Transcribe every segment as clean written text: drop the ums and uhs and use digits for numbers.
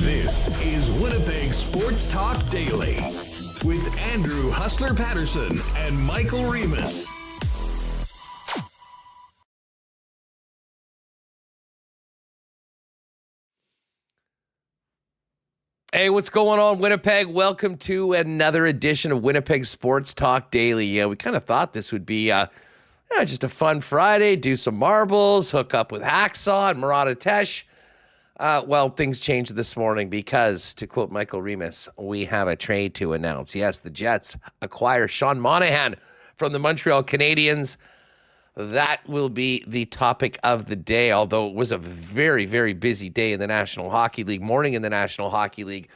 This is Winnipeg Sports Talk Daily with Andrew Hustler Paterson and Michael Remis. Hey, what's going on, Winnipeg? Welcome to another edition of Winnipeg Sports Talk Daily. We kind of thought this would be just a fun Friday, do some marbles, hook up with Hacksaw and Murat. Well, things changed this morning because, to quote Michael Remis, we have a trade to announce. Yes, the Jets acquire Sean Monahan from the Montreal Canadiens. That will be the topic of the day, although it was a very, very busy day in the National Hockey League, morning in the National Hockey League.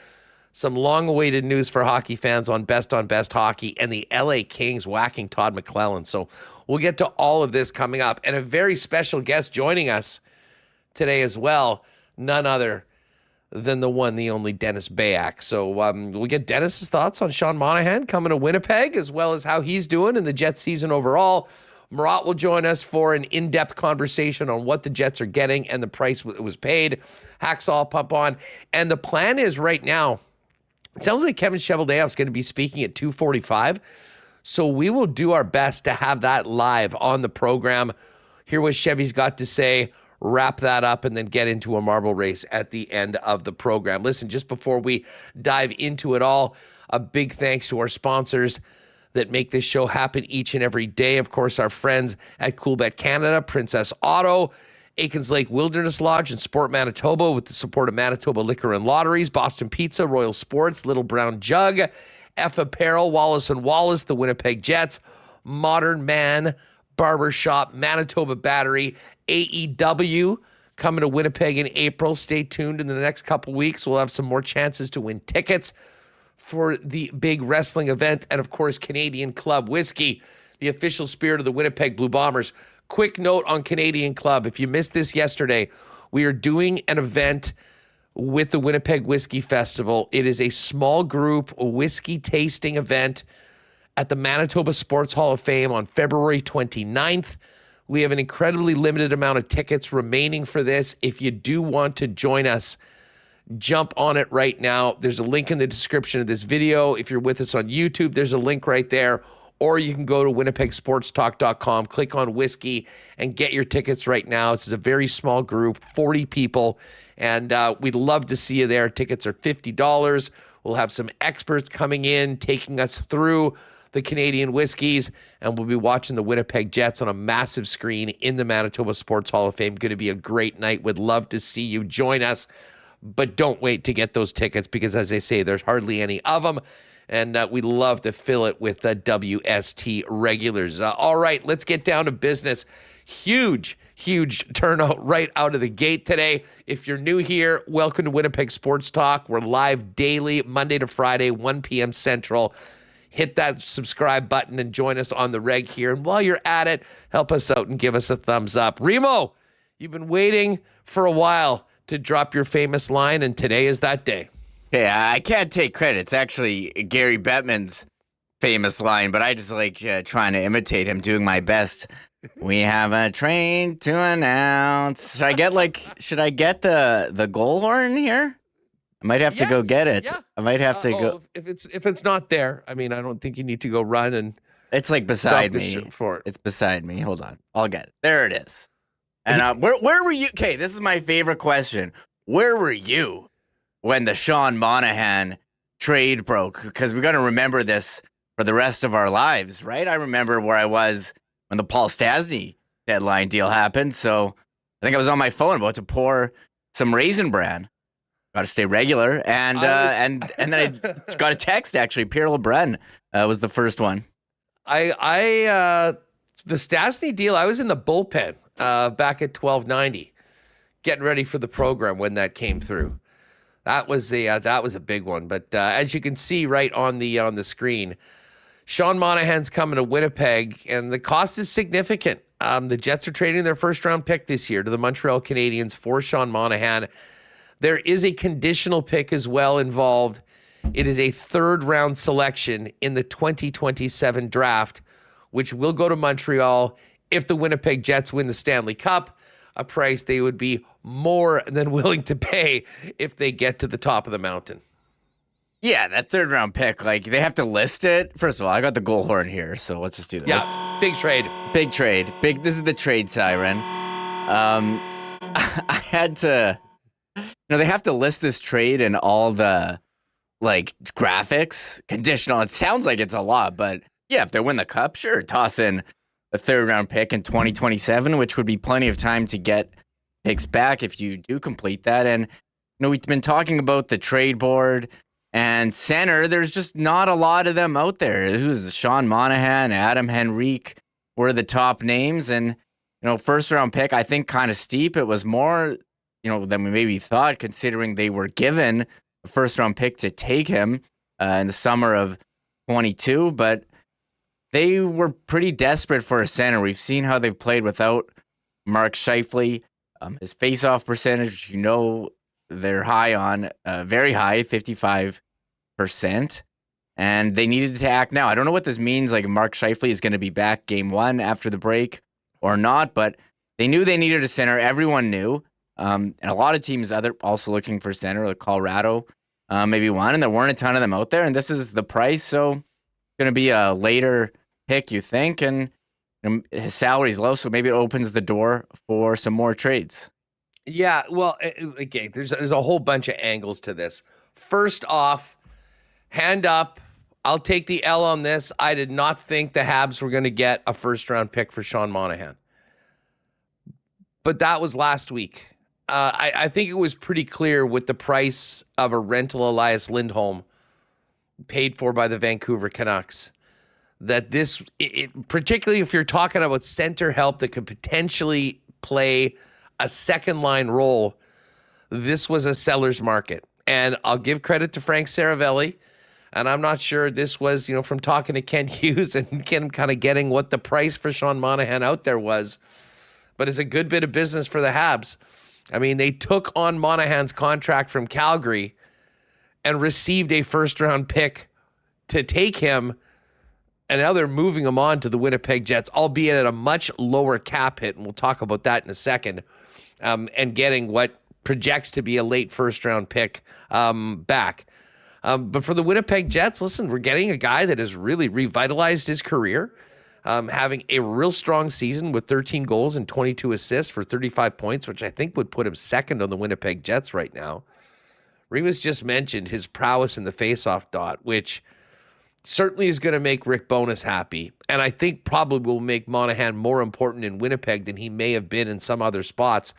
Some long-awaited news for hockey fans on Best Hockey and the LA Kings whacking Todd McClellan. So we'll get to all of this coming up. And a very special guest joining us today as well, none other than the one, the only Dennis Beyak. So we'll get Dennis's thoughts on Sean Monahan coming to Winnipeg, as well as how he's doing in the Jets season overall. Murat will join us for an in-depth conversation on what the Jets are getting and the price it was paid. Hacksaw pump on. And the plan is right now, it sounds like Kevin Cheveldayoff is going to be speaking at 2:45. So we will do our best to have that live on the program. Hear what Chevy's got to say, wrap that up, and then get into a marble race at the end of the program. Listen, just before we dive into it all, a big thanks to our sponsors that make this show happen each and every day. Of course, our friends at Coolbet Canada, Princess Auto, Aikens Lake Wilderness Lodge, and Sport Manitoba with the support of Manitoba Liquor and Lotteries, Boston Pizza, Royal Sports, Little Brown Jug, F Apparel, Wallace & Wallace, the Winnipeg Jets, Modern Man, Barbershop, Manitoba Battery, AEW coming to Winnipeg in April. Stay tuned in the next couple weeks. We'll have some more chances to win tickets for the big wrestling event, and of course, Canadian Club Whiskey, the official spirit of the Winnipeg Blue Bombers. Quick note on Canadian Club. If you missed this yesterday, we are doing an event with the Winnipeg Whiskey Festival. It is a small group whiskey tasting event at the Manitoba Sports Hall of Fame on February 29th. We have an incredibly limited amount of tickets remaining for this. If you do want to join us, jump on it right now. There's a link in the description of this video. If you're with us on YouTube, there's a link right there. Or you can go to winnipegsportstalk.com, click on whiskey, and get your tickets right now. This is a very small group, 40 people, and we'd love to see you there. Tickets are $50. We'll have some experts coming in, taking us through the Canadian whiskeys, and we'll be watching the Winnipeg Jets on a massive screen in the Manitoba Sports Hall of Fame. Going to be a great night. Would love to see you join us. But don't wait to get those tickets because, as I say, there's hardly any of them. And we love to fill it with the WST regulars. All right, let's get down to business. Huge turnout right out of the gate today. If you're new here, welcome to Winnipeg Sports Talk. We're live daily, Monday to Friday, 1 p.m. Central. Hit that subscribe button and join us on the reg here. And while you're at it, help us out and give us a thumbs up. Remo, you've been waiting for a while to drop your famous line, and today is that day. Okay, I can't take credit. It's actually Gary Bettman's famous line, but I just like trying to imitate him, doing my best. We have a train to announce. Should I get the goal horn here? I might have to go get it. Yeah. I might have to go. If it's not there, I mean, I don't think you need to go run and. It's like beside me. It's beside me. Hold on, I'll get it. There it is. And where were you? Okay, this is my favorite question. Where were you when the Sean Monahan trade broke? Because we're going to remember this for the rest of our lives, right? I remember where I was when the Paul Stastny deadline deal happened. So I think I was on my phone about to pour some Raisin Bran. Got to stay regular. And then I got a text, actually. Pierre LeBrun was the first one. I The Stastny deal, I was in the bullpen back at 1290, getting ready for the program when that came through. That was a big one. But as you can see right on the screen, Sean Monahan's coming to Winnipeg, and the cost is significant. The Jets are trading their first-round pick this year to the Montreal Canadiens for Sean Monahan. There is a conditional pick as well involved. It is a third-round selection in the 2027 draft, which will go to Montreal if the Winnipeg Jets win the Stanley Cup, a price they would be more than willing to pay if they get to the top of the mountain. Yeah, that third-round pick, like, they have to list it. First of all, I got the goal horn here, so let's just do this. Yeah, big trade. Big trade. This is the trade siren. I had to... they have to list this trade and all the, graphics. Conditional. It sounds like it's a lot, but yeah, if they win the cup, sure, toss in a third-round pick in 2027, which would be plenty of time to get picks back if you do complete that. And, we've been talking about the trade board and center. There's just not a lot of them out there. Who's Sean Monahan, Adam Henrique were the top names. And, first-round pick, I think kind of steep. It was more... than we maybe thought, considering they were given a first-round pick to take him in the summer of 22. But they were pretty desperate for a center. We've seen how they've played without Mark Scheifele. His face-off percentage, they're high on, very high, 55%. And they needed to act now. I don't know what this means, Mark Scheifele is going to be back game one after the break or not, but they knew they needed a center. Everyone knew. And a lot of teams also looking for center, like Colorado, maybe one, and there weren't a ton of them out there. And this is the price, so going to be a later pick, you think, and his salary's low, so maybe it opens the door for some more trades. Yeah, well, okay, there's a whole bunch of angles to this. First off, hand up, I'll take the L on this. I did not think the Habs were going to get a first-round pick for Sean Monahan. But that was last week. I think it was pretty clear with the price of a rental Elias Lindholm paid for by the Vancouver Canucks that this, particularly if you're talking about center help that could potentially play a second-line role, this was a seller's market. And I'll give credit to Frank Saravelli, and I'm not sure this was, from talking to Ken Hughes and Ken kind of getting what the price for Sean Monahan out there was, but it's a good bit of business for the Habs. I mean, they took on Monahan's contract from Calgary and received a first-round pick to take him, and now they're moving him on to the Winnipeg Jets, albeit at a much lower cap hit, and we'll talk about that in a second, and getting what projects to be a late first-round pick back. But for the Winnipeg Jets, listen, we're getting a guy that has really revitalized his career, having a real strong season with 13 goals and 22 assists for 35 points, which I think would put him second on the Winnipeg Jets right now. Remis just mentioned his prowess in the faceoff dot, which certainly is going to make Rick Bowness happy, and I think probably will make Monahan more important in Winnipeg than he may have been in some other spots,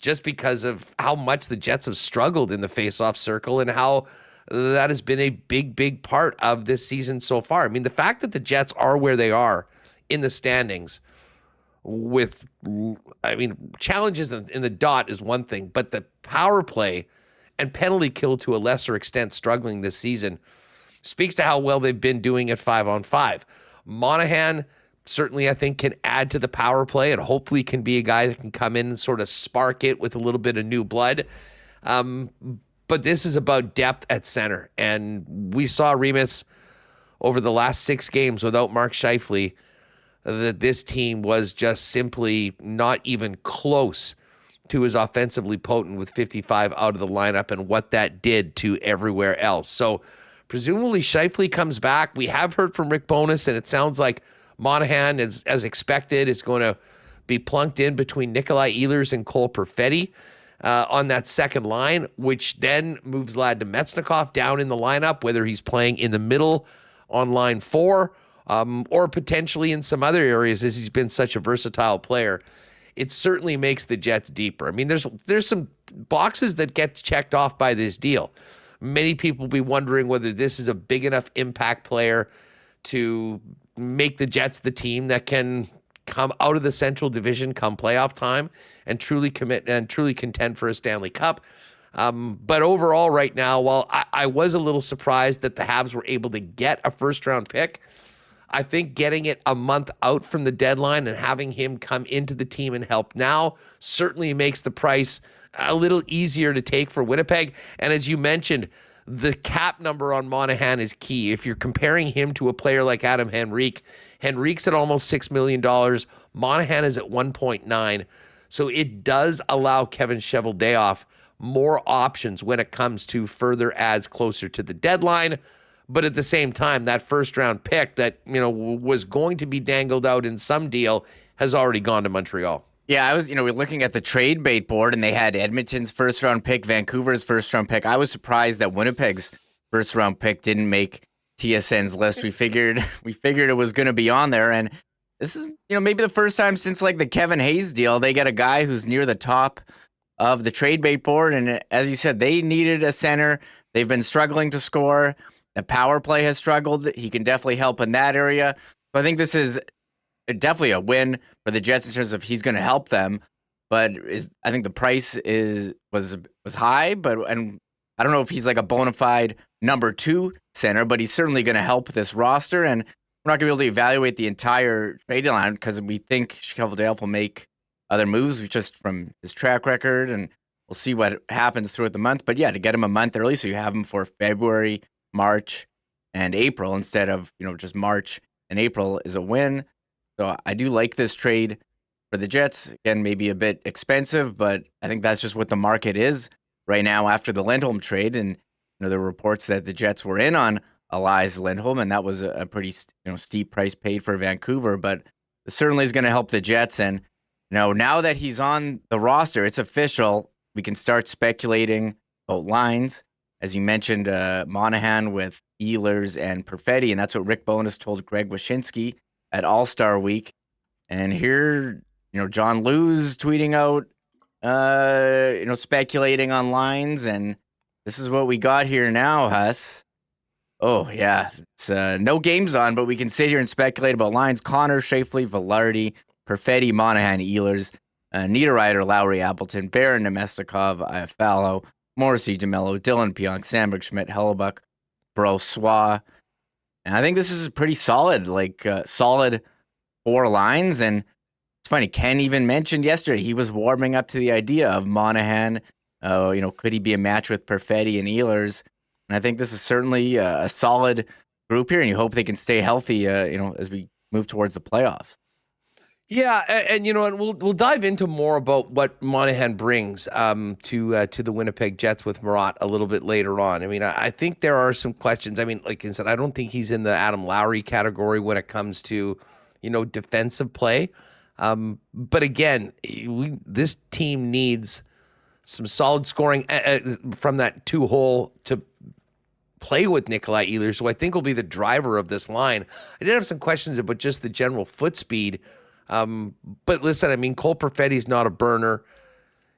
just because of how much the Jets have struggled in the faceoff circle and how that has been a big, big part of this season so far. I mean, the fact that the Jets are where they are in the standings with, challenges in the dot is one thing, but the power play and penalty kill to a lesser extent struggling this season speaks to how well they've been doing at 5-on-5. Monahan certainly, I think, can add to the power play and hopefully can be a guy that can come in and sort of spark it with a little bit of new blood. But this is about depth at center. And we saw Remis over the last 6 games without Mark Scheifele that this team was just simply not even close to as offensively potent with 55 out of the lineup and what that did to everywhere else. So presumably Scheifele comes back. We have heard from Rick Bowness, and it sounds like Monahan, as expected, is going to be plunked in between Nikolai Ehlers and Cole Perfetti on that second line, which then moves Vlad Demetsnikov down in the lineup, whether he's playing in the middle on line 4 or potentially in some other areas, as he's been such a versatile player. It certainly makes the Jets deeper. I mean, there's some boxes that get checked off by this deal. Many people will be wondering whether this is a big enough impact player to make the Jets the team that can come out of the Central Division come playoff time and truly commit and truly contend for a Stanley Cup. But overall right now, while I was a little surprised that the Habs were able to get a first-round pick, I think getting it a month out from the deadline and having him come into the team and help now certainly makes the price a little easier to take for Winnipeg. And as you mentioned, the cap number on Monahan is key. If you're comparing him to a player like Adam Henrique, Henrique's at almost $6 million. Monahan is at 1.9. So it does allow Kevin Cheveldayoff more options when it comes to further ads closer to the deadline. But at the same time, that first round pick that, was going to be dangled out in some deal has already gone to Montreal. Yeah, we're looking at the trade bait board, and they had Edmonton's first round pick, Vancouver's first round pick. I was surprised that Winnipeg's first round pick didn't make TSN's list. We figured it was going to be on there, and this is, maybe the first time since like the Kevin Hayes deal, they get a guy who's near the top of the trade bait board. And as you said, they needed a center. They've been struggling to score. The power play has struggled. He can definitely help in that area. So I think this is definitely a win for the Jets in terms of he's going to help them. But I think the price was high, and I don't know if he's like a bona fide number 2 center, but he's certainly going to help this roster. And we're not going to be able to evaluate the entire trade line because we think Cheveldayoff will make other moves just from his track record, and we'll see what happens throughout the month. But yeah, to get him a month early, so you have him for February, March, and April instead of just March and April is a win. So I do like this trade for the Jets. Again, maybe a bit expensive, but I think that's just what the market is right now after the Lindholm trade. And there were reports that the Jets were in on Elias Lindholm, and that was a pretty steep price paid for Vancouver. But it certainly is going to help the Jets. And now that he's on the roster, it's official. We can start speculating about lines. As you mentioned, Monahan with Ehlers and Perfetti, and that's what Rick Bowness told Greg Wyshynski at All-Star Week. And here, John Lew's tweeting out, speculating on lines, and this is what we got here now, Huss. Oh, yeah, it's no games on, but we can sit here and speculate about lines. Connor, Scheifele, Velarde, Perfetti, Monahan, Ehlers, Niederreiter, Lowry, Appleton, Barron, Nemestikov, Iafallo, Morrissey, DeMello, Dylan, Pionk, Sandberg, Schmidt, Hellebuck, Brossois. And I think this is pretty solid, solid 4 lines. And it's funny, Ken even mentioned yesterday he was warming up to the idea of Monahan. Could he be a match with Perfetti and Ehlers? And I think this is certainly a solid group here, and you hope they can stay healthy, as we move towards the playoffs. Yeah, and we'll dive into more about what Monahan brings to the Winnipeg Jets with Murat a little bit later on. I mean, I think there are some questions. I mean, like I said, I don't think he's in the Adam Lowry category when it comes to defensive play. But again, this team needs some solid scoring from that 2-hole to play with Nikolai Ehlers, who I think will be the driver of this line. I did have some questions about just the general foot speed. But listen, I mean, Cole Perfetti's not a burner.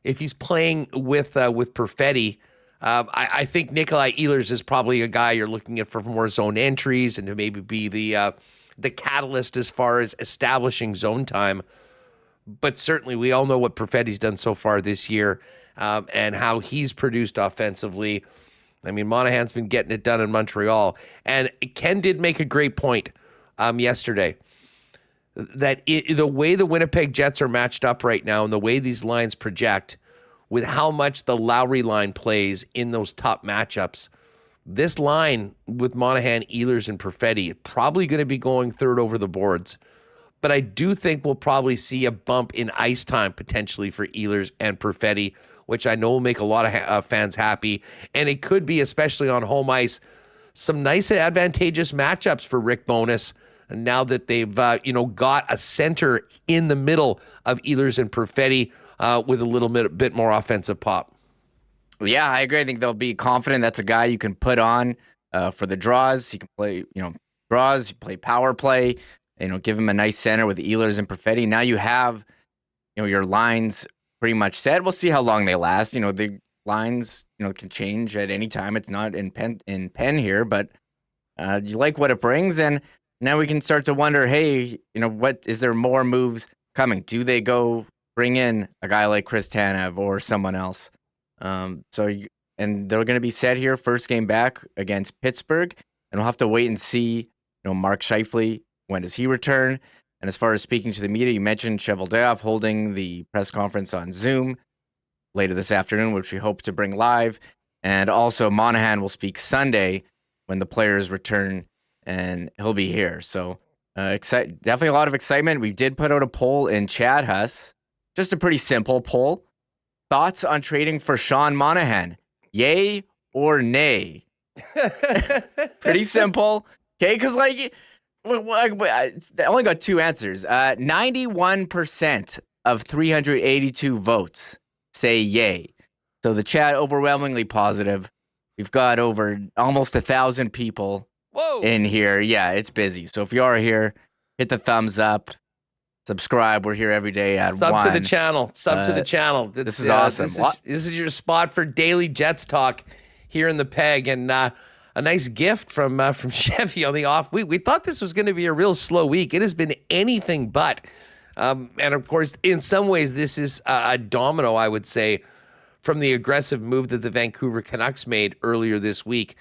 If he's playing with Perfetti, I think Nikolai Ehlers is probably a guy you're looking at for more zone entries and to maybe be the catalyst as far as establishing zone time. But certainly we all know what Perfetti's done so far this year and how he's produced offensively. I mean, Monahan's been getting it done in Montreal. And Ken did make a great point yesterday. That the way the Winnipeg Jets are matched up right now and the way these lines project with how much the Lowry line plays in those top matchups, this line with Monahan, Ehlers, and Perfetti probably going to be going third over the boards. But I do think we'll probably see a bump in ice time potentially for Ehlers and Perfetti, which I know will make a lot of fans happy. And it could be, especially on home ice, some nice advantageous matchups for Rick Bowness. And now that they've, got a center in the middle of Ehlers and Perfetti with a little bit more offensive pop. Yeah, I agree. I think they'll be confident that's a guy you can put on for the draws. He can play, draws, you play power play, give him a nice center with Ehlers and Perfetti. Now you have, your lines pretty much set. We'll see how long they last. The lines, can change at any time. It's not in pen here, but you like what it brings. And now we can start to wonder, hey, what is there more moves coming? Do they go bring in a guy like Chris Tanev or someone else? And they're going to be set here first game back against Pittsburgh, and we'll have to wait and see. Mark Scheifele, when does he return? And as far as speaking to the media, you mentioned Cheveldayoff holding the press conference on Zoom later this afternoon, which we hope to bring live. And also Monahan will speak Sunday when the players return, and he'll be here. So definitely a lot of excitement. We did put out a poll in chat, Huss. Just a pretty simple poll. Thoughts on trading for Sean Monahan? Yay or nay? Pretty simple. Okay, because I only got two answers. 91% of 382 votes say yay. So the chat overwhelmingly positive. We've got over almost 1,000 people in here. Yeah, it's busy. So if you are here, hit the thumbs up, subscribe. We're here every day at 1. Sub to the channel. To the channel. This is awesome. This is your spot for daily Jets talk here in the Peg, and a nice gift from Chevy on the off week. We thought this was going to be a real slow week. It has been anything but. And of course, in some ways, this is a domino, I would say, from the aggressive move that the Vancouver Canucks made earlier this week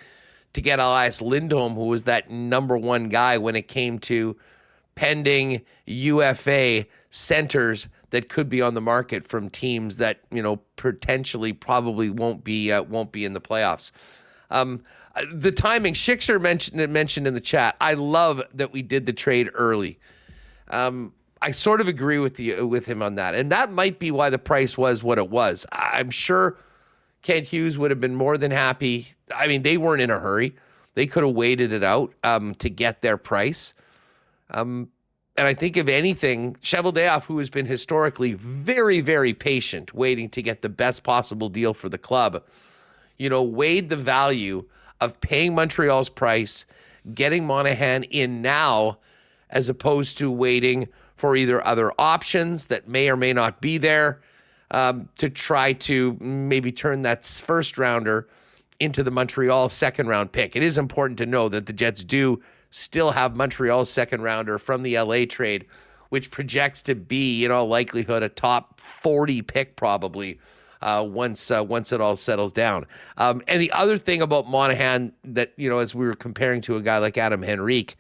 to get Elias Lindholm, who was that number one guy when it came to pending UFA centers that could be on the market from teams that, potentially probably won't be in the playoffs. The timing, Schickster mentioned in the chat. I love that we did the trade early. I sort of agree with him on that, and that might be why the price was what it was. I'm sure Kent Hughes would have been more than happy. I mean, they weren't in a hurry. They could have waited it out to get their price. And I think, if anything, Cheveldayoff, who has been historically very, very patient, waiting to get the best possible deal for the club, weighed the value of paying Montreal's price, getting Monahan in now, as opposed to waiting for either other options that may or may not be there to try to maybe turn that first rounder into the Montreal second round pick. It is important to know that the Jets do still have Montreal's second rounder from the LA trade, which projects to be, in all likelihood, a top 40 pick probably once it all settles down. And the other thing about Monahan that, as we were comparing to a guy like Adam Henrique,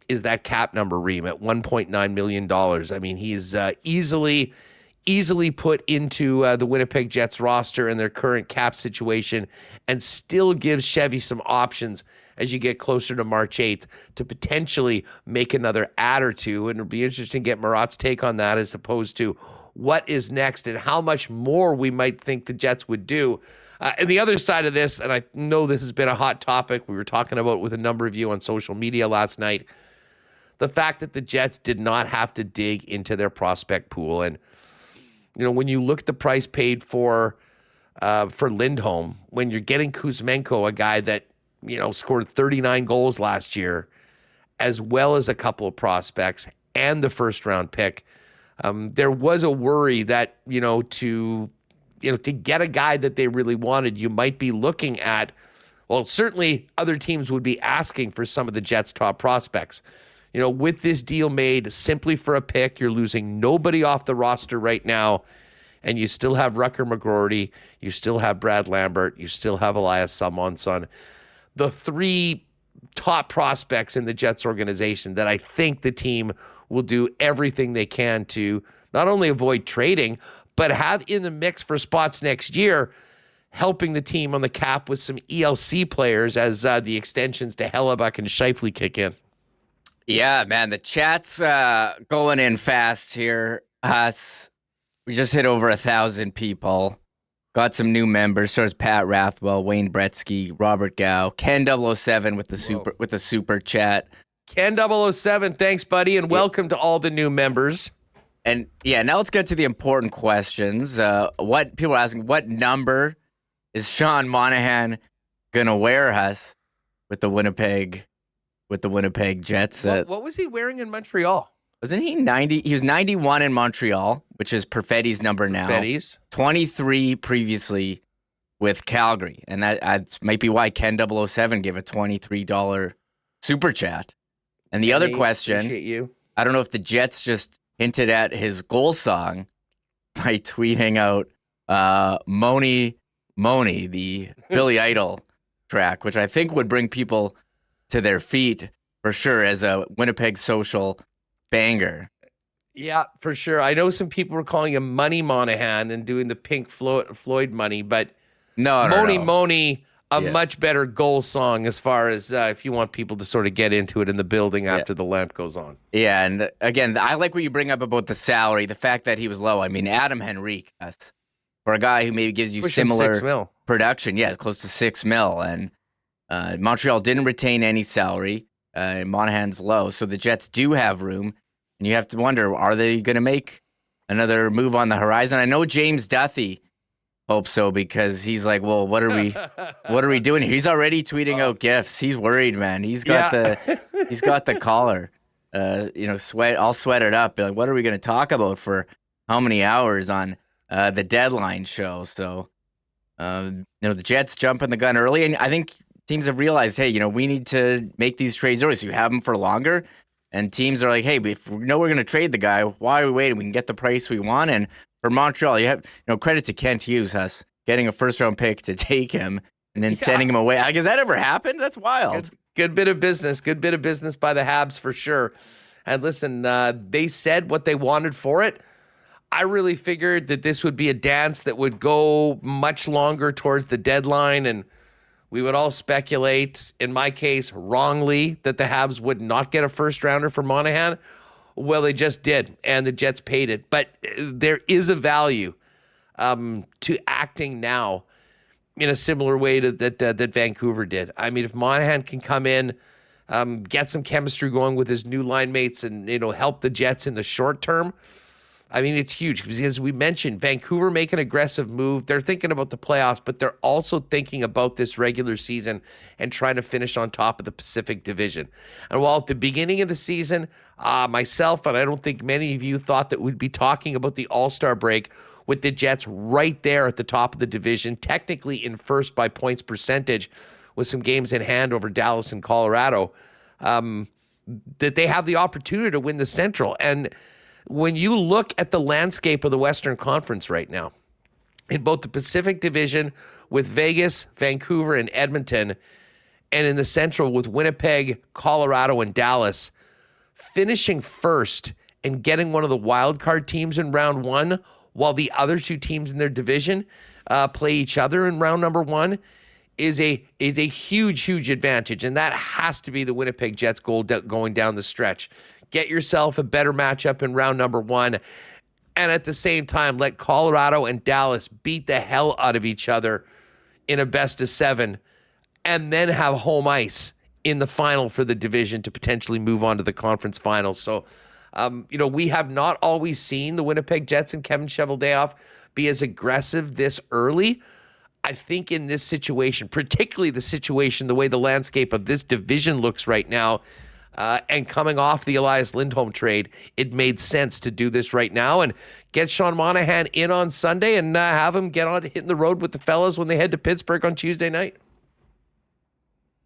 is that cap number, Reem, at $1.9 million. I mean, he's easily put into the Winnipeg Jets roster in their current cap situation, and still gives Chevy some options as you get closer to March 8th to potentially make another add or two. And it'll be interesting to get Murat's take on that, as opposed to what is next and how much more we might think the Jets would do. And the other side of this, and I know this has been a hot topic, we were talking about it with a number of you on social media last night, the fact that the Jets did not have to dig into their prospect pool. And, when you look at the price paid for Lindholm, when you're getting Kuzmenko, a guy that, scored 39 goals last year, as well as a couple of prospects and the first round pick, there was a worry that, to get a guy that they really wanted, you might be looking at, well, certainly other teams would be asking for some of the Jets' top prospects. With this deal made simply for a pick, you're losing nobody off the roster right now, and you still have Rucker McGroarty, you still have Brad Lambert, you still have Elias Salmonson. The three top prospects in the Jets organization that I think the team will do everything they can to not only avoid trading, but have in the mix for spots next year, helping the team on the cap with some ELC players as the extensions to Hellebuck and Scheifele kick in. Yeah, man, the chat's going in fast here. We just hit over 1,000 people. Got some new members. So is Pat Rathwell, Wayne Bretsky, Robert Gow, Ken 007 with the super chat. Ken 007, thanks, buddy, and welcome to all the new members. And yeah, now let's get to the important questions. What people are asking: what number is Sean Monahan gonna wear us with the Winnipeg Jets? What was he wearing in Montreal? Wasn't he 90? He was 91 in Montreal, which is Perfetti's number now. Perfetti's. 23 previously with Calgary. And that might be why Ken 007 gave a $23 super chat. And the other question, I don't know if the Jets just hinted at his goal song by tweeting out Moni, the Billy Idol track, which I think would bring people to their feet for sure as a Winnipeg social banger. Yeah, for sure. I know some people were calling him Money Monahan and doing the Pink Floyd Money, but Moni, much better goal song as far as if you want people to sort of get into it in the building after the lamp goes on. Yeah, and again, I like what you bring up about the salary, the fact that he was low. I mean, Adam Henrique, for a guy who maybe gives you similar production, close to $6 million, and Montreal didn't retain any salary. Monahan's low, so the Jets do have room, and you have to wonder, are they going to make another move on the horizon? I know James Duthie hopes so, because he's like, well, what are we doing here? He's already tweeting out gifts. He's worried, man. He's got the collar, all sweated up. Like, what are we going to talk about for how many hours on the deadline show? So, the Jets jumping the gun early, and I think teams have realized, hey, we need to make these trades early so you have them for longer. And teams are like, hey, if we know we're going to trade the guy, why are we waiting? We can get the price we want. And for Montreal, you have credit to Kent Hughes, getting a first-round pick to take him and then sending him away. Has that ever happened? That's wild. Good bit of business. Good bit of business by the Habs for sure. And listen, they said what they wanted for it. I really figured that this would be a dance that would go much longer towards the deadline, and we would all speculate, in my case, wrongly, that the Habs would not get a first-rounder for Monahan. Well, they just did, and the Jets paid it. But there is a value to acting now in a similar way to that Vancouver did. I mean, if Monahan can come in, get some chemistry going with his new line mates and help the Jets in the short term, I mean, it's huge. Because as we mentioned, Vancouver make an aggressive move. They're thinking about the playoffs, but they're also thinking about this regular season and trying to finish on top of the Pacific Division. And while at the beginning of the season, myself, and I don't think many of you thought that we'd be talking about the All-Star break with the Jets right there at the top of the division, technically in first by points percentage with some games in hand over Dallas and Colorado, that they have the opportunity to win the Central. And when you look at the landscape of the Western Conference right now, in both the Pacific Division with Vegas, Vancouver, and Edmonton, and in the Central with Winnipeg, Colorado, and Dallas, finishing first and getting one of the wild card teams in round one while the other two teams in their division play each other in round number one is a huge advantage. And that has to be the Winnipeg Jets' goal going down the stretch. Get yourself a better matchup in round number one, and at the same time, let Colorado and Dallas beat the hell out of each other in a best of seven, and then have home ice in the final for the division to potentially move on to the conference finals. So, we have not always seen the Winnipeg Jets and Kevin Cheveldayoff be as aggressive this early. I think in this situation, particularly the way the landscape of this division looks right now, and coming off the Elias Lindholm trade, it made sense to do this right now and get Sean Monahan in on Sunday and have him get on hitting the road with the fellas when they head to Pittsburgh on Tuesday night.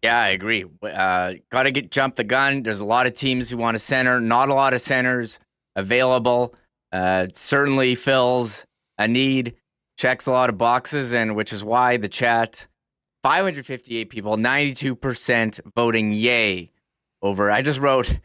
Yeah, I agree. Got to jump the gun. There's a lot of teams who want a center. Not a lot of centers available. Certainly fills a need, checks a lot of boxes, and which is why the chat, 558 people, 92% voting yay over. I just wrote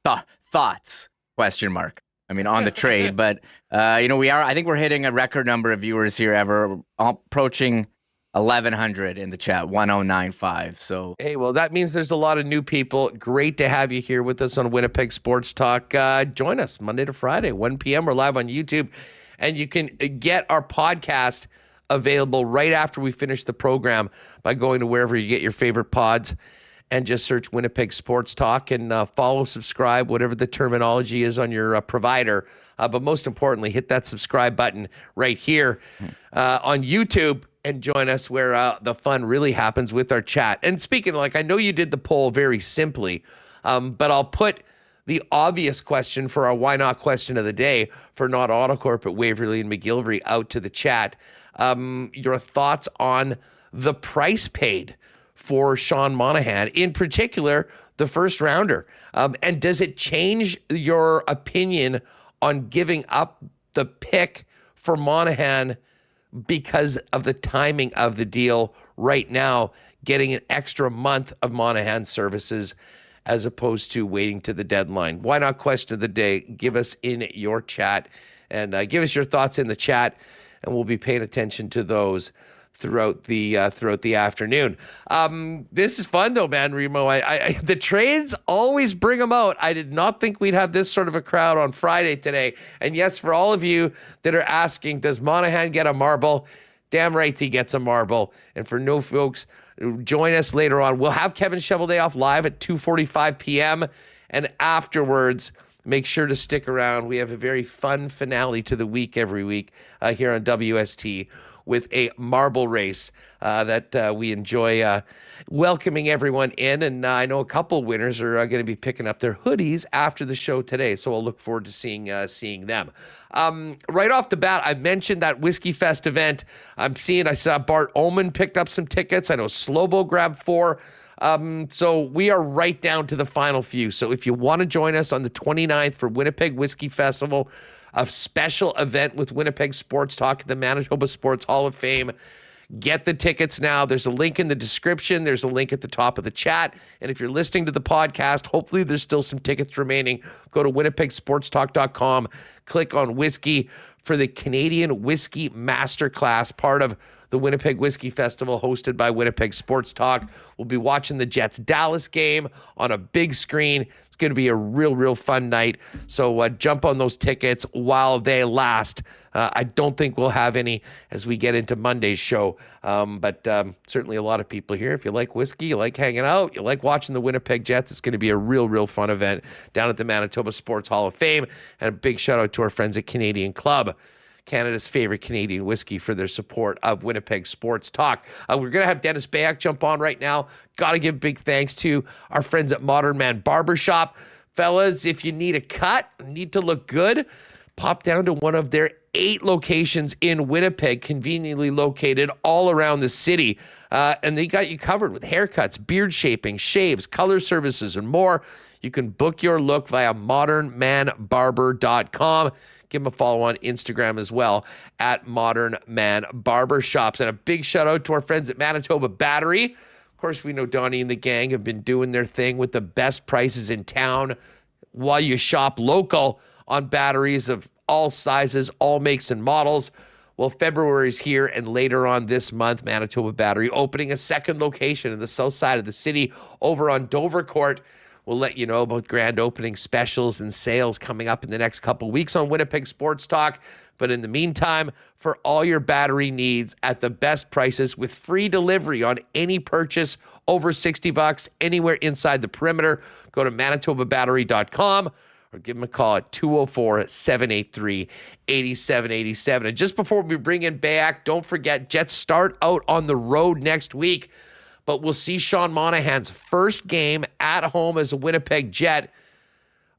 thoughts ? I mean, on the trade, but I think we're hitting a record number of viewers here ever, approaching 1,100 in the chat, 1095. So hey, well, that means there's a lot of new people. Great to have you here with us on Winnipeg Sports Talk. Join us Monday to Friday, 1 p.m. We're live on YouTube, and you can get our podcast available right after we finish the program by going to wherever you get your favorite pods and just search Winnipeg Sports Talk and follow, subscribe, whatever the terminology is on your provider. But most importantly, hit that subscribe button right here on YouTube and join us where the fun really happens with our chat. And speaking I know you did the poll very simply, but I'll put the obvious question for our Why Not question of the day for Not Autocorp at Waverly and McGillivray out to the chat. Your thoughts on the price paid for Sean Monahan, in particular, the first rounder? And does it change your opinion on giving up the pick for Monahan because of the timing of the deal right now, getting an extra month of Monahan services as opposed to waiting to the deadline? Why not question of the day? Give us in your chat and give us your thoughts in the chat, and we'll be paying attention to those throughout the afternoon. This is fun though, man, Remo. I the trades always bring them out. I did not think we'd have this sort of a crowd on Friday today. And yes, for all of you that are asking, does Monahan get a marble? Damn right he gets a marble. And for no folks, join us later on. We'll have Kevin Cheveldayoff live at 2:45 p.m. And afterwards, make sure to stick around. We have a very fun finale to the week every week here on WST with a marble race that we enjoy welcoming everyone in. And I know a couple winners are going to be picking up their hoodies after the show today. So I'll look forward to seeing them. Right off the bat, I mentioned that Whiskey Fest event. I saw Bart Oman picked up some tickets. I know Slobo grabbed 4. So we are right down to the final few. So if you want to join us on the 29th for Winnipeg Whiskey Festival, a special event with Winnipeg Sports Talk at the Manitoba Sports Hall of Fame, get the tickets now. There's a link in the description. There's a link at the top of the chat. And if you're listening to the podcast, hopefully there's still some tickets remaining. Go to winnipegsportstalk.com, click on whiskey for the Canadian Whiskey Masterclass, part of the Winnipeg Whiskey Festival hosted by Winnipeg Sports Talk. We'll be watching the Jets-Dallas game on a big screen. It's going to be a real fun night. So jump on those tickets while they last. I don't think we'll have any as we get into Monday's show. But certainly a lot of people here. If you like whiskey, you like hanging out, you like watching the Winnipeg Jets, it's going to be a real fun event down at the Manitoba Sports Hall of Fame. And a big shout out to our friends at Canadian Club, Canada's favorite Canadian whiskey, for their support of Winnipeg Sports Talk. We're going to have Dennis Beyak jump on right now. Got to give big thanks to our friends at Modern Man Barbershop. Fellas, if you need a cut, need to look good, pop down to one of their 8 locations in Winnipeg, conveniently located all around the city. And they got you covered with haircuts, beard shaping, shaves, color services, and more. You can book your look via modernmanbarber.com. Give them a follow on Instagram as well at Modern Man Barbershops. And a big shout out to our friends at Manitoba Battery. Of course, we know Donnie and the gang have been doing their thing with the best prices in town while you shop local on batteries of all sizes, all makes and models. Well, February's here, and later on this month, Manitoba Battery opening a second location in the south side of the city over on Dover Court. We'll let you know about grand opening specials and sales coming up in the next couple weeks on Winnipeg Sports Talk. But in the meantime, for all your battery needs at the best prices with free delivery on any purchase over $60 anywhere inside the perimeter, go to manitobabattery.com or give them a call at 204-783-8787. And just before we bring in Beyak, don't forget, Jets start out on the road next week. But we'll see Sean Monahan's first game at home as a Winnipeg Jet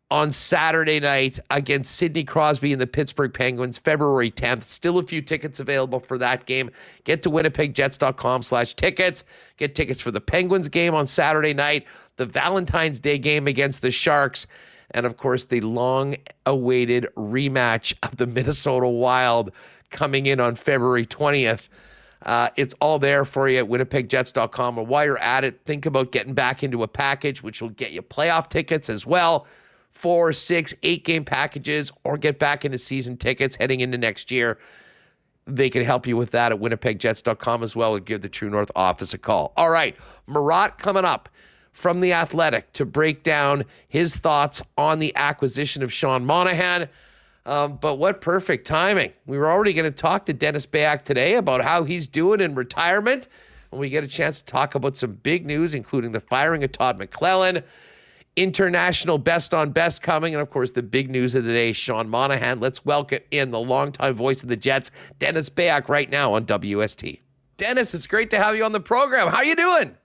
on Saturday night against Sidney Crosby and the Pittsburgh Penguins, February 10th. Still a few tickets available for that game. Get to winnipegjets.com/tickets. Get tickets for the Penguins game on Saturday night, the Valentine's Day game against the Sharks, and of course the long-awaited rematch of the Minnesota Wild coming in on February 20th. It's all there for you at winnipegjets.com. And while you're at it, think about getting back into a package, which will get you playoff tickets as well. 4, 6, 8 game packages, or get back into season tickets heading into next year. They can help you with that at winnipegjets.com as well, and give the True North office a call. All right, Murat coming up from The Athletic to break down his thoughts on the acquisition of Sean Monahan. But what perfect timing. We were already going to talk to Dennis Beyak today about how he's doing in retirement. And we get a chance to talk about some big news, including the firing of Todd McClellan, international best on best coming, and of course the big news of the day, Sean Monahan. Let's welcome in the longtime voice of the Jets, Dennis Beyak, right now on WST. Dennis, it's great to have you on the program. How you doing?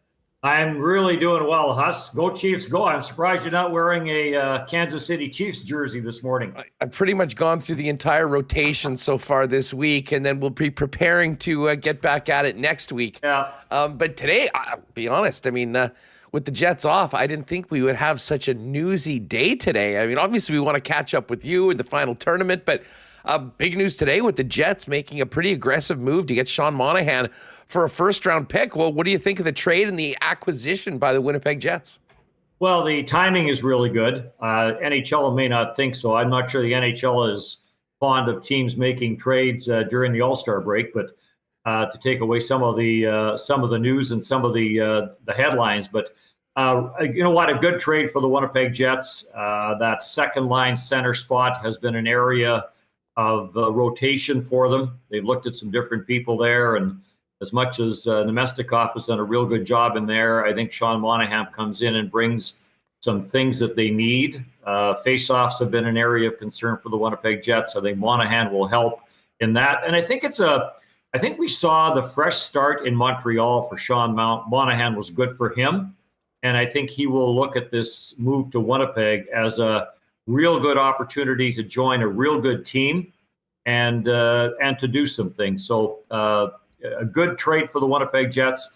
I'm really doing well, Huss. Go Chiefs, go. I'm surprised you're not wearing a Kansas City Chiefs jersey this morning. I've pretty much gone through the entire rotation so far this week, and then we'll be preparing to get back at it next week. Yeah. But today, I'll be honest, I mean, with the Jets off, I didn't think we would have such a newsy day today. I mean, obviously we want to catch up with you in the final tournament, but big news today with the Jets making a pretty aggressive move to get Sean Monahan for a first-round pick. Well, what do you think of the trade and the acquisition by the Winnipeg Jets? Well, the timing is really good. NHL may not think so. I'm not sure the NHL is fond of teams making trades during the All-Star break, but to take away some of the news and some of the headlines. But you know what? A good trade for the Winnipeg Jets. That second line center spot has been an area of rotation for them. They've looked at some different people there, and as much as Nemestikov has done a real good job in there, I think Sean Monahan comes in and brings some things that they need. Faceoffs have been an area of concern for the Winnipeg Jets. I think Monahan will help in that, and I think we saw the fresh start in Montreal for Sean Monahan was good for him. And I think he will look at this move to Winnipeg as a real good opportunity to join a real good team and to do some things. So a good trade for the Winnipeg Jets.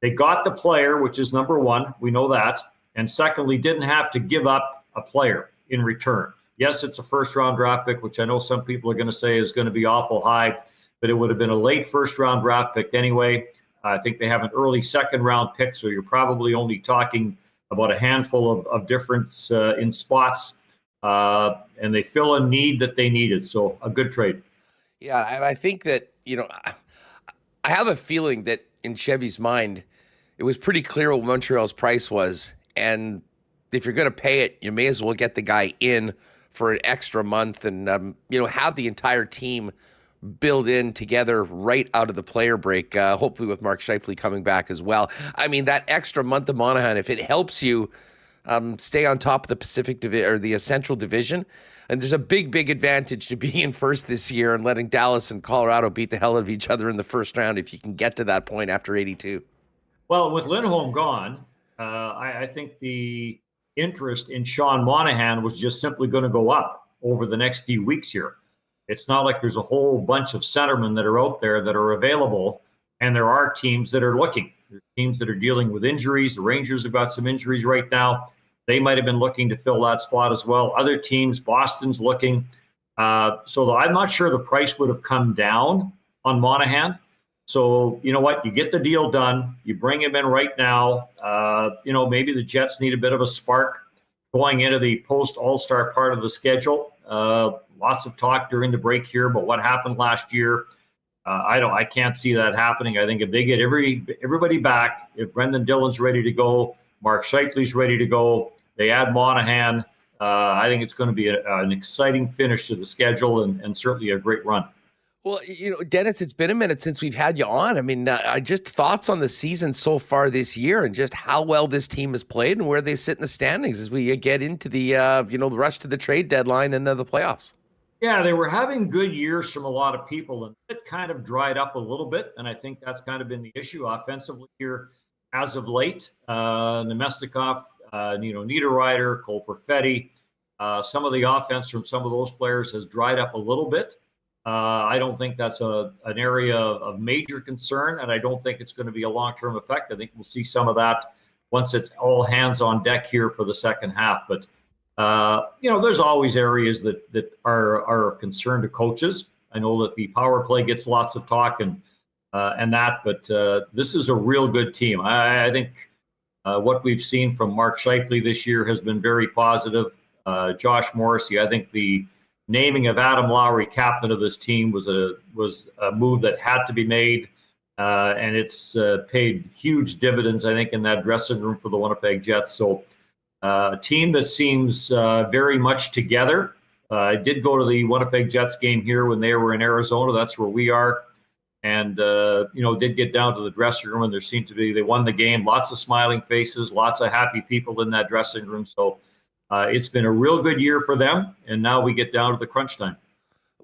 They got the player, which is number one. We know that. And secondly, didn't have to give up a player in return. Yes, it's a first-round draft pick, which I know some people are going to say is going to be awful high, but it would have been a late first-round draft pick anyway. I think they have an early second-round pick, so you're probably only talking about a handful of difference in spots, and they fill a need that they needed. So a good trade. Yeah, and I think that, I have a feeling that in Chevy's mind, it was pretty clear what Montreal's price was, and if you're going to pay it, you may as well get the guy in for an extra month and, have the entire team build in together right out of the player break, hopefully with Mark Scheifele coming back as well. I mean, that extra month of Monahan, if it helps you stay on top of the Pacific or the Central Division, and there's a big advantage to being in first this year and letting Dallas and Colorado beat the hell out of each other in the first round if you can get to that point after 82. Well, with Lindholm gone, I think the interest in Sean Monahan was just simply going to go up over the next few weeks here. It's not like there's a whole bunch of centermen that are out there that are available, and there are teams that are looking. There's teams that are dealing with injuries. The Rangers have got some injuries right now. They might have been looking to fill that spot as well. Other teams, Boston's looking. So I'm not sure the price would have come down on Monahan. So you know what? You get the deal done. You bring him in right now. Maybe the Jets need a bit of a spark going into the post-All-Star part of the schedule. Lots of talk during the break here about what happened last year. I can't see that happening. I think if they get everybody back, if Brendan Dillon's ready to go, Mark Scheifele's ready to go, they add Monahan, I think it's going to be an exciting finish to the schedule and certainly a great run. Well, Dennis, it's been a minute since we've had you on. I mean, just thoughts on the season so far this year and just how well this team has played and where they sit in the standings as we get into the, the rush to the trade deadline and the playoffs. Yeah, they were having good years from a lot of people, and it kind of dried up a little bit, and I think that's kind of been the issue offensively here as of late. Nemestikov, Niederreiter, Cole Perfetti, some of the offense from some of those players has dried up a little bit. I don't think that's an area of major concern, and I don't think it's going to be a long-term effect. I think we'll see some of that once it's all hands on deck here for the second half. But there's always areas that are of concern to coaches. I know that the power play gets lots of talk and that, but this is a real good team. I think what we've seen from Mark Scheifele this year has been very positive. Josh Morrissey, I think the naming of Adam Lowry captain of this team was a move that had to be made, and it's paid huge dividends, I think, in that dressing room for the Winnipeg Jets. So a team that seems very much together. I did go to the Winnipeg Jets game here when they were in Arizona. That's where we are. And, did get down to the dressing room, and there seemed to be, they won the game. Lots of smiling faces, lots of happy people in that dressing room. So it's been a real good year for them. And now we get down to the crunch time.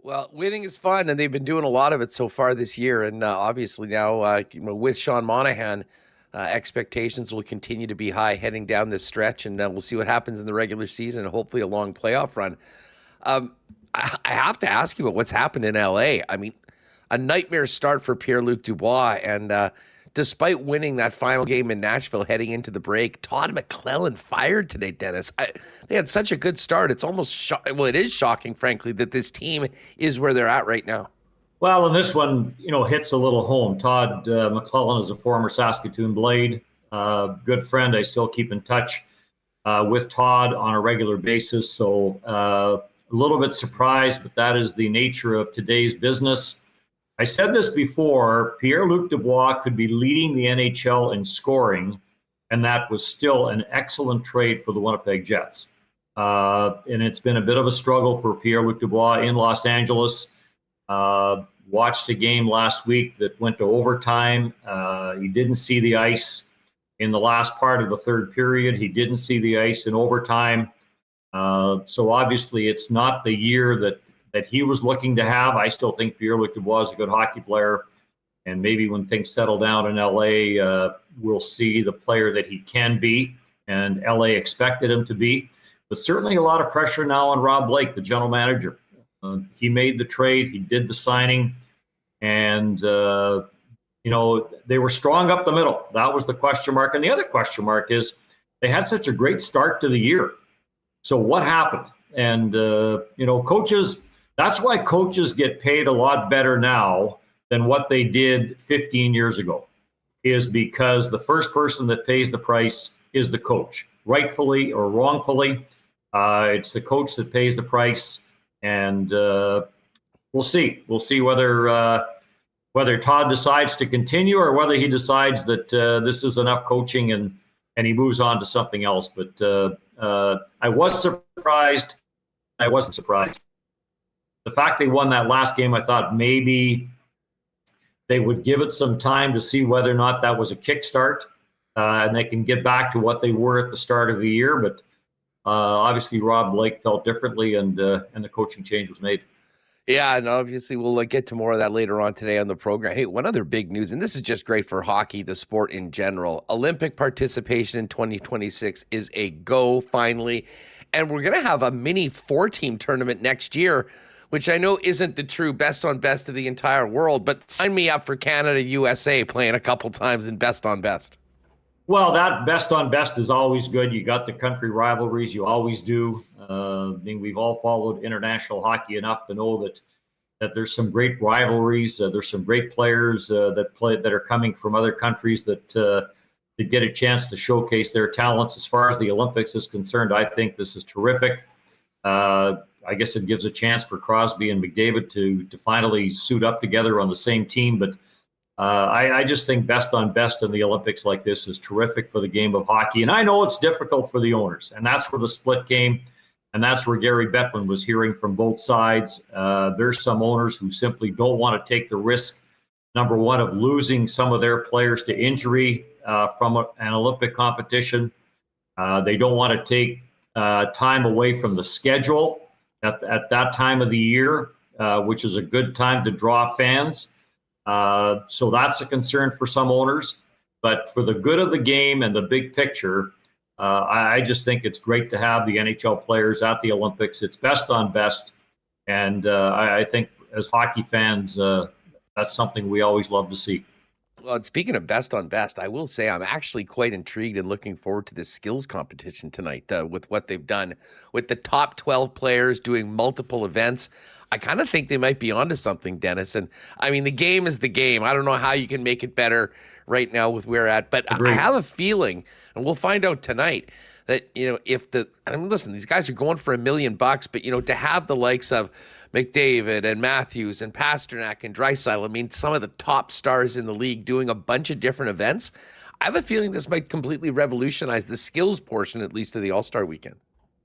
Well, winning is fun, and they've been doing a lot of it so far this year. And obviously now with Sean Monahan, expectations will continue to be high heading down this stretch, and we'll see what happens in the regular season and hopefully a long playoff run. I have to ask you about what's happened in LA. I mean, a nightmare start for Pierre-Luc Dubois, and despite winning that final game in Nashville heading into the break, Todd McLellan fired today, Dennis. They had such a good start. It's almost it is shocking, frankly, that this team is where they're at right now. Well, and this one, hits a little home. Todd McLellan is a former Saskatoon Blade, good friend. I still keep in touch with Todd on a regular basis. So a little bit surprised, but that is the nature of today's business. I said this before, Pierre-Luc Dubois could be leading the NHL in scoring, and that was still an excellent trade for the Winnipeg Jets. And it's been a bit of a struggle for Pierre-Luc Dubois in Los Angeles. Watched a game last week that went to overtime. He didn't see the ice in the last part of the third period. He didn't see the ice in overtime. So obviously it's not the year that he was looking to have. I still think Pierre-Luc Dubois is a good hockey player. And maybe when things settle down in LA, we'll see the player that he can be. And LA expected him to be. But certainly a lot of pressure now on Rob Blake, the general manager. He made the trade. He did the signing. And, they were strong up the middle. That was the question mark. And the other question mark is they had such a great start to the year. So what happened? And, coaches, that's why coaches get paid a lot better now than what they did 15 years ago, is because the first person that pays the price is the coach, rightfully or wrongfully. It's the coach that pays the price. And we'll see. We'll see whether Todd decides to continue or whether he decides that this is enough coaching and he moves on to something else. But I was surprised. I wasn't surprised. The fact they won that last game, I thought maybe they would give it some time to see whether or not that was a kickstart and they can get back to what they were at the start of the year. But obviously, Rob Blake felt differently, and the coaching change was made. Yeah, and obviously we'll get to more of that later on today on the program. Hey, one other big news, and this is just great for hockey, the sport in general. Olympic participation in 2026 is a go, finally. And we're going to have a mini 4-team tournament next year, which I know isn't the true best on best of the entire world, but sign me up for Canada, USA playing a couple times in best on best. Well, that best on best is always good. You got the country rivalries. You always do. We've all followed international hockey enough to know that there's some great rivalries. There's some great players that are coming from other countries that get a chance to showcase their talents. As far as the Olympics is concerned, I think this is terrific. I guess it gives a chance for Crosby and McDavid to finally suit up together on the same team. But I just think best on best in the Olympics like this is terrific for the game of hockey. And I know it's difficult for the owners, and that's where the split came, and that's where Gary Bettman was hearing from both sides. There's some owners who simply don't want to take the risk, number one, of losing some of their players to injury from an Olympic competition. They don't want to take time away from the schedule at that time of the year, which is a good time to draw fans. So that's a concern for some owners. But for the good of the game and the big picture, I just think it's great to have the NHL players at the Olympics. It's best on best. And I think as hockey fans, that's something we always love to see. Well, and speaking of best on best, I will say I'm actually quite intrigued and looking forward to this skills competition tonight with what they've done with the top 12 players doing multiple events. I kind of think they might be onto something, Dennis. And I mean, the game is the game. I don't know how you can make it better right now with where we're at, but Agreed. I have a feeling, and we'll find out tonight, that, listen, these guys are going for $1 million, but, to have the likes of McDavid and Matthews and Pasternak and Draisaitl, I mean, some of the top stars in the league doing a bunch of different events, I have a feeling this might completely revolutionize the skills portion, at least of the All-Star weekend.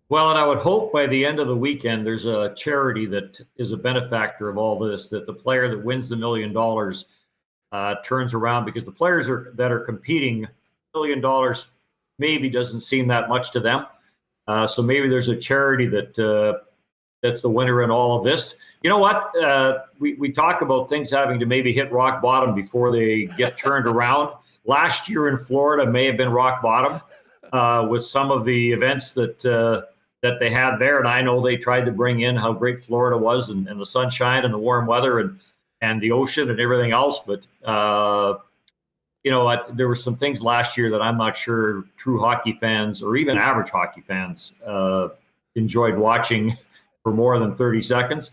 Well, and I would hope by the end of the weekend, there's a charity that is a benefactor of all this, that the player that wins the $1 million turns around, because the players that are competing, $1 million maybe doesn't seem that much to them. So maybe there's a charity that's the winner in all of this. You know what? We talk about things having to maybe hit rock bottom before they get turned around. Last year in Florida may have been rock bottom with some of the events that they had there. And I know they tried to bring in how great Florida was and the sunshine and the warm weather and the ocean and everything else. But you know what, there were some things last year that I'm not sure true hockey fans or even average hockey fans enjoyed watching for more than 30 seconds.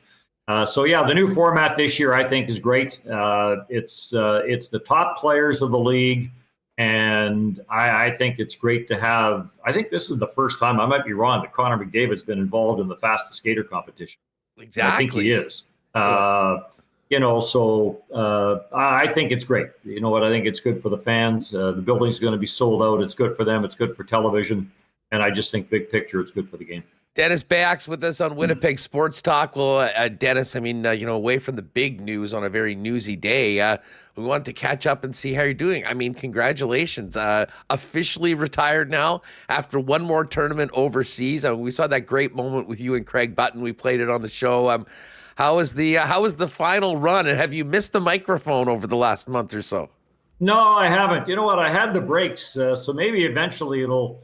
So yeah, the new format this year I think is great. It's the top players of the league, and I think it's great to have. I think this is the first time, I might be wrong, that Connor McDavid's been involved in the fastest skater competition. Exactly, I think he is. So I think it's great. You know what? I think it's good for the fans. The building's going to be sold out. It's good for them. It's good for television, and I just think big picture, it's good for the game. Dennis Beyak's with us on Winnipeg Sports Talk. Well, Dennis, I mean, away from the big news on a very newsy day, we wanted to catch up and see how you're doing. I mean, congratulations. Officially retired now after one more tournament overseas. We saw that great moment with you and Craig Button. We played it on the show. How was the final run, and have you missed the microphone over the last month or so? No, I haven't. You know what? I had the breaks, so maybe eventually it'll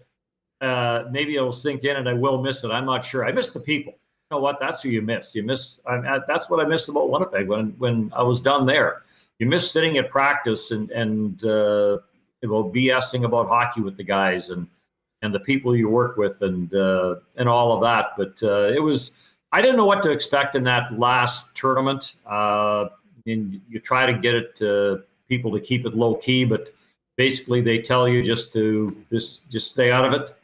sink in, and I will miss it. I'm not sure. I miss the people. You know what? That's who you miss. That's what I miss about Winnipeg when I was done there. You miss sitting at practice and BSing about hockey with the guys and the people you work with and all of that. But it was. I didn't know what to expect in that last tournament. And you try to get it to people to keep it low key, but basically they tell you just stay out of it.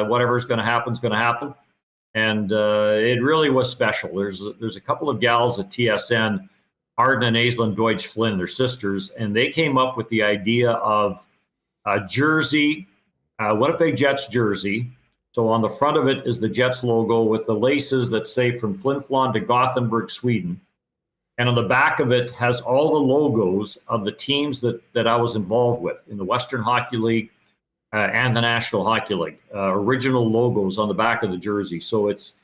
Whatever's going to happen is going to happen. And it really was special. There's a couple of gals at TSN, Arden and Aislinn Deutsch Flynn, they're sisters, and they came up with the idea of a jersey, Winnipeg Jets jersey. So on the front of it is the Jets logo with the laces that say from Flin Flon to Gothenburg, Sweden. And on the back of it has all the logos of the teams that I was involved with in the Western Hockey League and the National Hockey League. Original logos on the back of the jersey. So it's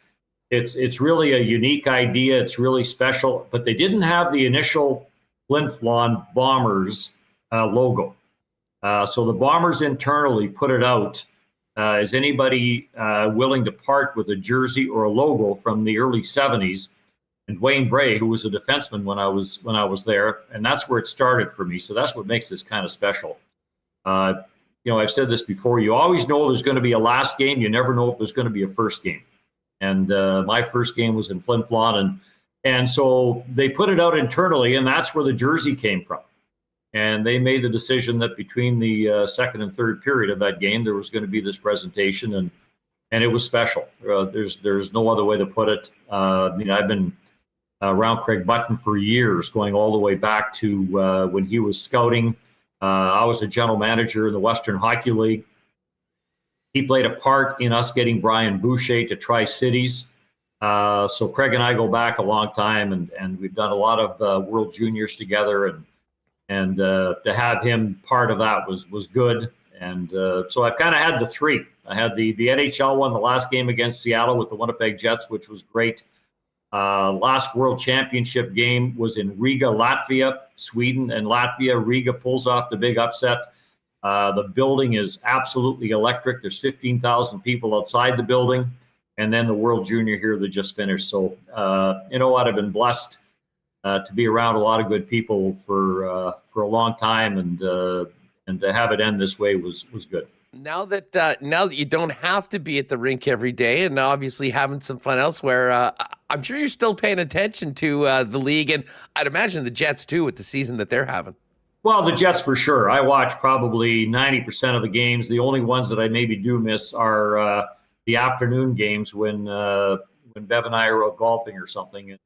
really a unique idea. It's really special. But they didn't have the initial Flin Flon Bombers logo. So the Bombers internally put it out. Is anybody willing to part with a jersey or a logo from the early 70s? And Wayne Bray, who was a defenseman when I was there, and that's where it started for me. So that's what makes this kind of special. I've said this before. You always know there's going to be a last game. You never know if there's going to be a first game. And my first game was in Flin Flon, and so they put it out internally, and that's where the jersey came from. And they made the decision that between the second and third period of that game, there was going to be this presentation, and it was special. There's no other way to put it. I've been around Craig Button for years, going all the way back to when he was scouting. I was a general manager in the Western Hockey League. He played a part in us getting Brian Boucher to Tri-Cities. So Craig and I go back a long time, and we've done a lot of World Juniors together, and to have him part of that was good. And so I've kind of had the three. I had the NHL one, the last game against Seattle with the Winnipeg Jets, which was great. Last World Championship game was in Riga, Latvia. Sweden and Latvia. Riga pulls off the big upset. The building is absolutely electric. There's 15,000 people outside the building. And then the World Junior here that just finished. So, you know what? I've been blessed to be around a lot of good people for a long time, and to have it end this way was good. Now that you don't have to be at the rink every day, and obviously having some fun elsewhere, I'm sure you're still paying attention to the league, and I'd imagine the Jets too with the season that they're having. Well, the Jets for sure. I watch probably 90% of the games. The only ones that I maybe do miss are the afternoon games when Bev and I are out golfing or something,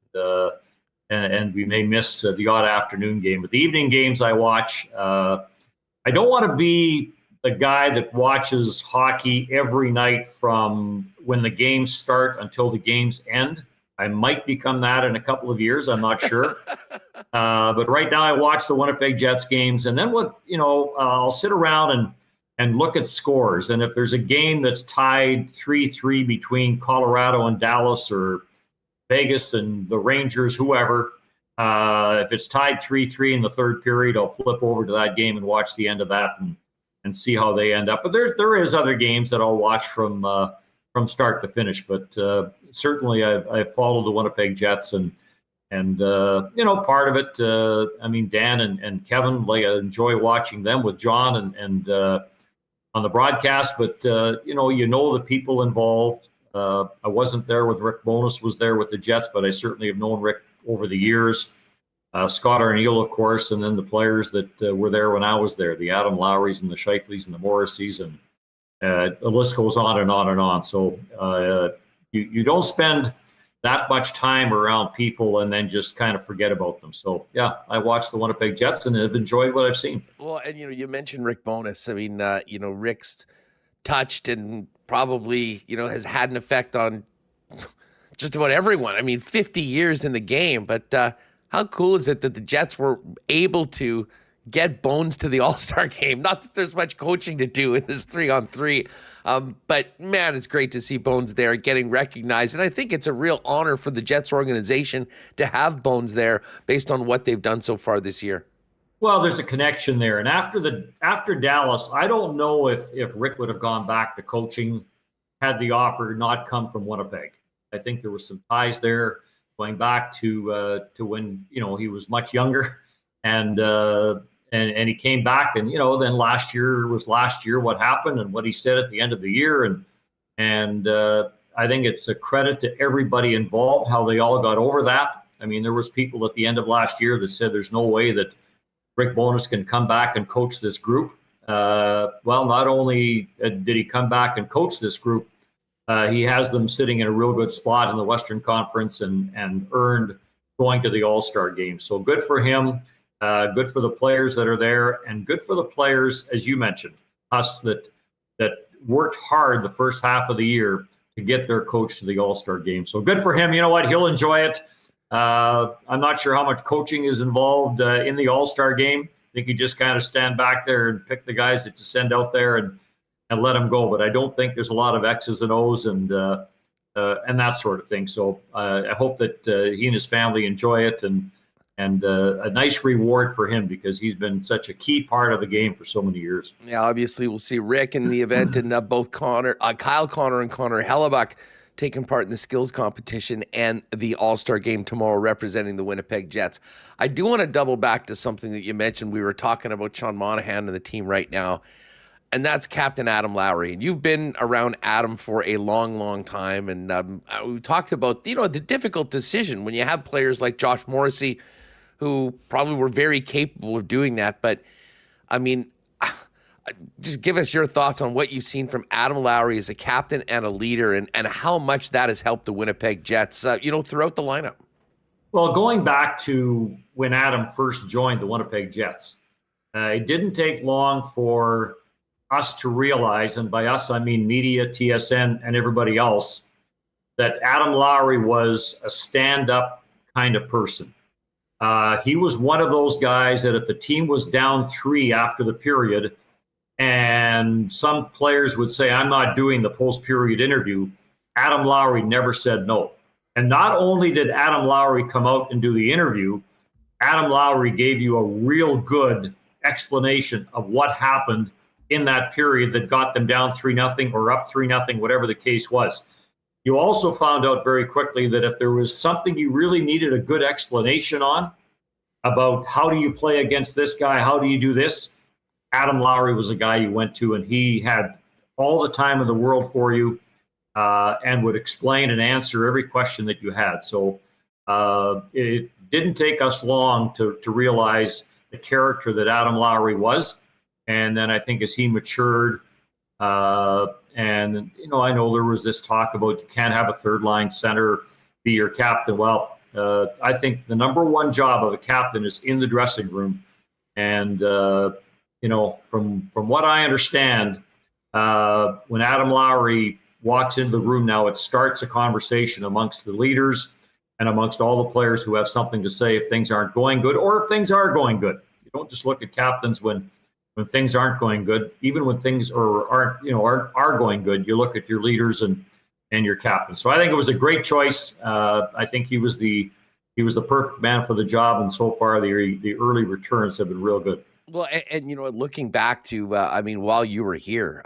and we may miss the odd afternoon game. But the evening games I watch. I don't want to be the guy that watches hockey every night from when the games start until the games end. I might become that in a couple of years. I'm not sure. But right now I watch the Winnipeg Jets games, and then I'll sit around and look at scores. And if there's a game that's tied 3-3 between Colorado and Dallas, or Vegas and the Rangers, whoever, if it's tied 3-3 in the third period, I'll flip over to that game and watch the end of that and see how they end up. But there is other games that I'll watch from start to finish. But certainly I've followed the Winnipeg Jets, and Part of it, Dan and Kevin, like, I enjoy watching them with John and on the broadcast, but the people involved. I wasn't there when Rick Bowness was there with the Jets, but I certainly have known Rick over the years. Scott Arniel, of course, and then the players that were there when I was there, the Adam Lowrys and the Scheifeleys and the Morrisseys, and the list goes on and on and on. So you don't spend that much time around people and then just kind of forget about them. So, yeah, I watched the Winnipeg Jets and have enjoyed what I've seen. Well, and, you mentioned Rick Bowness. I mean, Rick's touched and probably, has had an effect on just about everyone. I mean, 50 years in the game, but how cool is it that the Jets were able to get Bones to the All-Star game? Not that there's much coaching to do in this 3-on-3, but man, it's great to see Bones there getting recognized. And I think it's a real honor for the Jets organization to have Bones there based on what they've done so far this year. Well, there's a connection there. And after Dallas, I don't know if Rick would have gone back to coaching had the offer not come from Winnipeg. I think there was some ties there going back to when he was much younger, and he came back, and then last year was last year. What happened and what he said at the end of the year, and I think it's a credit to everybody involved how they all got over that. I mean, there was people at the end of last year that said there's no way that Rick Bowness can come back and coach this group. Well, not only did he come back and coach this group, he has them sitting in a real good spot in the Western Conference and earned going to the All-Star game. So good for him, good for the players that are there, and good for the players, as you mentioned, us that worked hard the first half of the year to get their coach to the All-Star game. So good for him. You know what? He'll enjoy it. I'm not sure how much coaching is involved in the All-Star game. I think you just kind of stand back there and pick the guys that you send out there and let them go. But I don't think there's a lot of X's and O's and that sort of thing. So I hope that he and his family enjoy it and a nice reward for him because he's been such a key part of the game for so many years. Yeah, obviously we'll see Rick in the event and both Kyle Connor and Connor Hellebuck taking part in the skills competition and the All-Star game tomorrow representing the Winnipeg Jets. I do want to double back to something that you mentioned. We were talking about Sean Monahan and the team right now, and that's Captain Adam Lowry. And you've been around Adam for a long, long time, and we talked about, the difficult decision when you have players like Josh Morrissey, who probably were very capable of doing that. But, I mean, just give us your thoughts on what you've seen from Adam Lowry as a captain and a leader and how much that has helped the Winnipeg Jets, throughout the lineup. Well, going back to when Adam first joined the Winnipeg Jets, it didn't take long for us to realize, and by us I mean media, TSN, and everybody else, that Adam Lowry was a stand-up kind of person. He was one of those guys that if the team was down 3 after the period, and some players would say, I'm not doing the post-period interview, Adam Lowry never said no. And not only did Adam Lowry come out and do the interview, Adam Lowry gave you a real good explanation of what happened in that period that got them down 3-0 or up 3-0, whatever the case was. You also found out very quickly that if there was something you really needed a good explanation on about how do you play against this guy, how do you do this, Adam Lowry was a guy you went to, and he had all the time in the world for you and would explain and answer every question that you had. So it didn't take us long to realize the character that Adam Lowry was. And then I think as he matured, I know there was this talk about you can't have a third-line center be your captain. Well, I think the number one job of a captain is in the dressing room. And from what I understand, when Adam Lowry walks into the room now, it starts a conversation amongst the leaders and amongst all the players who have something to say if things aren't going good or if things are going good. You don't just look at captains when things aren't going good. Even when things are going good, you look at your leaders and your captain. So I think it was a great choice. I think he was the perfect man for the job, and so far the early returns have been real good. Well, and looking back to, while you were here,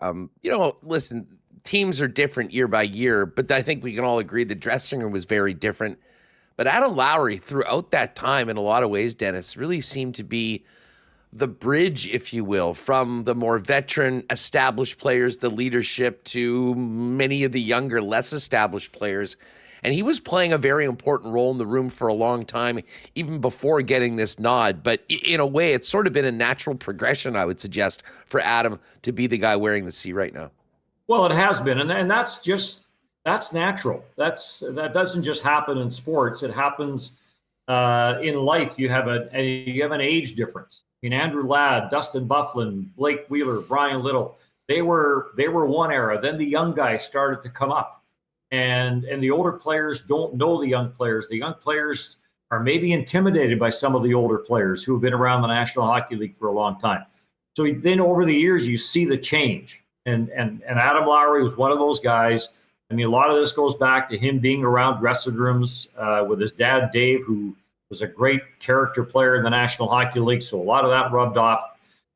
listen, teams are different year by year, but I think we can all agree the dressing room was very different. But Adam Lowry, throughout that time, in a lot of ways, Dennis, really seemed to be the bridge, if you will, from the more veteran, established players, the leadership, to many of the younger, less established players. And he was playing a very important role in the room for a long time, even before getting this nod. But in a way, it's sort of been a natural progression, I would suggest, for Adam to be the guy wearing the C right now. Well, it has been. And that's natural. That doesn't just happen in sports. It happens in life. You have an age difference. I mean, Andrew Ladd, Dustin Byfuglien, Blake Wheeler, Brian Little, they were one era. Then the young guys started to come up. And the older players don't know the young players. The young players are maybe intimidated by some of the older players who have been around the National Hockey League for a long time. So then over the years, you see the change. And Adam Lowry was one of those guys. I mean, a lot of this goes back to him being around dressing rooms with his dad, Dave, who was a great character player in the National Hockey League. So a lot of that rubbed off.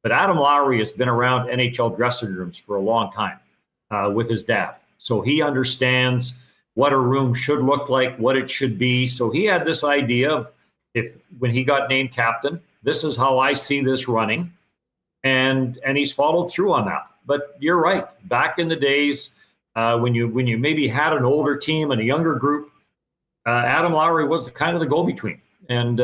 But Adam Lowry has been around NHL dressing rooms for a long time with his dad. So he understands what a room should look like, what it should be. So he had this idea of when he got named captain, this is how I see this running. And he's followed through on that. But you're right. Back in the days when you maybe had an older team and a younger group, Adam Lowry was the go-between. And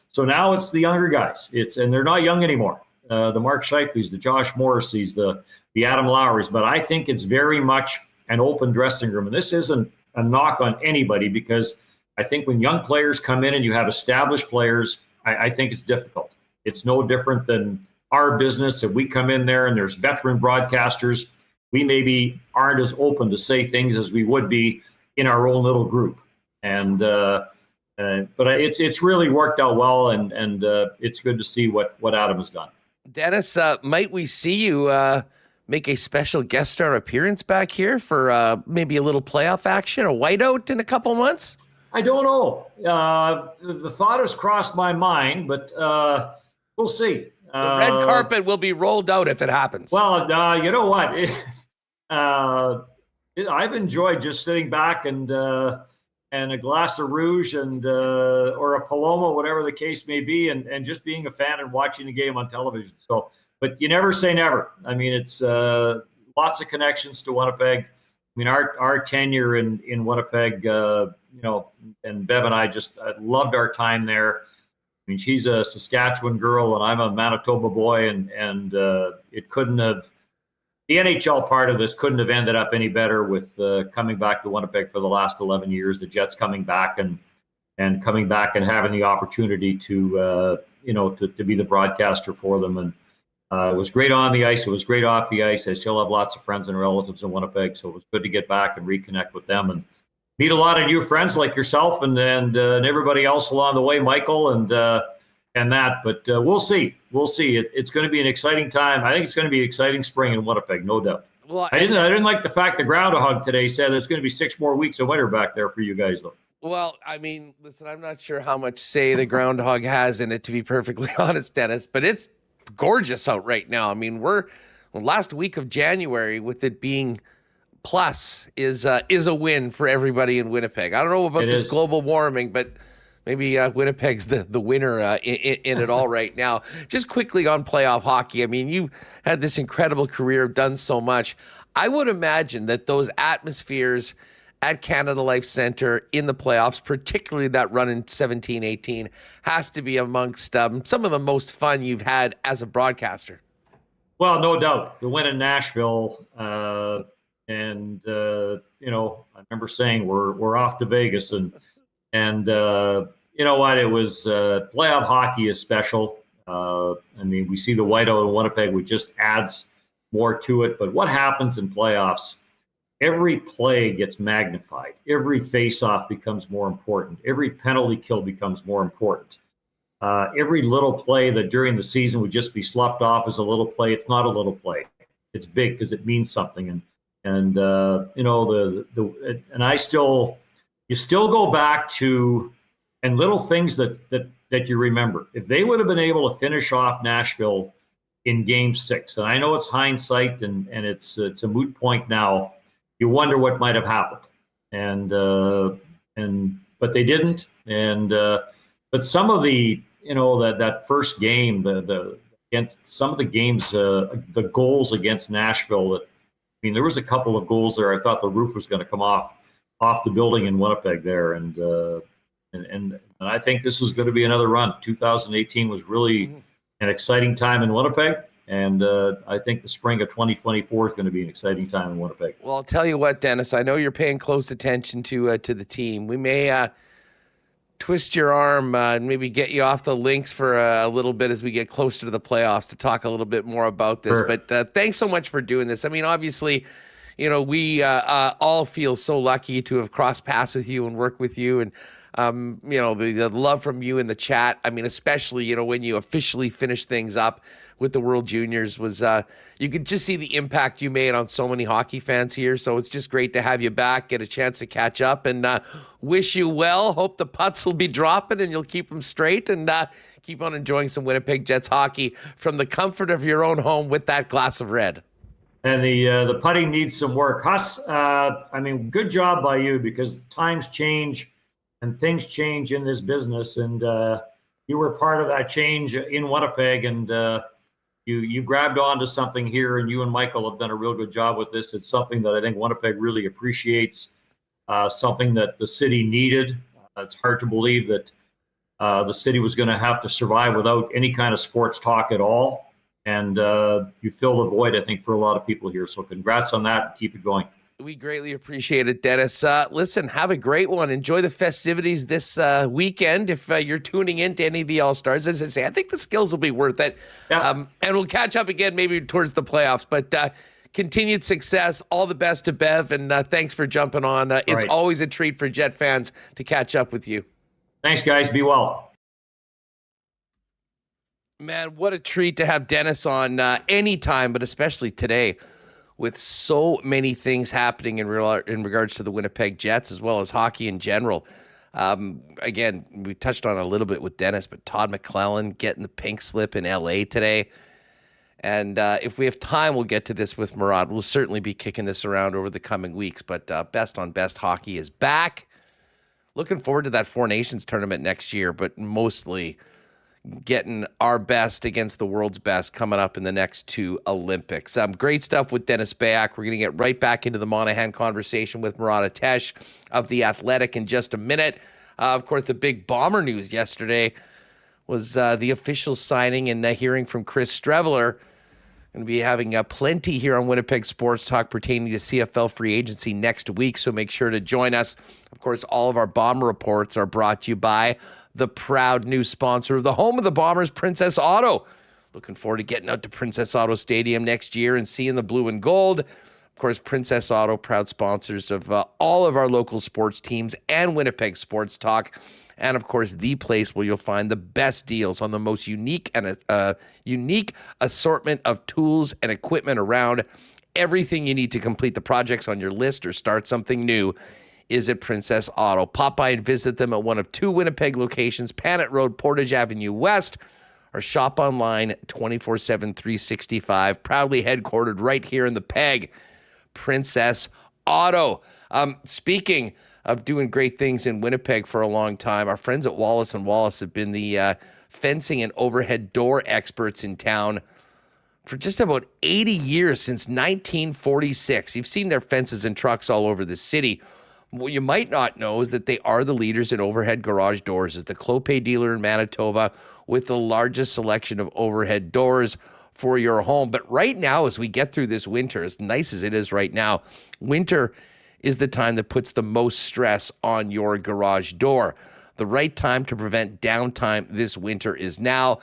so now it's the younger guys. And they're not young anymore. The Mark Scheifele's, the Josh Morrissey's, the Adam Lowry's. But I think it's very much an open dressing room. And this isn't a knock on anybody, because I think when young players come in and you have established players, I think it's difficult. It's no different than our business. If we come in there and there's veteran broadcasters, we maybe aren't as open to say things as we would be in our own little group. And but it's really worked out well, and it's good to see what Adam has done. Dennis, might we see you make a special guest star appearance back here for maybe a little playoff action, a whiteout in a couple months? I don't know. The thought has crossed my mind, but we'll see. The red carpet will be rolled out if it happens. Well, you know what? I've enjoyed just sitting back and a glass of rouge and or a Paloma, whatever the case may be, and just being a fan and watching the game on television. So, but you never say never. I mean, it's lots of connections to Winnipeg. I mean, our tenure in Winnipeg, and Bev and I I loved our time there. I mean, she's a Saskatchewan girl and I'm a Manitoba boy, and it couldn't have. The NHL part of this couldn't have ended up any better with coming back to Winnipeg for the last 11 years. The Jets coming back and coming back and having the opportunity to be the broadcaster for them. And it was great on the ice. It was great off the ice. I still have lots of friends and relatives in Winnipeg, so it was good to get back and reconnect with them and meet a lot of new friends like yourself and everybody else along the way, Michael and that. But we'll see. We'll see. It's going to be an exciting time. I think it's going to be an exciting spring in Winnipeg, no doubt. Well, I didn't like the fact the groundhog today said there's going to be 6 more weeks of winter back there for you guys, though. Well, I mean, listen, I'm not sure how much say the groundhog has in it, to be perfectly honest, Dennis, but it's gorgeous out right now. I mean, we're last week of January, with it being plus is a win for everybody in Winnipeg. I don't know about this global warming, but maybe Winnipeg's the winner in it all right now. Just quickly on playoff hockey, I mean, you had this incredible career, done so much. I would imagine that those atmospheres at Canada Life Centre in the playoffs, particularly that run in 17-18, has to be amongst some of the most fun you've had as a broadcaster. Well, no doubt. The win in Nashville, I remember saying we're off to Vegas, and you know what? It was playoff hockey is special. I mean, we see the whiteout in Winnipeg, which just adds more to it. But what happens in playoffs? Every play gets magnified. Every face-off becomes more important. Every penalty kill becomes more important. Every little play that during the season would just be sloughed off as a little play, it's not a little play. It's big because it means something. And you still go back to and little things that you remember. If they would have been able to finish off Nashville in Game 6, and I know it's hindsight and it's a moot point now. You wonder what might have happened, but they didn't. And but some of the that first game, the against some of the games, the goals against Nashville. There was a couple of goals there. I thought the roof was going to come off the building in Winnipeg there, and I think this was going to be another run. 2018 was really an exciting time in Winnipeg. And I think the spring of 2024 is going to be an exciting time in Winnipeg. Well, I'll tell you what, Dennis, I know you're paying close attention to the team. We may twist your arm and maybe get you off the links for a little bit as we get closer to the playoffs to talk a little bit more about this. Sure. But thanks so much for doing this. Obviously, we all feel so lucky to have crossed paths with you and worked with you. And the love from you in the chat. Especially, when you officially finish things up with the World Juniors was, you could just see the impact you made on so many hockey fans here. So it's just great to have you back, get a chance to catch up, and wish you well. Hope the putts will be dropping and you'll keep them straight, and keep on enjoying some Winnipeg Jets hockey from the comfort of your own home with that glass of red. And the putting needs some work. Huss, good job by you, because times change and things change in this business, and you were part of that change in Winnipeg, and you grabbed onto something here, and you and Michael have done a real good job with this. It's something that I think Winnipeg really appreciates, something that the city needed. It's hard to believe that the city was going to have to survive without any kind of sports talk at all, and you filled a void, I think, for a lot of people here. So congrats on that, and keep it going. We greatly appreciate it, Dennis. Listen, have a great one. Enjoy the festivities this weekend. If you're tuning in to any of the All-Stars, as I say, I think the skills will be worth it. Yeah. And we'll catch up again maybe towards the playoffs. But continued success. All the best to Bev, and thanks for jumping on. It's always a treat for Jet fans to catch up with you. Thanks, guys. Be well. Man, what a treat to have Dennis on anytime, but especially today, with so many things happening in regards to the Winnipeg Jets, as well as hockey in general. Again, we touched on a little bit with Dennis, but Todd McClellan getting the pink slip in LA today. And if we have time, we'll get to this with Murat. We'll certainly be kicking this around over the coming weeks, but Best on Best hockey is back. Looking forward to that Four Nations tournament next year, but mostly getting our best against the world's best coming up in the next two Olympics. Great stuff with Dennis Beyak. We're going to get right back into the Monahan conversation with Murat of The Athletic in just a minute. Of course, the big Bomber news yesterday was the official signing and hearing from Chris Streveler. Going to be having plenty here on Winnipeg Sports Talk pertaining to CFL free agency next week, so make sure to join us. Of course, all of our Bomber reports are brought to you by the proud new sponsor of the home of the Bombers, Princess Auto. Looking forward to getting out to Princess Auto Stadium next year and seeing the blue and gold. Of course, Princess Auto, proud sponsors of all of our local sports teams and Winnipeg Sports Talk. And, of course, the place where you'll find the best deals on the most unique assortment of tools and equipment around. Everything you need to complete the projects on your list or start something new is at Princess Auto. Pop by and visit them at one of two Winnipeg locations, Panet Road, Portage Avenue West, or shop online 24/7, 365. Proudly headquartered right here in the Peg, Princess Auto. Speaking of doing great things in Winnipeg for a long time, our friends at Wallace & Wallace have been the fencing and overhead door experts in town for just about 80 years, since 1946. You've seen their fences and trucks all over the city. What you might not know is that they are the leaders in overhead garage doors, as the Clopay dealer in Manitoba with the largest selection of overhead doors for your home. But right now, as we get through this winter, as nice as it is right now, winter is the time that puts the most stress on your garage door. The right time to prevent downtime this winter is now.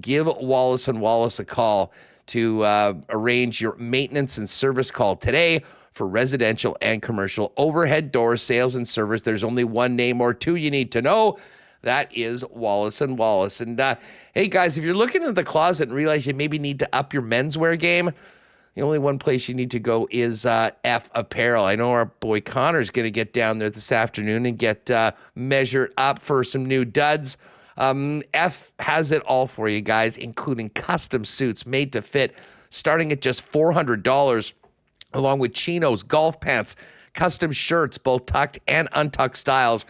Give Wallace & Wallace a call to arrange your maintenance and service call today for residential and commercial overhead door sales and service. There's only one name or two you need to know. That is Wallace & Wallace. And hey, guys, if you're looking at the closet and realize you maybe need to up your menswear game, the only one place you need to go is F Apparel. I know our boy Connor's going to get down there this afternoon and get measured up for some new duds. F has it all for you guys, including custom suits made to fit, starting at just $400, along with chinos, golf pants, custom shirts, both tucked and untucked styles,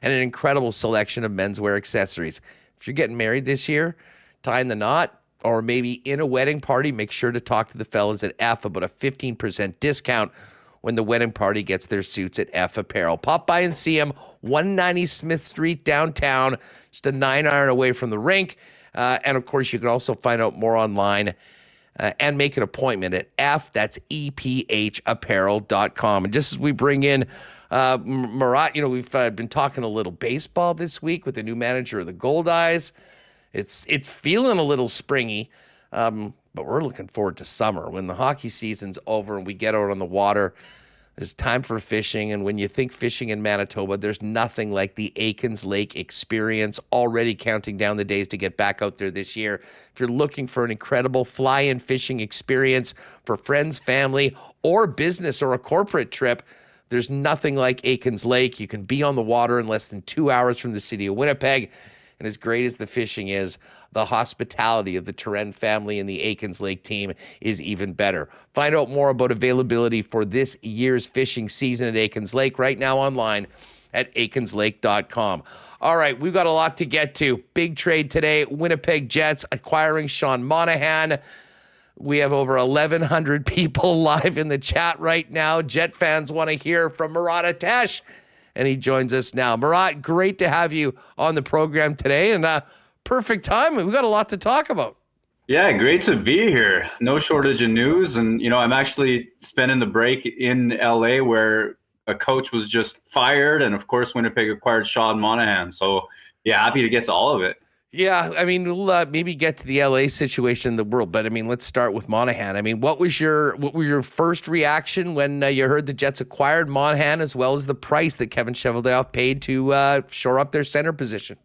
and an incredible selection of menswear accessories. If you're getting married this year, tying the knot, or maybe in a wedding party, make sure to talk to the fellas at F about a 15% discount when the wedding party gets their suits at F Apparel. Pop by and see them, 190 Smith Street downtown, just a 9-iron away from the rink. And of course, you can also find out more online and make an appointment at that's EPHapparel.com. And just as we bring in Murat, we've been talking a little baseball this week with the new manager of the Gold Eyes. It's feeling a little springy, but we're looking forward to summer. When the hockey season's over and we get out on the water, there's time for fishing. And when you think fishing in Manitoba, there's nothing like the Aitken's Lake experience. Already counting down the days to get back out there this year. If you're looking for an incredible fly-in fishing experience for friends, family, or business, or a corporate trip, there's nothing like Aitken's Lake. You can be on the water in less than 2 hours from the city of Winnipeg. And as great as the fishing is, the hospitality of the Terren family and the Aitken's Lake team is even better. Find out more about availability for this year's fishing season at Aitken's Lake right now online at aikenslake.com. All right, we've got a lot to get to. Big trade today. Winnipeg Jets acquiring Sean Monahan. We have over 1,100 people live in the chat right now. Jet fans want to hear from Murat, and he joins us now. Murat, great to have you on the program today, and perfect time. We've got a lot to talk about. Yeah, great to be here. No shortage of news, and I'm actually spending the break in LA where a coach was just fired, and of course Winnipeg acquired Sean Monahan. So yeah, happy to get to all of it. Yeah, I mean, we'll maybe get to the LA situation in the world, but I mean, let's start with Monahan. I mean, what were your first reaction when you heard the Jets acquired Monahan, as well as the price that Kevin Cheveldayoff paid to shore up their center position?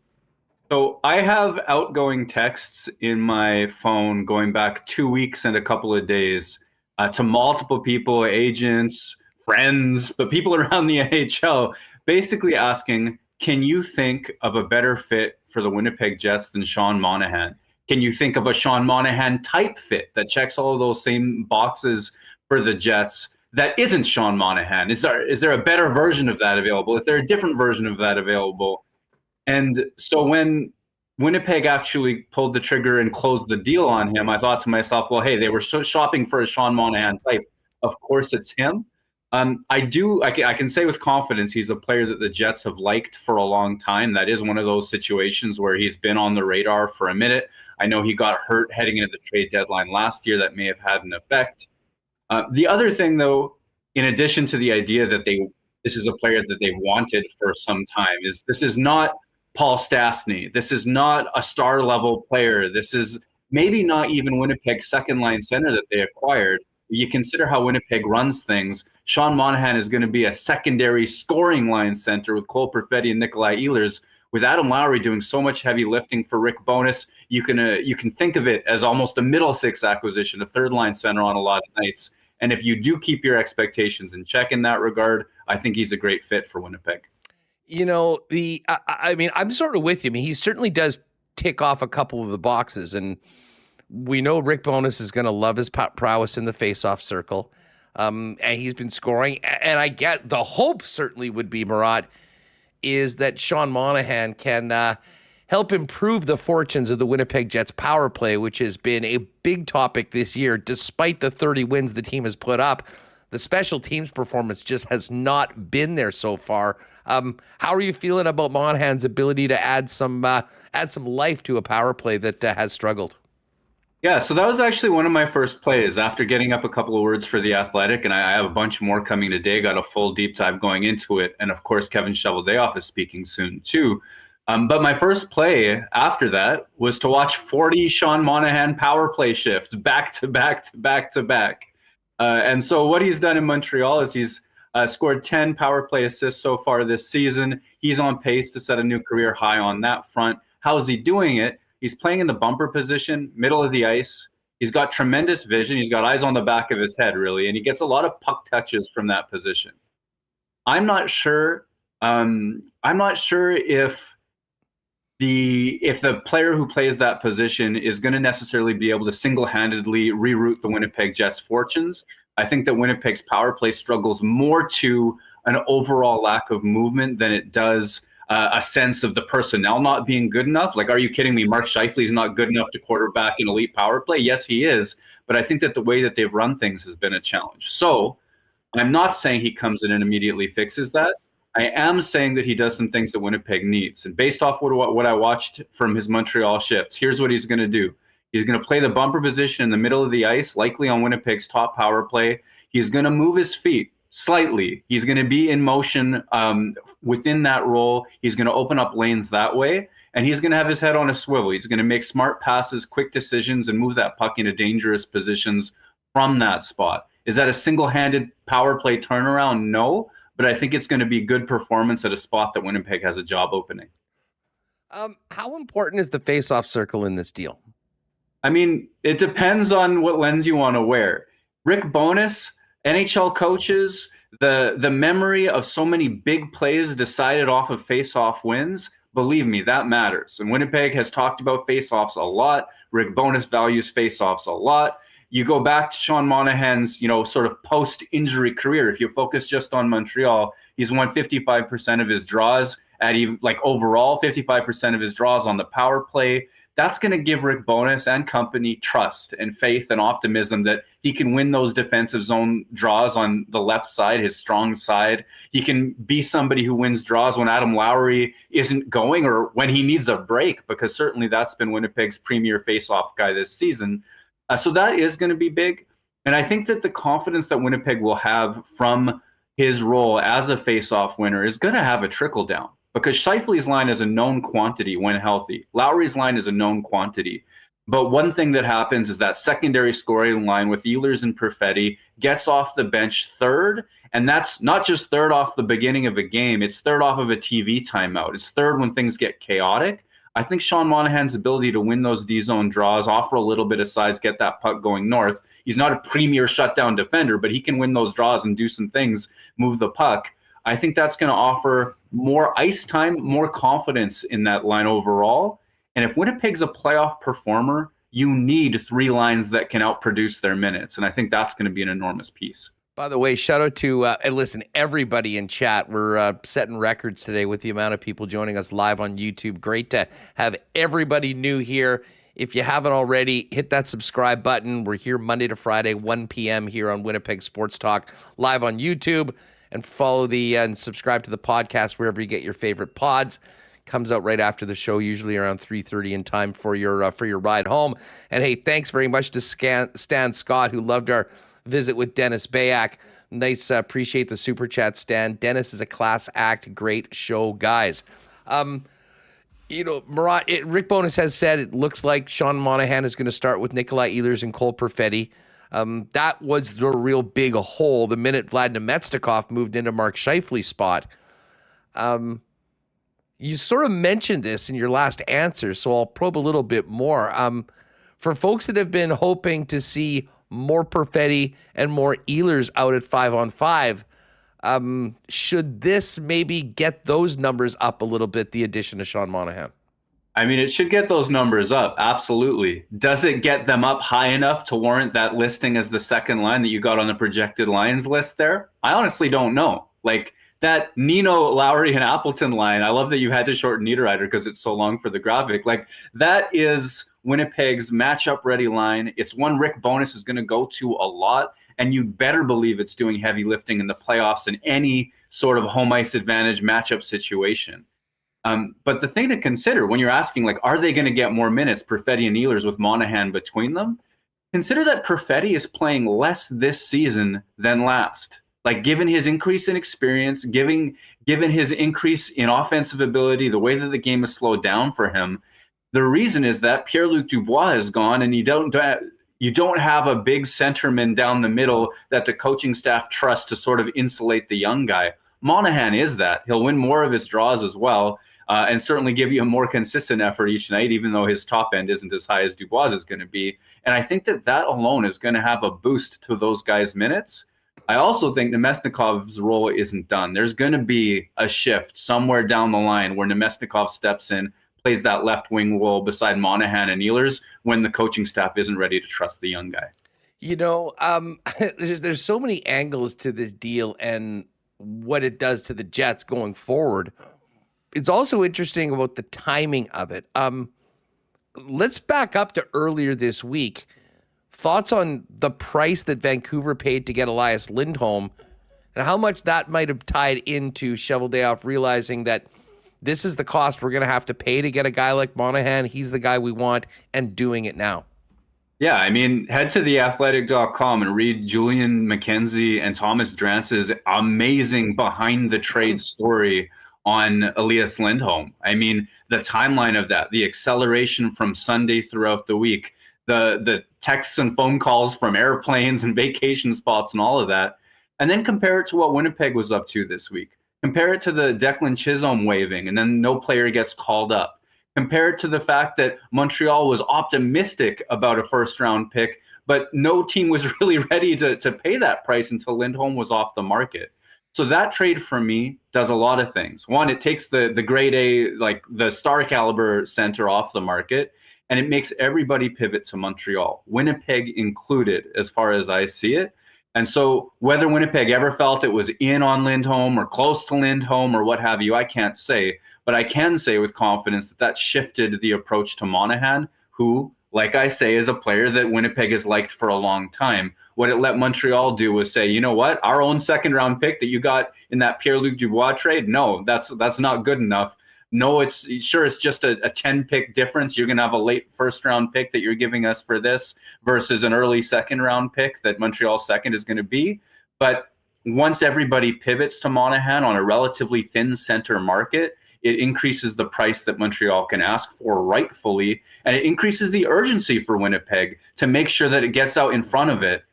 So I have outgoing texts in my phone going back 2 weeks and a couple of days to multiple people, agents, friends, but people around the NHL, basically asking, can you think of a better fit for the Winnipeg Jets than Sean Monahan? Can you think of a Sean Monahan type fit that checks all of those same boxes for the Jets that isn't Sean Monahan? Is there a better version of that available? Is there a different version of that available? And so when Winnipeg actually pulled the trigger and closed the deal on him, I thought to myself, well, hey, they were shopping for a Sean Monahan type. Of course it's him. I can say with confidence he's a player that the Jets have liked for a long time. That is one of those situations where he's been on the radar for a minute. I know he got hurt heading into the trade deadline last year. That may have had an effect. The other thing, though, in addition to the idea that this is a player that they've wanted for some time, is this is not Paul Stastny. This is not a star-level player. This is maybe not even Winnipeg's second-line center that they acquired. You consider how Winnipeg runs things. Sean Monahan is going to be a secondary scoring line center with Cole Perfetti and Nikolai Ehlers. With Adam Lowry doing so much heavy lifting for Rick Bowness, you can think of it as almost a middle six acquisition, a third-line center on a lot of nights. And if you do keep your expectations in check in that regard, I think he's a great fit for Winnipeg. I mean, I'm sort of with you. I mean, he certainly does tick off a couple of the boxes, and we know Rick Bowness is going to love his prowess in the faceoff circle, and he's been scoring. And I get the hope certainly would be, Murat, is that Sean Monahan can help improve the fortunes of the Winnipeg Jets power play, which has been a big topic this year. Despite the 30 wins the team has put up, the special teams performance just has not been there so far. How are you feeling about Monahan's ability to add some life to a power play that has struggled? Yeah, so that was actually one of my first plays after getting up a couple of words for The Athletic, and I have a bunch more coming today, got a full deep dive going into it, and of course Kevin Cheveldayoff is speaking soon too. But my first play after that was to watch 40 Sean Monahan power play shifts back to back to back to back. And so what he's done in Montreal is he's scored 10 power play assists so far this season. He's on pace to set a new career high on that front. How is he doing it? He's playing in the bumper position, middle of the ice. He's got tremendous vision. He's got eyes on the back of his head, really, and he gets a lot of puck touches from that position. I'm not sure if the player who plays that position is going to necessarily be able to single-handedly reroute the Winnipeg Jets' fortunes. I think that Winnipeg's power play struggles more to an overall lack of movement than it does a sense of the personnel not being good enough. Like, are you kidding me? Mark Scheifele's not good enough to quarterback an elite power play. Yes, he is. But I think that the way that they've run things has been a challenge. So I'm not saying he comes in and immediately fixes that. I am saying that he does some things that Winnipeg needs. And based off what I watched from his Montreal shifts, here's what he's going to do. He's going to play the bumper position in the middle of the ice, likely on Winnipeg's top power play. He's going to move his feet slightly. He's going to be in motion within that role. He's going to open up lanes that way. And he's going to have his head on a swivel. He's going to make smart passes, quick decisions, and move that puck into dangerous positions from that spot. Is that a single-handed power play turnaround? No. But I think it's going to be good performance at a spot that Winnipeg has a job opening. How important is the face-off circle in this deal? I mean, it depends on what lens you want to wear. Rick Bowness, NHL coaches, the memory of so many big plays decided off of face-off wins, believe me, that matters. And Winnipeg has talked about face-offs a lot. Rick Bowness values face-offs a lot. You go back to Sean Monahan's, sort of post-injury career. If you focus just on Montreal, he's won 55% of his draws overall 55% of his draws on the power play. That's going to give Rick Bowness and company trust and faith and optimism that he can win those defensive zone draws on the left side, his strong side. He can be somebody who wins draws when Adam Lowry isn't going or when he needs a break, because certainly that's been Winnipeg's premier face-off guy this season. So that is going to be big. And I think that the confidence that Winnipeg will have from his role as a face-off winner is going to have a trickle down, because Scheifele's line is a known quantity when healthy. Lowry's line is a known quantity. But one thing that happens is that secondary scoring line with Ehlers and Perfetti gets off the bench third. And that's not just third off the beginning of a game. It's third off of a TV timeout. It's third when things get chaotic. I think Sean Monahan's ability to win those D-zone draws, offer a little bit of size, get that puck going north. He's not a premier shutdown defender, but he can win those draws and do some things, move the puck. I think that's going to offer more ice time, more confidence in that line overall. And if Winnipeg's a playoff performer, you need three lines that can outproduce their minutes. And I think that's going to be an enormous piece. By the way, shout out to, and listen, everybody in chat. We're setting records today with the amount of people joining us live on YouTube. Great to have everybody new here. If you haven't already, hit that subscribe button. We're here Monday to Friday, 1 p.m. here on Winnipeg Sports Talk, live on YouTube. And follow and subscribe to the podcast wherever you get your favorite pods. Comes out right after the show, usually around 3:30 in time for your ride home. And hey, thanks very much to Stan Scott, who loved our visit with Dennis Beyak. Nice, appreciate the super chat, Stan. Dennis is a class act, great show, guys. Murat, Rick Bowness has said it looks like Sean Monahan is going to start with Nikolai Ehlers and Cole Perfetti. That was the real big hole the minute Vlad Nemetsnikov moved into Mark Scheifele's spot. You sort of mentioned this in your last answer, so I'll probe a little bit more. For folks that have been hoping to see more Perfetti and more Ehlers out at 5-on-5, should this maybe get those numbers up a little bit, the addition of Sean Monahan? I mean, it should get those numbers up. Absolutely. Does it get them up high enough to warrant that listing as the second line that you got on the projected lines list there? I honestly don't know. Like that Nino, Lowry, and Appleton line, I love that you had to shorten Niederreiter because it's so long for the graphic. Like that is Winnipeg's matchup ready line. It's one Rick Bowness is going to go to a lot, and you better believe it's doing heavy lifting in the playoffs in any sort of home ice advantage matchup situation. But the thing to consider when you're asking, like, are they going to get more minutes, Perfetti and Ehlers with Monahan between them? Consider that Perfetti is playing less this season than last. Like, given his increase in experience, given his increase in offensive ability, the way that the game has slowed down for him, the reason is that Pierre-Luc Dubois is gone, and you don't have a big centerman down the middle that the coaching staff trusts to sort of insulate the young guy. Monahan is that. He'll win more of his draws as well. And certainly give you a more consistent effort each night, even though his top end isn't as high as Dubois is going to be. And I think that alone is going to have a boost to those guys' minutes. I also think Nemesnikov's role isn't done. There's going to be a shift somewhere down the line where Nemesnikov steps in, plays that left wing role beside Monahan and Ehlers when the coaching staff isn't ready to trust the young guy. There's so many angles to this deal and what it does to the Jets going forward. it's also interesting about the timing of it. Let's back up to earlier this week. Thoughts on the price that Vancouver paid to get Elias Lindholm and how much that might have tied into Cheveldayoff realizing that this is the cost we're going to have to pay to get a guy like Monahan. He's the guy we want, and doing it now. Yeah, I mean, head to theathletic.com and read Julian McKenzie and Thomas Drance's amazing behind the trade story on Elias Lindholm. I mean, the timeline of that, the acceleration from Sunday throughout the week, the texts and phone calls from airplanes and vacation spots and all of that, and then compare it to what Winnipeg was up to this week. Compare it to the Declan Chisholm waiving and then no player gets called up. Compare it to the fact that Montreal was optimistic about a first-round pick, but no team was really ready to pay that price until Lindholm was off the market. So that trade for me does a lot of things. One, it takes the grade A, like the star caliber center off the market, and it makes everybody pivot to Montreal, Winnipeg included, as far as I see it. And so whether Winnipeg ever felt it was in on Lindholm or close to Lindholm or what have you, I can't say. But I can say with confidence that shifted the approach to Monahan, who, like I say, is a player that Winnipeg has liked for a long time. What it let Montreal do was say, you know what, our own second-round pick that you got in that Pierre-Luc Dubois trade, no, that's not good enough. No, it's just a 10-pick difference. You're going to have a late first-round pick that you're giving us for this versus an early second-round pick that Montreal's second is going to be. But once everybody pivots to Monahan on a relatively thin center market, it increases the price that Montreal can ask for rightfully, and it increases the urgency for Winnipeg to make sure that it gets out in front of it.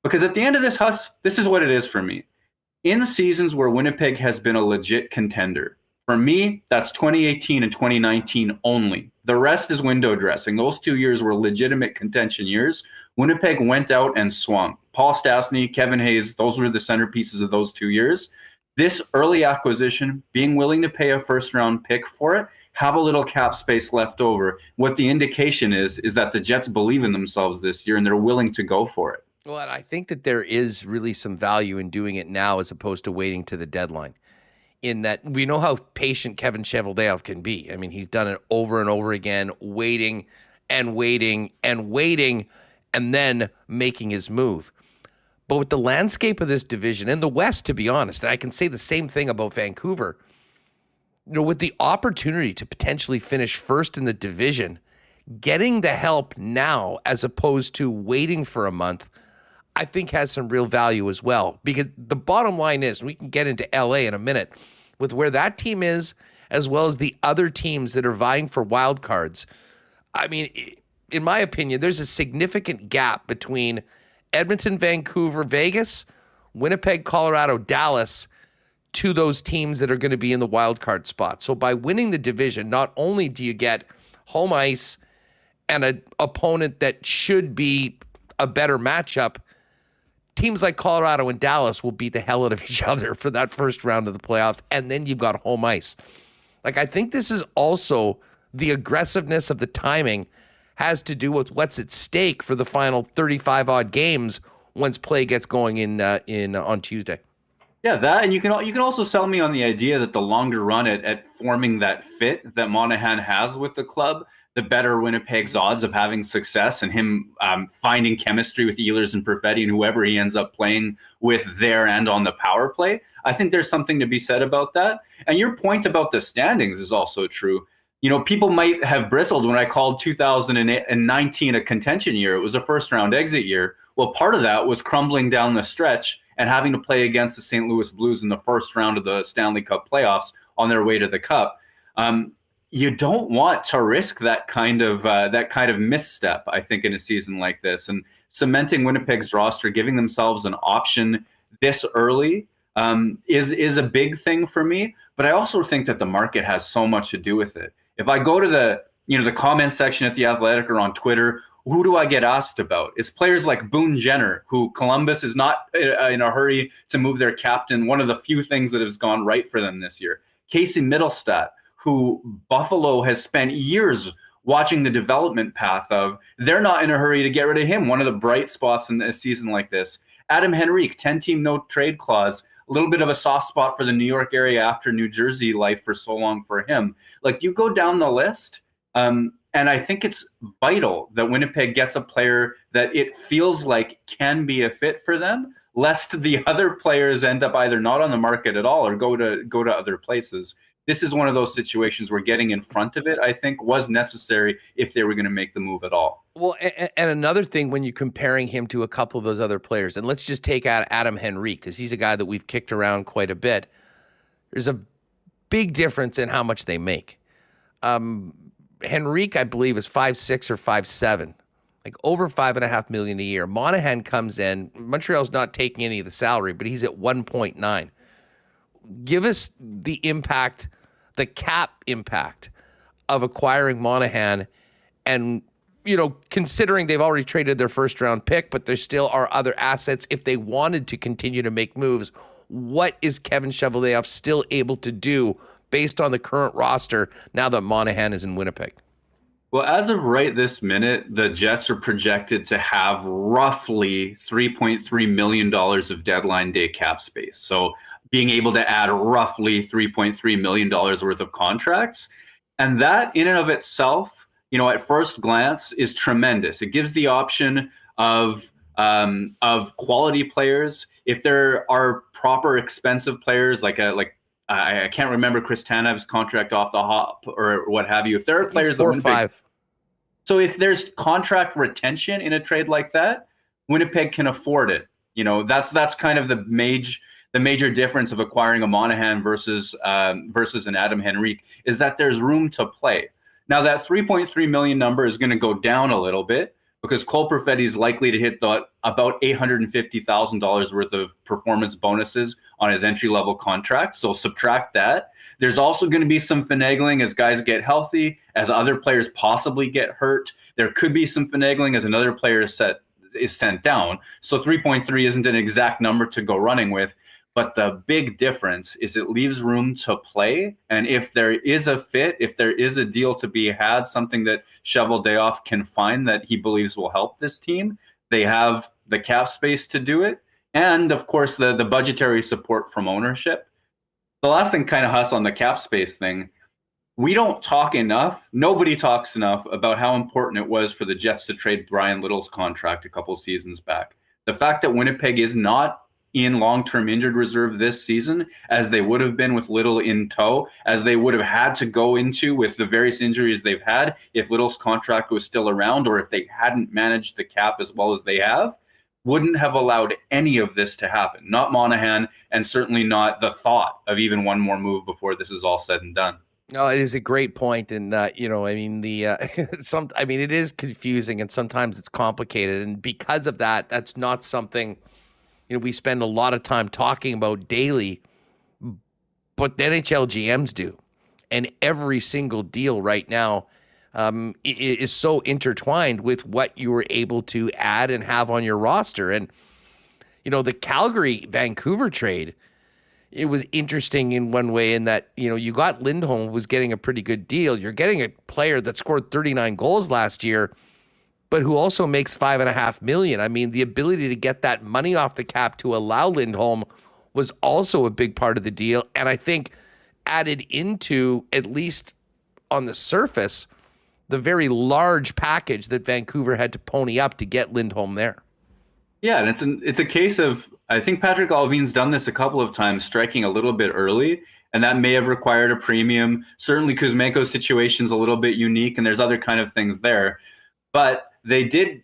Because at the end of this, Huss, this is what it is for me. In seasons where Winnipeg has been a legit contender, for me, that's 2018 and 2019 only. The rest is window dressing. Those 2 years were legitimate contention years. Winnipeg went out and swung. Paul Stastny, Kevin Hayes, those were the centerpieces of those 2 years. This early acquisition, being willing to pay a first-round pick for it, have a little cap space left over. What the indication is that the Jets believe in themselves this year and they're willing to go for it. Well, I think that there is really some value in doing it now as opposed to waiting to the deadline. In that we know how patient Kevin Cheveldayoff can be. I mean, he's done it over and over again, waiting and waiting and waiting, and then making his move. But with the landscape of this division, in the West, to be honest, and I can say the same thing about Vancouver, with the opportunity to potentially finish first in the division, getting the help now as opposed to waiting for a month, I think has some real value as well. Because the bottom line is, we can get into LA in a minute, with where that team is, as well as the other teams that are vying for wild cards. I mean, in my opinion, there's a significant gap between Edmonton, Vancouver, Vegas, Winnipeg, Colorado, Dallas, to those teams that are going to be in the wild card spot. So by winning the division, not only do you get home ice and an opponent that should be a better matchup, teams like Colorado and Dallas will beat the hell out of each other for that first round of the playoffs, and then you've got home ice. Like, I think this is also the aggressiveness of the timing has to do with what's at stake for the final 35-odd games once play gets going in on Tuesday. Yeah, that, and you can also sell me on the idea that the longer run at forming that fit that Monahan has with the club, the better Winnipeg's odds of having success and him finding chemistry with Ehlers and Perfetti and whoever he ends up playing with there and on the power play. I think there's something to be said about that. And your point about the standings is also true. You know, people might have bristled when I called 2019 a contention year. It was a first-round exit year. Well, part of that was crumbling down the stretch and having to play against the St. Louis Blues in the first round of the Stanley Cup playoffs on their way to the Cup. You don't want to risk that kind of misstep, I think, in a season like this. And cementing Winnipeg's roster, giving themselves an option this early is a big thing for me. But I also think that the market has so much to do with it. If I go to the comment section at The Athletic or on Twitter, who do I get asked about? It's players like Boone Jenner, who Columbus is not in a hurry to move their captain. One of the few things that has gone right for them this year. Casey Middlestat, who Buffalo has spent years watching the development path of. They're not in a hurry to get rid of him. One of the bright spots in a season like this. Adam Henrique, 10-team no-trade clause. little bit of a soft spot for the New York area after New Jersey life for so long for him. Like, you go down the list, and I think it's vital that Winnipeg gets a player that it feels like can be a fit for them, lest the other players end up either not on the market at all or go to other places. This is one of those situations where getting in front of it, I think, was necessary if they were going to make the move at all. Well, and another thing, when you're comparing him to a couple of those other players, and let's just take out Adam Henrique, because he's a guy that we've kicked around quite a bit. There's a big difference in how much they make. Henrique, I believe, is 5'6" or 5'7", like over $5.5 million a year. Monahan comes in. Montreal's not taking any of the salary, but he's at 1.9. Give us the impact, the cap impact of acquiring Monahan, and, you know, considering they've already traded their first round pick, but there still are other assets if they wanted to continue to make moves. What is Kevin Cheveldayoff still able to do based on the current roster now that Monahan is in Winnipeg? Well, as of right this minute, the Jets are projected to have roughly $3.3 million of deadline day cap space. So being able to add roughly $3.3 million worth of contracts. And that in and of itself, you know, at first glance is tremendous. It gives the option of quality players. If there are proper expensive players, I can't remember Chris Tanev's contract off the hop or what have you. If there are players 4 or 5. So if there's contract retention in a trade like that, Winnipeg can afford it. You know, that's kind of the major difference of acquiring a Monahan versus an Adam Henrique, is that there's room to play. Now, that $3.3 million number is going to go down a little bit because Cole Perfetti is likely to hit about $850,000 worth of performance bonuses on his entry-level contract. So subtract that. There's also going to be some finagling as guys get healthy, as other players possibly get hurt. There could be some finagling as another player is sent down. So 3.3 isn't an exact number to go running with. But the big difference is it leaves room to play. And if there is a fit, if there is a deal to be had, something that Cheveldayoff can find that he believes will help this team, they have the cap space to do it. And, of course, the budgetary support from ownership. The last thing, kind of Huss, on the cap space thing, we don't talk enough. Nobody talks enough about how important it was for the Jets to trade Brian Little's contract a couple seasons back. The fact that Winnipeg is not in long-term injured reserve this season, as they would have been with Little in tow, as they would have had to go into with the various injuries they've had if Little's contract was still around, or if they hadn't managed the cap as well as they have, wouldn't have allowed any of this to happen. Not Monahan, and certainly not the thought of even one more move before this is all said and done. No, it is a great point, and you know, I mean, it is confusing, and sometimes it's complicated, and because of that, that's not something, you know, we spend a lot of time talking about daily, but the NHL GMs do. And every single deal right now is so intertwined with what you were able to add and have on your roster. And, you know, the Calgary-Vancouver trade, it was interesting in one way in that, you know, you got Lindholm, was getting a pretty good deal. You're getting a player that scored 39 goals last year, but who also makes $5.5 million. I mean, the ability to get that money off the cap to allow Lindholm was also a big part of the deal. And I think added into, at least on the surface, the very large package that Vancouver had to pony up to get Lindholm there. Yeah, and it's a case of, I think Patrick Allvin's done this a couple of times, striking a little bit early, and that may have required a premium. Certainly Kuzmenko's situation's a little bit unique, and there's other kind of things there. But they did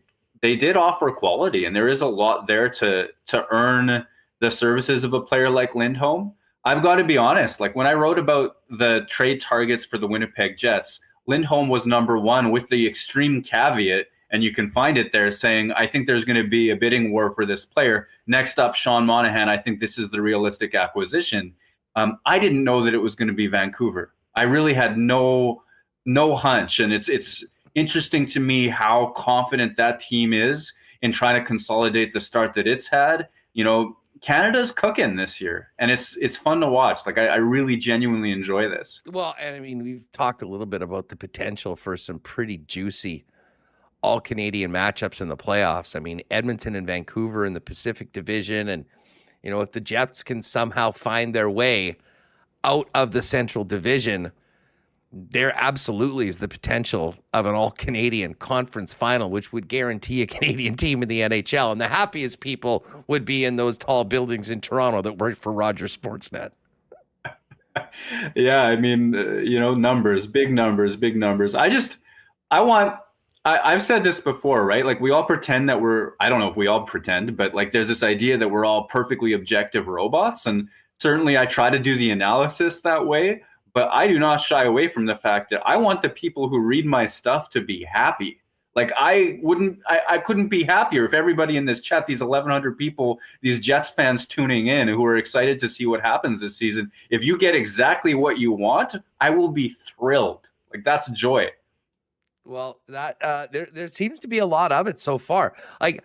offer quality, and there is a lot there to earn the services of a player like Lindholm. I've got to be honest, like when I wrote about the trade targets for the Winnipeg Jets, Lindholm was number one, with the extreme caveat, and you can find it there, saying, I think there's going to be a bidding war for this player. Next up, Sean Monahan, I think this is the realistic acquisition. I didn't know that it was going to be Vancouver. I really had no hunch, and it's interesting to me how confident that team is in trying to consolidate the start that it's had. You know, Canada's cooking this year, and it's fun to watch. Like I really genuinely enjoy this. Well, and I mean, we've talked a little bit about the potential for some pretty juicy all-Canadian matchups in the playoffs. I mean, Edmonton and Vancouver in the Pacific Division, and if the Jets can somehow find their way out of the Central Division, there absolutely is the potential of an all-Canadian conference final, which would guarantee a Canadian team in the NHL. And the happiest people would be in those tall buildings in Toronto that work for Rogers Sportsnet. Yeah, I mean, numbers, big numbers, big numbers. I've said this before, right? Like, we all pretend that I don't know if we all pretend, but like there's this idea that we're all perfectly objective robots. And certainly I try to do the analysis that way. But I do not shy away from the fact that I want the people who read my stuff to be happy. Like, I couldn't be happier if everybody in this chat, these 1,100 people, these Jets fans tuning in who are excited to see what happens this season, if you get exactly what you want, I will be thrilled. Like, that's joy. Well, that there seems to be a lot of it so far. Like,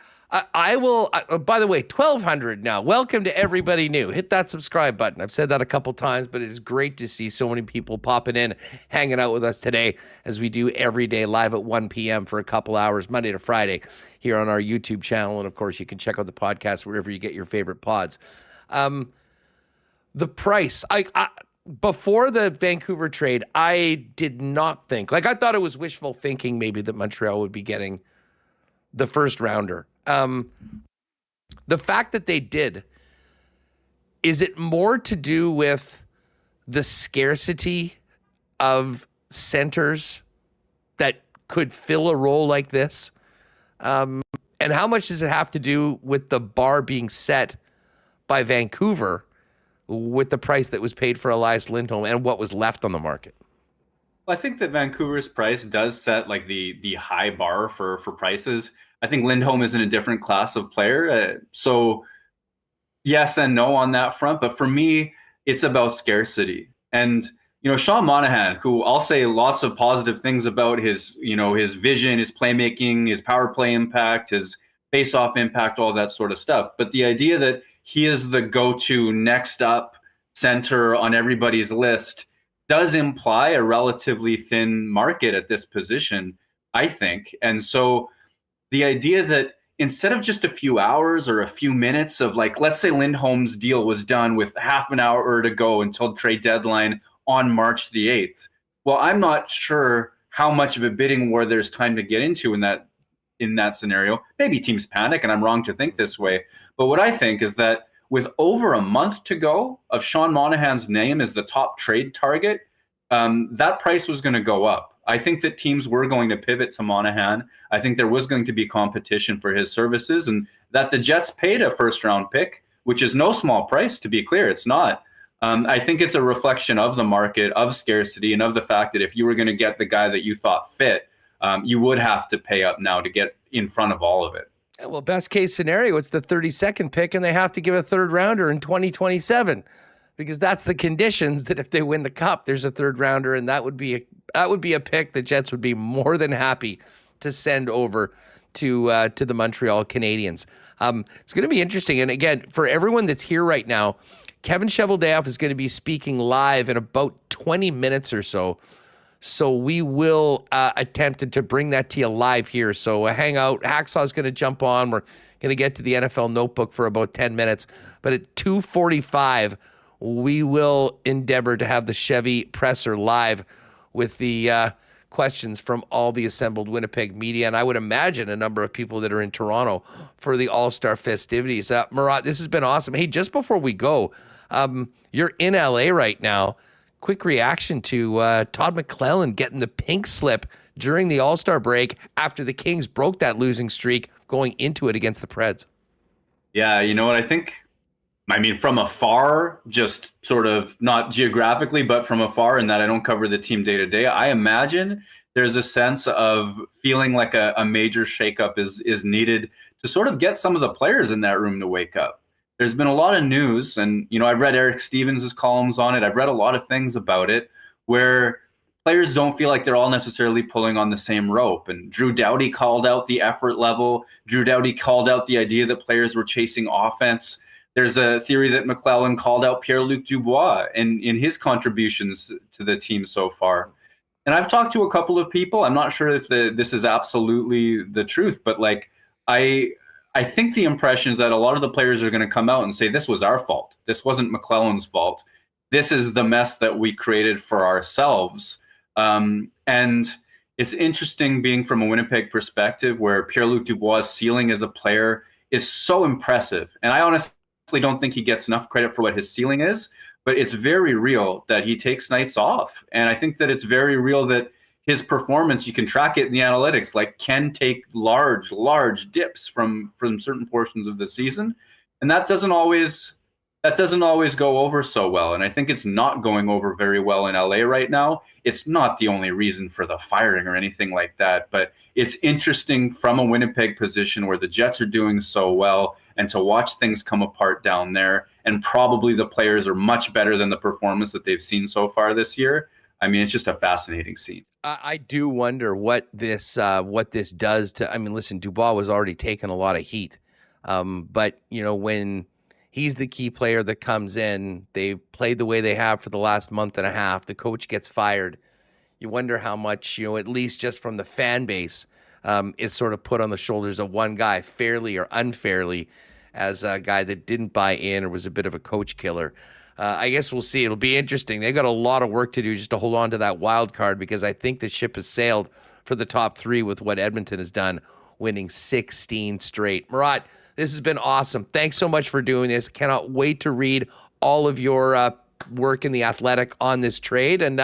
I will, by the way, 1,200 now. Welcome to everybody new. Hit that subscribe button. I've said that a couple times, but it is great to see so many people popping in, hanging out with us today, as we do every day live at 1 p.m. for a couple hours, Monday to Friday, here on our YouTube channel. And of course, you can check out the podcast wherever you get your favorite pods. The price, before the Vancouver trade, I did not think, I thought it was wishful thinking maybe that Montreal would be getting the first rounder. The fact that they did, is it more to do with the scarcity of centers that could fill a role like this? And how much does it have to do with the bar being set by Vancouver with the price that was paid for Elias Lindholm and what was left on the market? I think that Vancouver's price does set like the high bar for prices. I think Lindholm is in a different class of player. So yes and no on that front. But for me, it's about scarcity. And, Sean Monahan, who I'll say lots of positive things about his vision, his playmaking, his power play impact, his face-off impact, all that sort of stuff. But the idea that he is the go-to next up center on everybody's list does imply a relatively thin market at this position, I think. And so the idea that instead of just a few hours or a few minutes of, like, let's say Lindholm's deal was done with half an hour to go until trade deadline on March the 8th. Well, I'm not sure how much of a bidding war there's time to get into in that scenario. Maybe teams panic, and I'm wrong to think this way. But what I think is that with over a month to go of Sean Monahan's name as the top trade target, that price was going to go up. I think that teams were going to pivot to Monahan. I think there was going to be competition for his services, and that the Jets paid a first-round pick, which is no small price, to be clear. It's not. I think it's a reflection of the market, of scarcity, and of the fact that if you were going to get the guy that you thought fit, you would have to pay up now to get in front of all of it. Well, best case scenario, it's the 32nd pick, and they have to give a third rounder in 2027, because that's the conditions that if they win the cup, there's a third rounder, and that would be a pick the Jets would be more than happy to send over to the Montreal Canadiens. It's going to be interesting, and again, for everyone that's here right now, Kevin Cheveldayoff is going to be speaking live in about 20 minutes or so. So we will attempt to bring that to you live here. So hang out. Hacksaw is going to jump on. We're going to get to the NFL Notebook for about 10 minutes. But at 2:45, we will endeavor to have the Chevy presser live with the questions from all the assembled Winnipeg media. And I would imagine a number of people that are in Toronto for the All-Star festivities. Murat, this has been awesome. Hey, just before we go, you're in LA right now. Quick reaction to Todd McClellan getting the pink slip during the All-Star break after the Kings broke that losing streak going into it against the Preds. Yeah, you know what I think? I mean, from afar, just sort of not geographically, but from afar, in that I don't cover the team day to day, I imagine there's a sense of feeling like a major shakeup is needed to sort of get some of the players in that room to wake up. There's been a lot of news, and I've read Eric Stevens' columns on it. I've read a lot of things about it where players don't feel like they're all necessarily pulling on the same rope. And Drew Doughty called out the effort level. Drew Doughty called out the idea that players were chasing offense. There's a theory that McClellan called out Pierre-Luc Dubois in his contributions to the team so far. And I've talked to a couple of people. I'm not sure if this is absolutely the truth, but like I I think the impression is that a lot of the players are going to come out and say, this was our fault. This wasn't McClellan's fault. This is the mess that we created for ourselves. And it's interesting being from a Winnipeg perspective where Pierre-Luc Dubois' ceiling as a player is so impressive. And I honestly don't think he gets enough credit for what his ceiling is, but it's very real that he takes nights off. And I think that it's very real that his performance, you can track it in the analytics, like can take large dips from certain portions of the season. And that doesn't always go over so well. And I think it's not going over very well in LA right now. It's not the only reason for the firing or anything like that, but it's interesting from a Winnipeg position where the Jets are doing so well and to watch things come apart down there. And probably the players are much better than the performance that they've seen so far this year. I mean, it's just a fascinating scene. I do wonder what this does to. I mean, listen, Dubois was already taking a lot of heat, but when he's the key player that comes in, they've played the way they have for the last month and a half. The coach gets fired. You wonder how much at least just from the fan base, is sort of put on the shoulders of one guy, fairly or unfairly, as a guy that didn't buy in or was a bit of a coach killer. I guess we'll see. It'll be interesting. They've got a lot of work to do just to hold on to that wild card because I think the ship has sailed for the top three with what Edmonton has done, winning 16 straight. Murat, this has been awesome. Thanks so much for doing this. Cannot wait to read all of your work in The Athletic on this trade. And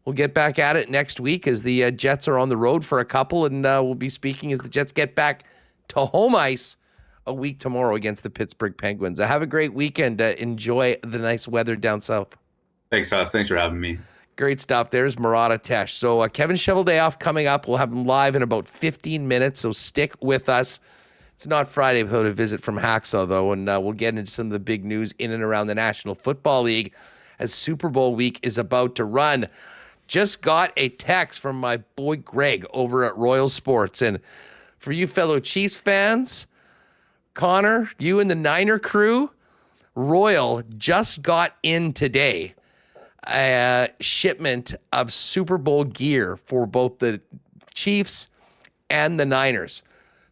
we'll get back at it next week as the Jets are on the road for a couple. And we'll be speaking as the Jets get back to home ice a week tomorrow against the Pittsburgh Penguins. Have a great weekend. Enjoy the nice weather down south. Thanks, Huss. Thanks for having me. Great stuff. There's Murat Atesh. So Kevin Cheveldayoff coming up. We'll have him live in about 15 minutes, so stick with us. It's not Friday without a visit from Hacksaw, though, and we'll get into some of the big news in and around the National Football League as Super Bowl week is about to run. Just got a text from my boy Greg over at Royal Sports, and for you fellow Chiefs fans, Connor, you and the Niner crew, Royal just got in today a shipment of Super Bowl gear for both the Chiefs and the Niners.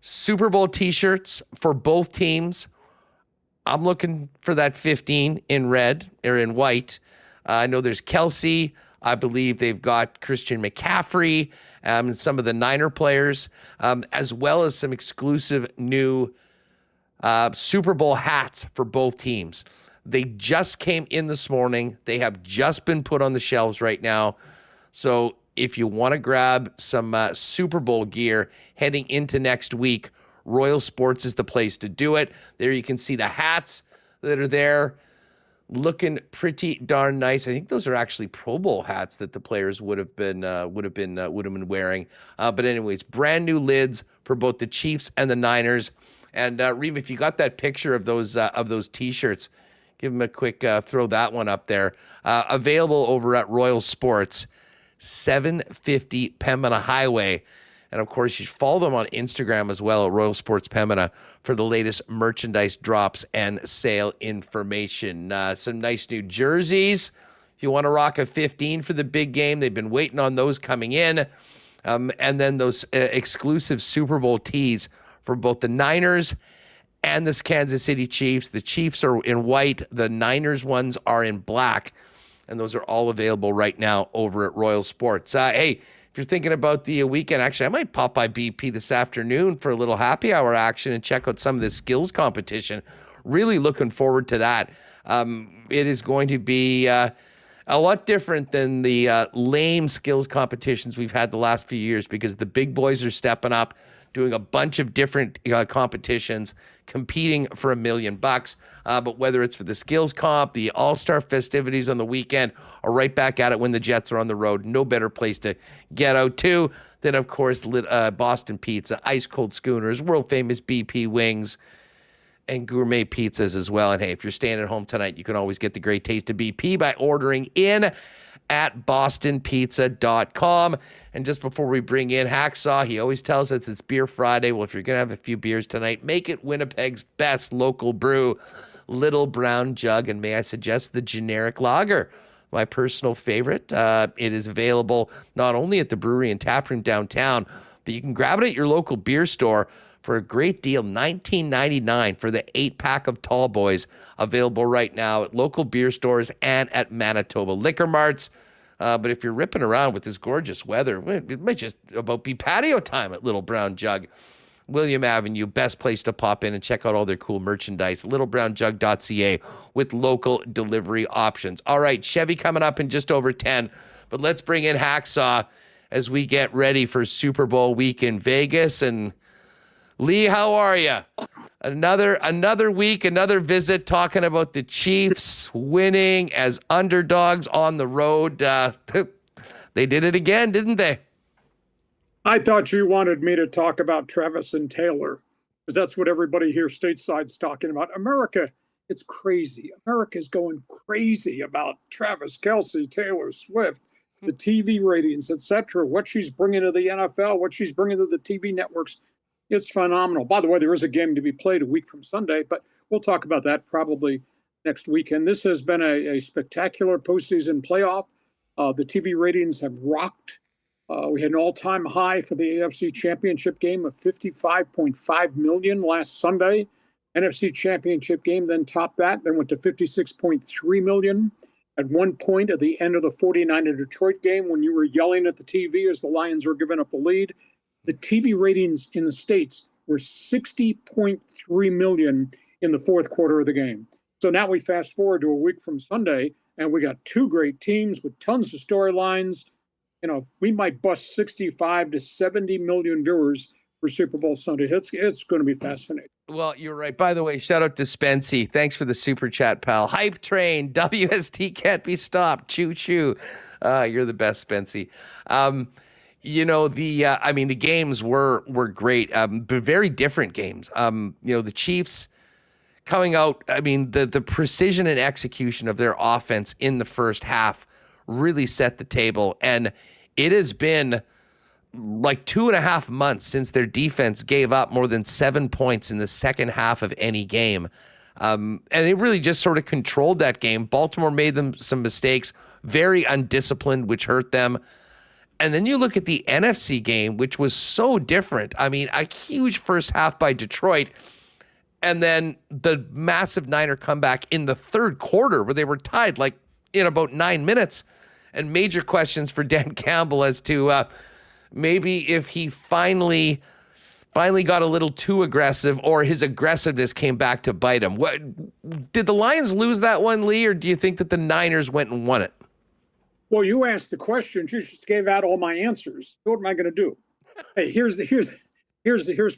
Super Bowl t-shirts for both teams. I'm looking for that 15 in red or in white. I know there's Kelsey. I believe they've got Christian McCaffrey and some of the Niner players, as well as some exclusive new Super Bowl hats for both teams. They just came in this morning. They have just been put on the shelves right now. So if you want to grab some Super Bowl gear heading into next week, Royal Sports is the place to do it. There you can see the hats that are there, looking pretty darn nice. I think those are actually Pro Bowl hats that the players would have been wearing. But anyways, brand new lids for both the Chiefs and the Niners. And Reem, if you got that picture of those T-shirts, give them a quick throw that one up there. Available over at Royal Sports, 750 Pembina Highway. And of course, you should follow them on Instagram as well at Royal Sports Pembina for the latest merchandise drops and sale information. Some nice new jerseys. If you want to rock a 15 for the big game, they've been waiting on those coming in. And then those exclusive Super Bowl tees for both the Niners and the Kansas City Chiefs. The Chiefs are in white. The Niners ones are in black. And those are all available right now over at Royal Sports. Hey, if you're thinking about the weekend, actually, I might pop by BP this afternoon for a little happy hour action and check out some of the skills competition. Really looking forward to that. It is going to be a lot different than the lame skills competitions we've had the last few years because the big boys are stepping up, doing a bunch of different competitions, competing for $1 million. But whether it's for the skills comp, the all-star festivities on the weekend, or right back at it when the Jets are on the road, no better place to get out to than, of course, Boston Pizza, ice-cold schooners, world-famous BP wings, and gourmet pizzas as well. And hey, if you're staying at home tonight, you can always get the great taste of BP by ordering in at bostonpizza.com. And just before we bring in Hacksaw, he always tells us it's Beer Friday. Well, if you're going to have a few beers tonight, make it Winnipeg's best local brew, Little Brown Jug. And may I suggest the generic lager, my personal favorite. It is available not only at the brewery and taproom downtown, But you can grab it at your local beer store for a great deal, $19.99 for the 8-pack of Tall Boys, available right now at local beer stores and at Manitoba Liquor Marts. But if you're ripping around with this gorgeous weather, it might just about be patio time at Little Brown Jug. William Avenue, best place to pop in and check out all their cool merchandise. littlebrownjug.ca with local delivery options. All right, Chevy coming up in just over 10, but let's bring in Hacksaw as we get ready for Super Bowl week in Vegas. And Lee, how are you? Another week, another visit talking about the Chiefs winning as underdogs on the road. They did it again, didn't they? I thought you wanted me to talk about Travis and Taylor, because that's what everybody here stateside's talking about. America, it's crazy. America's going crazy about Travis Kelce, Taylor Swift, the TV ratings, etc. What she's bringing to the NFL, what she's bringing to the TV networks. It's phenomenal. By the way, there is a game to be played a week from Sunday, but we'll talk about that probably next weekend. This has been a spectacular postseason playoff. The TV ratings have rocked. We had an all-time high for the AFC Championship game of 55.5 million last Sunday. NFC Championship game then topped that, then went to 56.3 million. At one point at the end of the 49er Detroit game, when you were yelling at the TV as the Lions were giving up the lead, the TV ratings in the States were 60.3 million in the fourth quarter of the game. So now we fast forward to a week from Sunday, and we got two great teams with tons of storylines. You know, we might bust 65 to 70 million viewers for Super Bowl Sunday. It's going to be fascinating. Well, you're right. By the way, shout out to Spency. Thanks for the super chat, pal. Hype train. WST can't be stopped. Choo choo. You're the best, Spency. You know, the games were great, but very different games. You know, the Chiefs coming out, the precision and execution of their offense in the first half really set the table. And it has been like 2.5 months since their defense gave up more than 7 points in the second half of any game. And they really just sort of controlled that game. Baltimore made them some mistakes, very undisciplined, which hurt them. And then you look at the NFC game, which was so different. I mean, a huge first half by Detroit, and then the massive Niner comeback in the third quarter where they were tied like in about 9 minutes. And major questions for Dan Campbell as to maybe if he finally got a little too aggressive, or his aggressiveness came back to bite him. What did the Lions lose that one, Lee, or do you think that the Niners went and won it? Well, you asked the question. You just gave out all my answers. What am I going to do? Hey, here's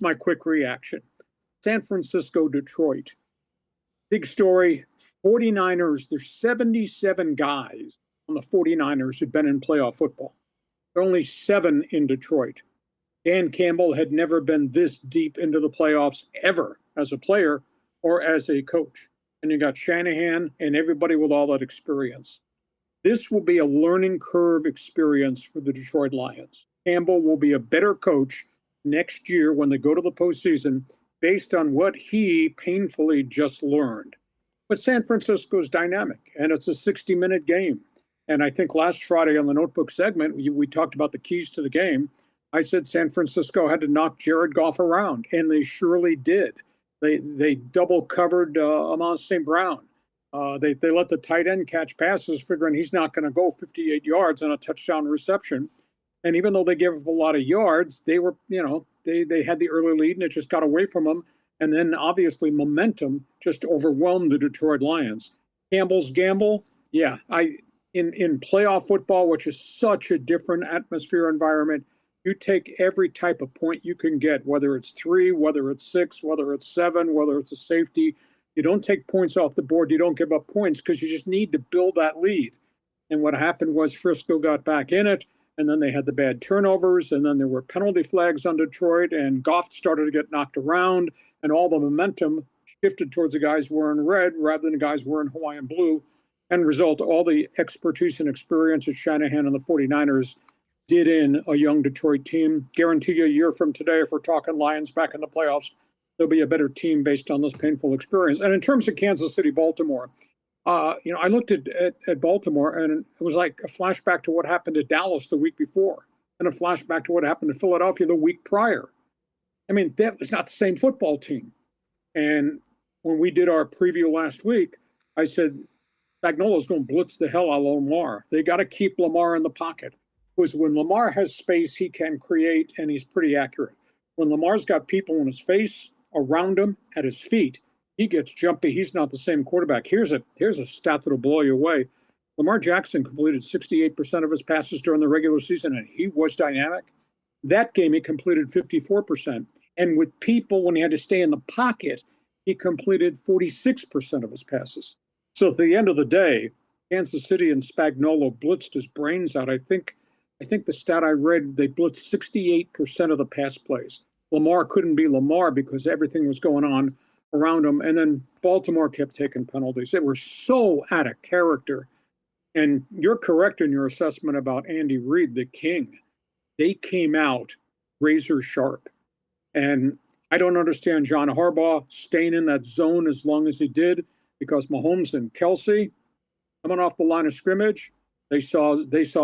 my quick reaction. San Francisco, Detroit. Big story. 49ers, there's 77 guys on the 49ers who've been in playoff football. There are only 7 in Detroit. Dan Campbell had never been this deep into the playoffs ever as a player or as a coach. And you got Shanahan and everybody with all that experience. This will be a learning curve experience for the Detroit Lions. Campbell will be a better coach next year when they go to the postseason based on what he painfully just learned. But San Francisco's dynamic, and it's a 60-minute game. And I think last Friday on the Notebook segment, we talked about the keys to the game. I said San Francisco had to knock Jared Goff around, and they surely did. They double covered Amon St. Brown. They let the tight end catch passes, figuring he's not going to go 58 yards on a touchdown reception. And even though they gave up a lot of yards, they were, they had the early lead, and it just got away from them. And then obviously momentum just overwhelmed the Detroit Lions. Campbell's gamble, yeah. In playoff football, which is such a different atmosphere environment, you take every type of point you can get, whether it's 3, whether it's 6, whether it's 7, whether it's a safety. You don't take points off the board. You don't give up points because you just need to build that lead. And what happened was Frisco got back in it, and then they had the bad turnovers, and then there were penalty flags on Detroit, and Goff started to get knocked around, and all the momentum shifted towards the guys wearing red rather than the guys wearing Hawaiian blue. End result, all the expertise and experience that Shanahan and the 49ers did in a young Detroit team. Guarantee you a year from today, if we're talking Lions back in the playoffs, there'll be a better team based on this painful experience. And in terms of Kansas City, Baltimore, I looked at Baltimore, and it was like a flashback to what happened to Dallas the week before. and a flashback to what happened to Philadelphia the week prior. I mean, that was not the same football team. And when we did our preview last week, I said, Spagnuolo's going to blitz the hell out of Lamar. They got to keep Lamar in the pocket. Because when Lamar has space, he can create, and he's pretty accurate. When Lamar's got people in his face, around him, at his feet, he gets jumpy. He's not the same quarterback. Here's a stat that'll blow you away. Lamar Jackson completed 68% of his passes during the regular season, and he was dynamic. That game, he completed 54%. And with people, when he had to stay in the pocket, he completed 46% of his passes. So at the end of the day, Kansas City and Spagnuolo blitzed his brains out. I think the stat I read, they blitzed 68% of the pass plays. Lamar couldn't be Lamar because everything was going on around him. And then Baltimore kept taking penalties. They were so out of character. And you're correct in your assessment about Andy Reid, the king. They came out razor sharp. And I don't understand John Harbaugh staying in that zone as long as he did, because Mahomes and Kelsey coming off the line of scrimmage, they saw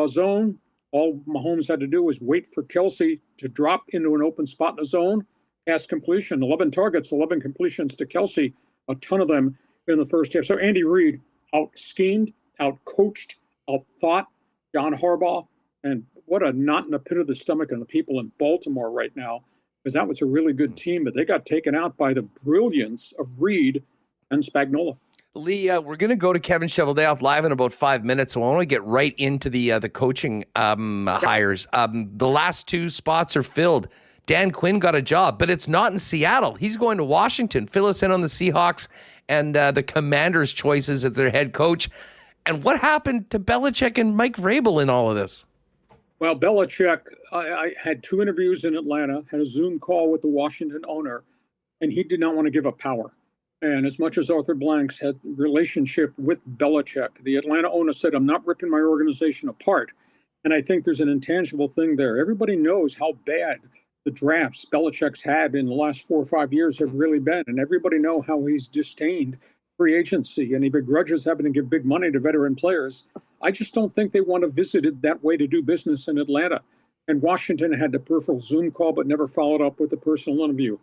zone. All Mahomes had to do was wait for Kelsey to drop into an open spot in the zone, pass completion, 11 targets, 11 completions to Kelsey, a ton of them in the first half. So Andy Reid out-schemed, out-coached, out-thought John Harbaugh, and what a knot in the pit of the stomach and the people in Baltimore right now, because that was a really good team, but they got taken out by the brilliance of Reid and Spagnuolo. Lee, we're going to go to Kevin Cheveldayoff live in about 5 minutes, so I want to get right into the coaching hires. The last two spots are filled. Dan Quinn got a job, but it's not in Seattle. He's going to Washington. Fill us in on the Seahawks and the Commanders' choices as their head coach. And what happened to Belichick and Mike Vrabel in all of this? Well, Belichick, I had 2 interviews in Atlanta, had a Zoom call with the Washington owner, and he did not want to give up power. And as much as Arthur Blanks had a relationship with Belichick, the Atlanta owner said, I'm not ripping my organization apart. And I think there's an intangible thing there. Everybody knows how bad the drafts Belichick's had in the last 4 or 5 years have really been. And everybody know how he's disdained free agency, and he begrudges having to give big money to veteran players. I just don't think they want to visit it that way to do business in Atlanta. And Washington had the peripheral Zoom call, but never followed up with a personal interview.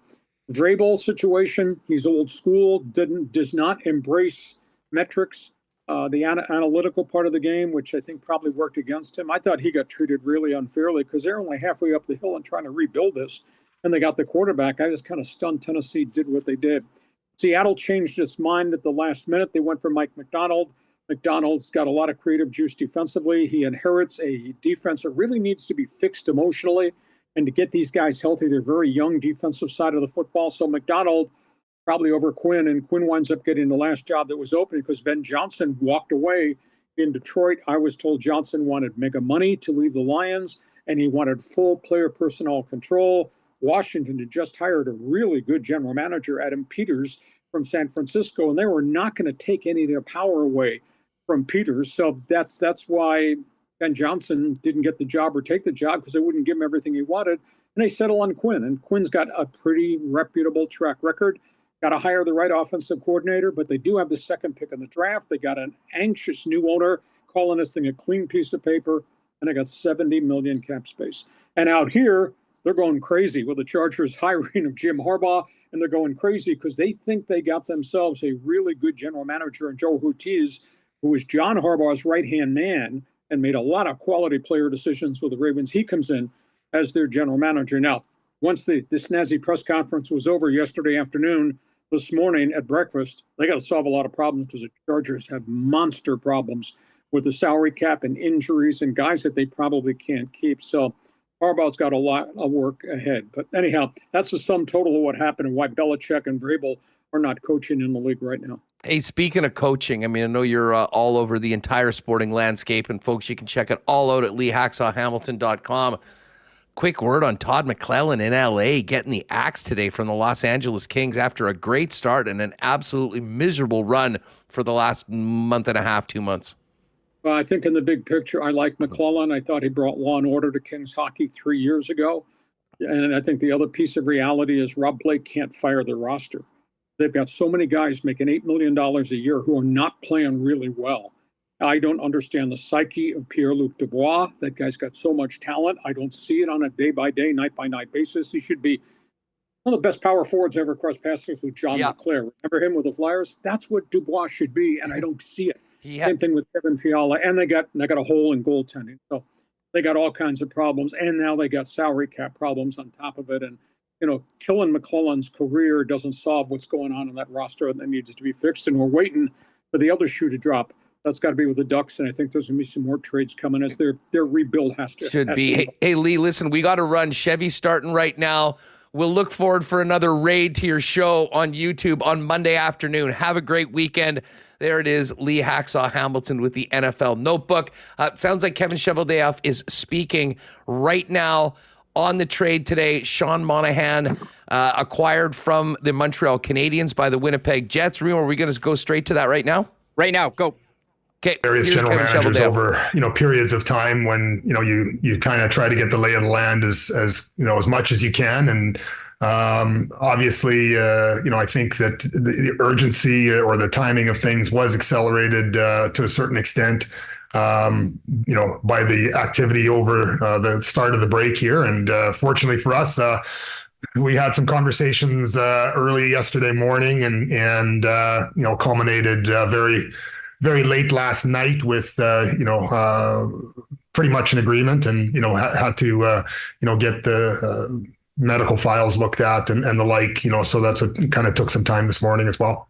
Vrabel situation, he's old school, does not embrace metrics, the analytical part of the game, which I think probably worked against him. I thought he got treated really unfairly because they're only halfway up the hill and trying to rebuild this, and they got the quarterback. I was kind of stunned Tennessee did what they did. Seattle changed its mind at the last minute. They went for Mike Macdonald. Macdonald's got a lot of creative juice defensively. He inherits a defense that really needs to be fixed emotionally. And to get these guys healthy, they're very young defensive side of the football. So Macdonald probably over Quinn, and Quinn winds up getting the last job that was open because Ben Johnson walked away in Detroit. I was told Johnson wanted mega money to leave the Lions, and he wanted full player personnel control. Washington had just hired a really good general manager, Adam Peters, from San Francisco, and they were not going to take any of their power away from Peters. So that's why Ben Johnson didn't get the job or take the job, because they wouldn't give him everything he wanted. And they settle on Quinn. And Quinn's got a pretty reputable track record. Got to hire the right offensive coordinator, but they do have the second pick in the draft. They got an anxious new owner calling this thing a clean piece of paper, and they got $70 million cap space. And out here, they're going crazy with the Chargers hiring of Jim Harbaugh, and they're going crazy because they think they got themselves a really good general manager in Joe Ortiz, who was John Harbaugh's right-hand man and made a lot of quality player decisions with the Ravens. He comes in as their general manager. Now, once the snazzy press conference was over yesterday afternoon, this morning at breakfast, they got to solve a lot of problems because the Chargers have monster problems with the salary cap and injuries and guys that they probably can't keep. So Harbaugh's got a lot of work ahead. But anyhow, that's the sum total of what happened and why Belichick and Vrabel are not coaching in the league right now. Hey, speaking of coaching, I mean, I know you're all over the entire sporting landscape, and folks, you can check it all out at LeeHacksawHamilton.com. Quick word on Todd McClellan in L.A. getting the axe today from the Los Angeles Kings after a great start and an absolutely miserable run for the last month and a half, 2 months. Well, I think in the big picture, I like McClellan. I thought he brought law and order to Kings hockey 3 years ago. And I think the other piece of reality is Rob Blake can't fire their roster. They've got so many guys making $8 million a year who are not playing really well. I don't understand the psyche of Pierre-Luc Dubois. That guy's got so much talent. I don't see it on a day-by-day, night-by-night basis. He should be one of the best power forwards ever crossed paths with John LeClair. Remember him with the Flyers? That's what Dubois should be, and I don't see it. Same thing with Kevin Fiala, and they got a hole in goaltending. So they got all kinds of problems, and now they got salary cap problems on top of it. And killing McClellan's career doesn't solve what's going on in that roster, and that needs to be fixed. And we're waiting for the other shoe to drop. That's got to be with the Ducks, and I think there's going to be some more trades coming as their rebuild has to be. Hey, Lee, listen, we got to run. Chevy's starting right now. We'll look forward for another raid to your show on YouTube on Monday afternoon. Have a great weekend. There it is, Lee Hacksaw Hamilton with the NFL Notebook. Sounds like Kevin Cheveldayoff is speaking right now on the trade today. Sean Monahan acquired from the Montreal Canadiens by the Winnipeg Jets. Remo, are we going to go straight to that right now? Right now, go. Okay. Various general managers over periods of time when you kind of try to get the lay of the land as much as you can, and obviously I think that the urgency or the timing of things was accelerated to a certain extent by the activity over the start of the break here, and fortunately for us, we had some conversations early yesterday morning and culminated very late last night with pretty much an agreement, and had to get the medical files looked at and the like, so that's what kind of took some time this morning as well.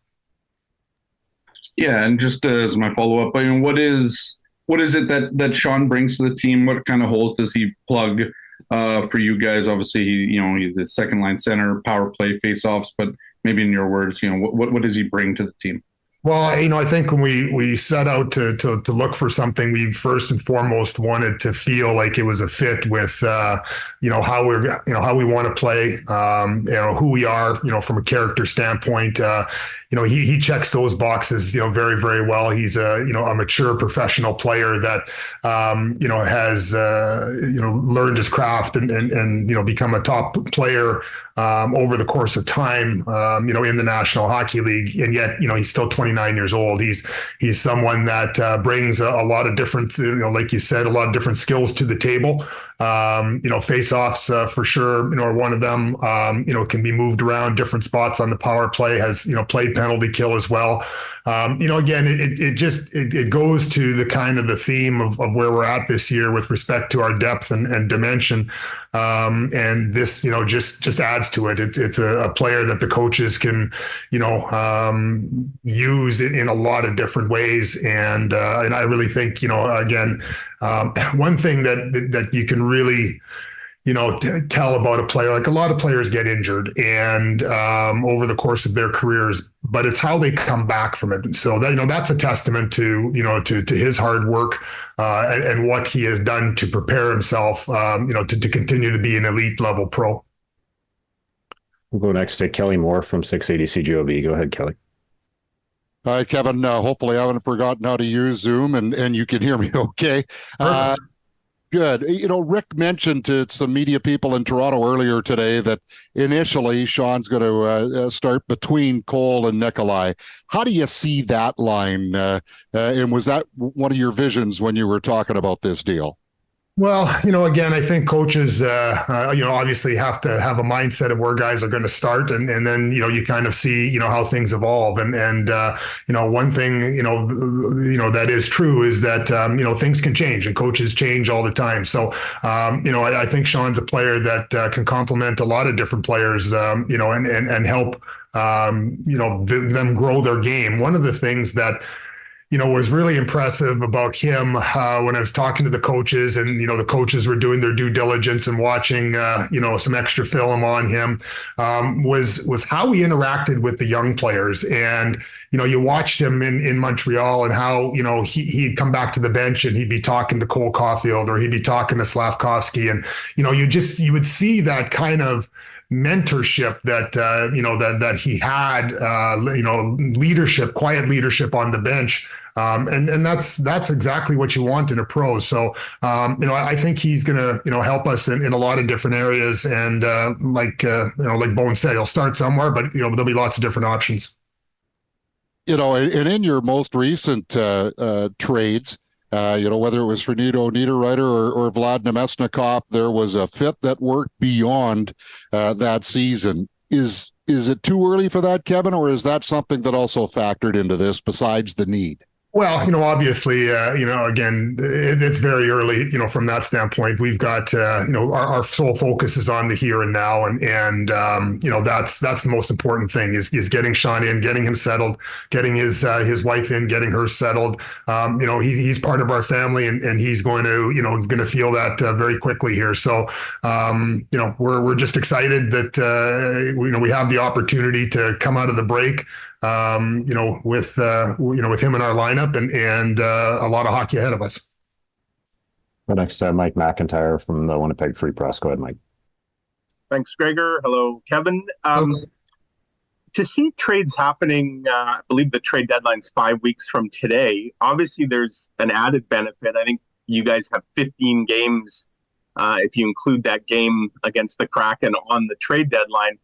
Yeah, and just as my follow-up, what is it that Sean brings to the team? What kind of holes does he plug for you guys? Obviously, he's a second line center, power play, face-offs, but maybe in your words, what does he bring to the team? Well, I think when we set out to look for something, we first and foremost wanted to feel like it was a fit with, how we want to play, who we are, from a character standpoint. He checks those boxes, very, very well. He's a mature professional player that, has, learned his craft and become a top player over the course of time, in the National Hockey League. And yet, he's still 29 years old. He's someone that brings a lot of different, like you said, a lot of different skills to the table. Face-offs for sure, are one of them. Can be moved around different spots on the power play, has, played penalty kill as well. Again, it goes to the kind of the theme of where we're at this year with respect to our depth and dimension. And this, just adds to it. It's a player that the coaches can, use in a lot of different ways. And I really think, again, one thing that you can really, tell about a player, like a lot of players get injured and over the course of their careers, but it's how they come back from it. So that, that's a testament to, to his hard work and what he has done to prepare himself, to continue to be an elite level pro. We'll go next to Kelly Moore from 680 CJOB. Go ahead, Kelly. Hi, Kevin. Hopefully I haven't forgotten how to use Zoom and you can hear me okay. Good. Rick mentioned to some media people in Toronto earlier today that initially Sean's going to start between Cole and Nikolai. How do you see that line? And was that one of your visions when you were talking about this deal? Well, again, I think coaches, obviously have to have a mindset of where guys are going to start. And then, you kind of see, how things evolve. And one thing, that is true is that, things can change and coaches change all the time. So, I think Sean's a player that can complement a lot of different players, and help, them grow their game. One of the things that, was really impressive about him when I was talking to the coaches and, the coaches were doing their due diligence and watching, some extra film on him, was how he interacted with the young players. And, you watched him in Montreal and how, he'd come back to the bench and he'd be talking to Cole Caulfield or he'd be talking to Slavkovsky. And, you would see that kind of mentorship that, that he had, leadership, quiet leadership on the bench. And that's exactly what you want in a pro. So, I think he's going to, help us in a lot of different areas. And like Bowen said, he'll start somewhere, but, there'll be lots of different options. and in your most recent trades, whether it was for Nito Niederreiter or Vlad Nemesnikov, there was a fit that worked beyond that season. Is it too early for that, Kevin, or is that something that also factored into this besides the need? Well, obviously, again, it's very early, from that standpoint. We've got, our sole focus is on the here and now. And that's the most important thing is getting Sean in, getting him settled, getting his wife in, getting her settled. He's part of our family and he's going to feel that very quickly here. So, we're just excited that, we have the opportunity to come out of the break, with him in our lineup and a lot of hockey ahead of us. The next, Mike McIntyre from the Winnipeg Free Press. Go ahead, Mike. Thanks, Gregor. Hello, Kevin. To see trades happening, I believe the trade deadline's 5 weeks from today. Obviously, there's an added benefit. I think you guys have 15 games, if you include that game against the Kraken on the trade deadline.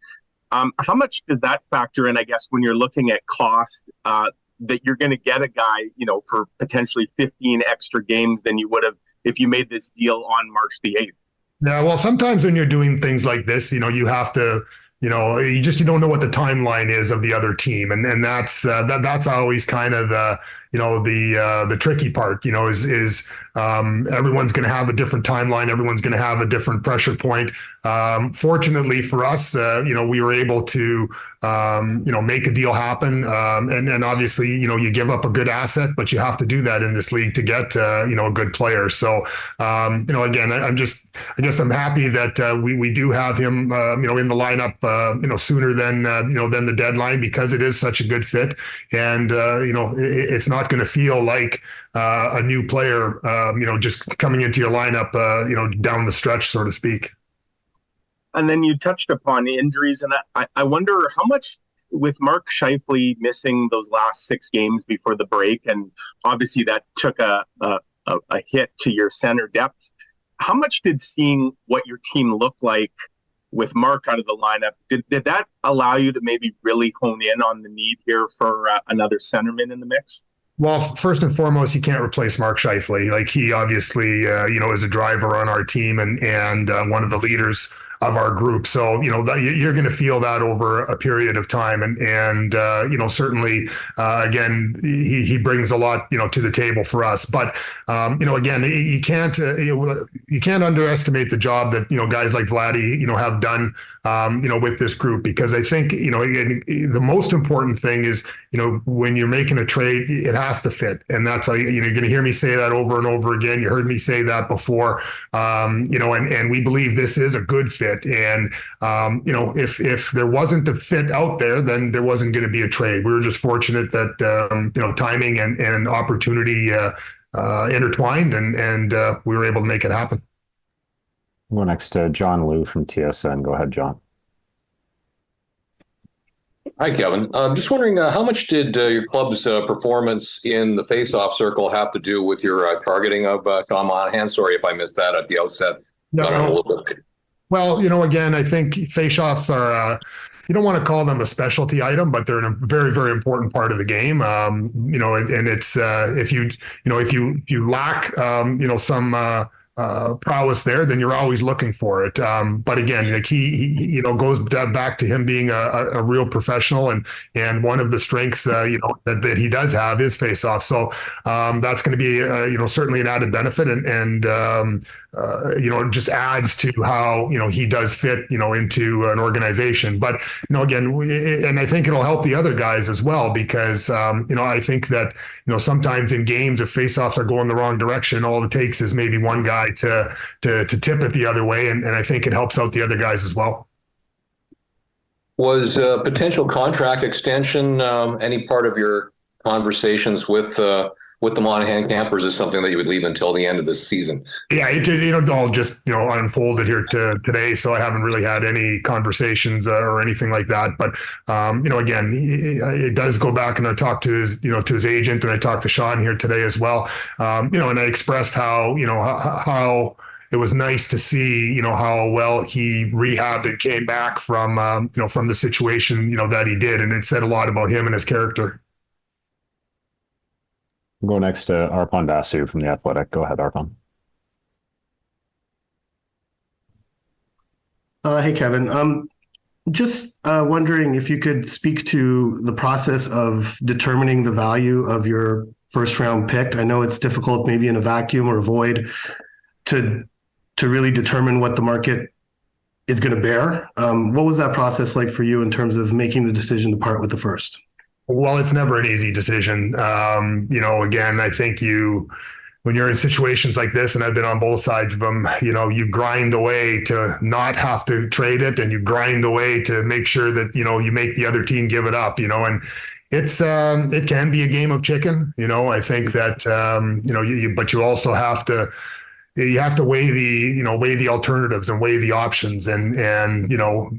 How much does that factor in, I guess, when you're looking at cost, that you're going to get a guy, for potentially 15 extra games than you would have if you made this deal on March the 8th? Yeah, well, sometimes when you're doing things like this, you have to, you don't know what the timeline is of the other team. And that's always kind of the tricky part, is everyone's going to have a different timeline. Everyone's going to have a different pressure point. Fortunately for us, we were able to, make a deal happen. And obviously, you give up a good asset, but you have to do that in this league to get, a good player. So, again, I guess I'm happy that we do have him, in the lineup, sooner than the deadline, because it is such a good fit. And, it's not going to feel like a new player, just coming into your lineup, down the stretch, so to speak. And then you touched upon injuries, and I wonder how much, with Mark Scheifele missing those last 6 games before the break, and obviously that took a hit to your center depth. How much did seeing what your team looked like with Mark out of the lineup, did that allow you to maybe really hone in on the need here for another centerman in the mix? Well, first and foremost, you can't replace Mark Scheifele. Like, he obviously, is a driver on our team and one of the leaders of our group. So, you're going to feel that over a period of time. And certainly, again, he brings a lot, to the table for us. But, again, you can't underestimate the job that, guys like Vladdy, have done, with this group, because I think, the most important thing is, when you're making a trade, it has to fit. And that's how, you're going to hear me say that over and over again. You heard me say that before, and we believe this is a good fit. And, if there wasn't a fit out there, then there wasn't going to be a trade. We were just fortunate that, timing and opportunity intertwined, and we were able to make it happen. We'll go next to John Liu from TSN. Go ahead, John. Hi, Kevin. Just wondering, how much did your club's performance in the face-off circle have to do with your targeting of Sean Monahan? Sorry if I missed that at the outset. No. Well, again, I think face-offs are, you don't want to call them a specialty item, but they're a very, very important part of the game. And it's, if you lack, some prowess there, then you're always looking for it. But again, like he goes back to him being a real professional, and one of the strengths, that he does have is face-off. So that's going to be, certainly an added benefit, and it just adds to how, he does fit, into an organization. But, again, and I think it'll help the other guys as well, because, I think that, sometimes in games, if faceoffs are going the wrong direction, all it takes is maybe one guy to tip it the other way. And I think it helps out the other guys as well. Was potential contract extension any part of your conversations with the Monahan camp, or is this something that you would leave until the end of this season? Yeah, it all just unfolded here today, so I haven't really had any conversations or anything like that. But again, it does go back, and I talked to his to his agent, and I talked to Sean here today as well. And I expressed how how it was nice to see how well he rehabbed and came back from from the situation that he did, and it said a lot about him and his character. We'll go next to Arpon Basu from The Athletic. Go ahead, Arpon. Hey, Kevin. Just wondering if you could speak to the process of determining the value of your first round pick. I know it's difficult, maybe in a vacuum or a void, to really determine what the market is going to bear. What was that process like for you in terms of making the decision to part with the first? Well, it's never an easy decision. Again, I think when you're in situations like this, and I've been on both sides of them, you grind away to not have to trade it, and you grind away to make sure that, you make the other team give it up, and it can be a game of chicken. I think that, but you also have to, weigh the alternatives and weigh the options and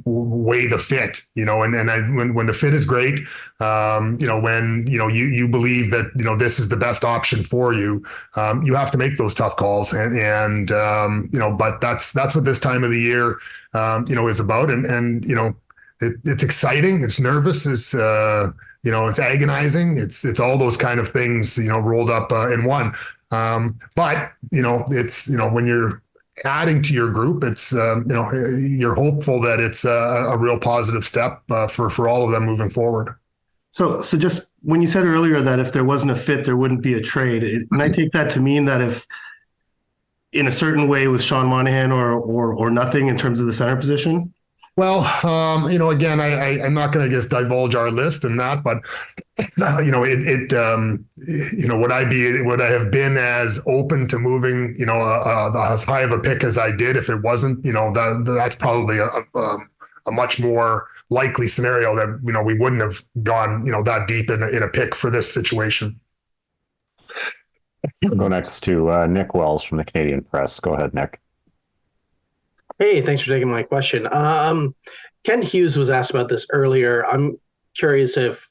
weigh the fit, when the fit is great, when, you believe that, this is the best option for you, you have to make those tough calls and but that's what this time of the year, is about. And it's exciting. It's nervous. It's, it's agonizing. It's all those kind of things, rolled up in one. But it's, when you're adding to your group, it's, you're hopeful that it's a real positive step for all of them moving forward. So just when you said earlier that if there wasn't a fit, there wouldn't be a trade, and I take that to mean that if in a certain way with Sean Monahan or nothing in terms of the center position? Well, again, I'm not going to just divulge our list and that, but would I have been as open to moving, as high of a pick as I did if it wasn't, that's probably a much more likely scenario that, we wouldn't have gone, that deep in a pick for this situation. We'll go next to Nick Wells from the Canadian Press. Go ahead, Nick. Hey, thanks for taking my question. Ken Hughes was asked about this earlier. I'm curious if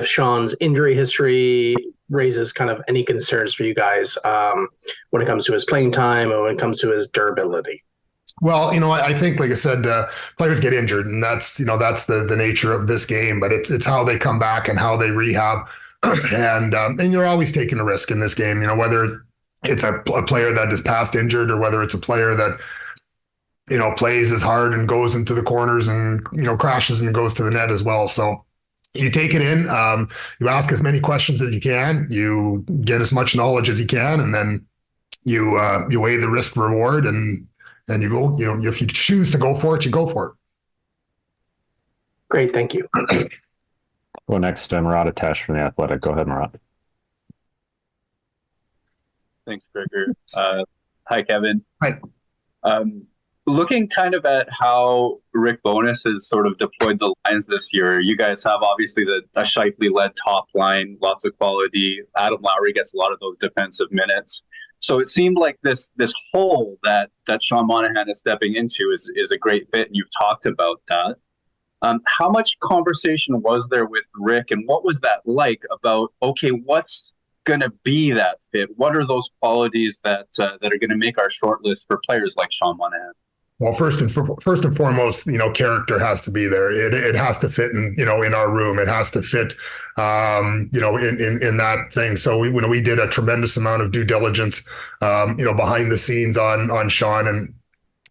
Sean's injury history raises kind of any concerns for you guys when it comes to his playing time and when it comes to his durability. Well, I think, like I said, players get injured, and that's the nature of this game. But it's how they come back and how they rehab, and you're always taking a risk in this game. Whether it's a player that is past injured or whether it's a player that, plays as hard and goes into the corners and, crashes and goes to the net as well. So you take it in, you ask as many questions as you can, you get as much knowledge as you can, and then you weigh the risk reward and you go, if you choose to go for it, you go for it. Great. Thank you. Go next to Murat from The Athletic. Go ahead, Murat. Thanks, Gregor. Hi, Kevin. Hi. Looking kind of at how Rick Bowness has sort of deployed the lines this year, you guys have obviously a Scheifele-led top line, lots of quality. Adam Lowry gets a lot of those defensive minutes. So it seemed like this hole that Sean Monahan is stepping into is a great fit, and you've talked about that. How much conversation was there with Rick, and what was that like about, okay, what's going to be that fit? What are those qualities that are going to make our short list for players like Sean Monahan? Well, first and foremost, character has to be there. It has to fit in our room. It has to fit, in that thing. So we did a tremendous amount of due diligence, behind the scenes on Sean, and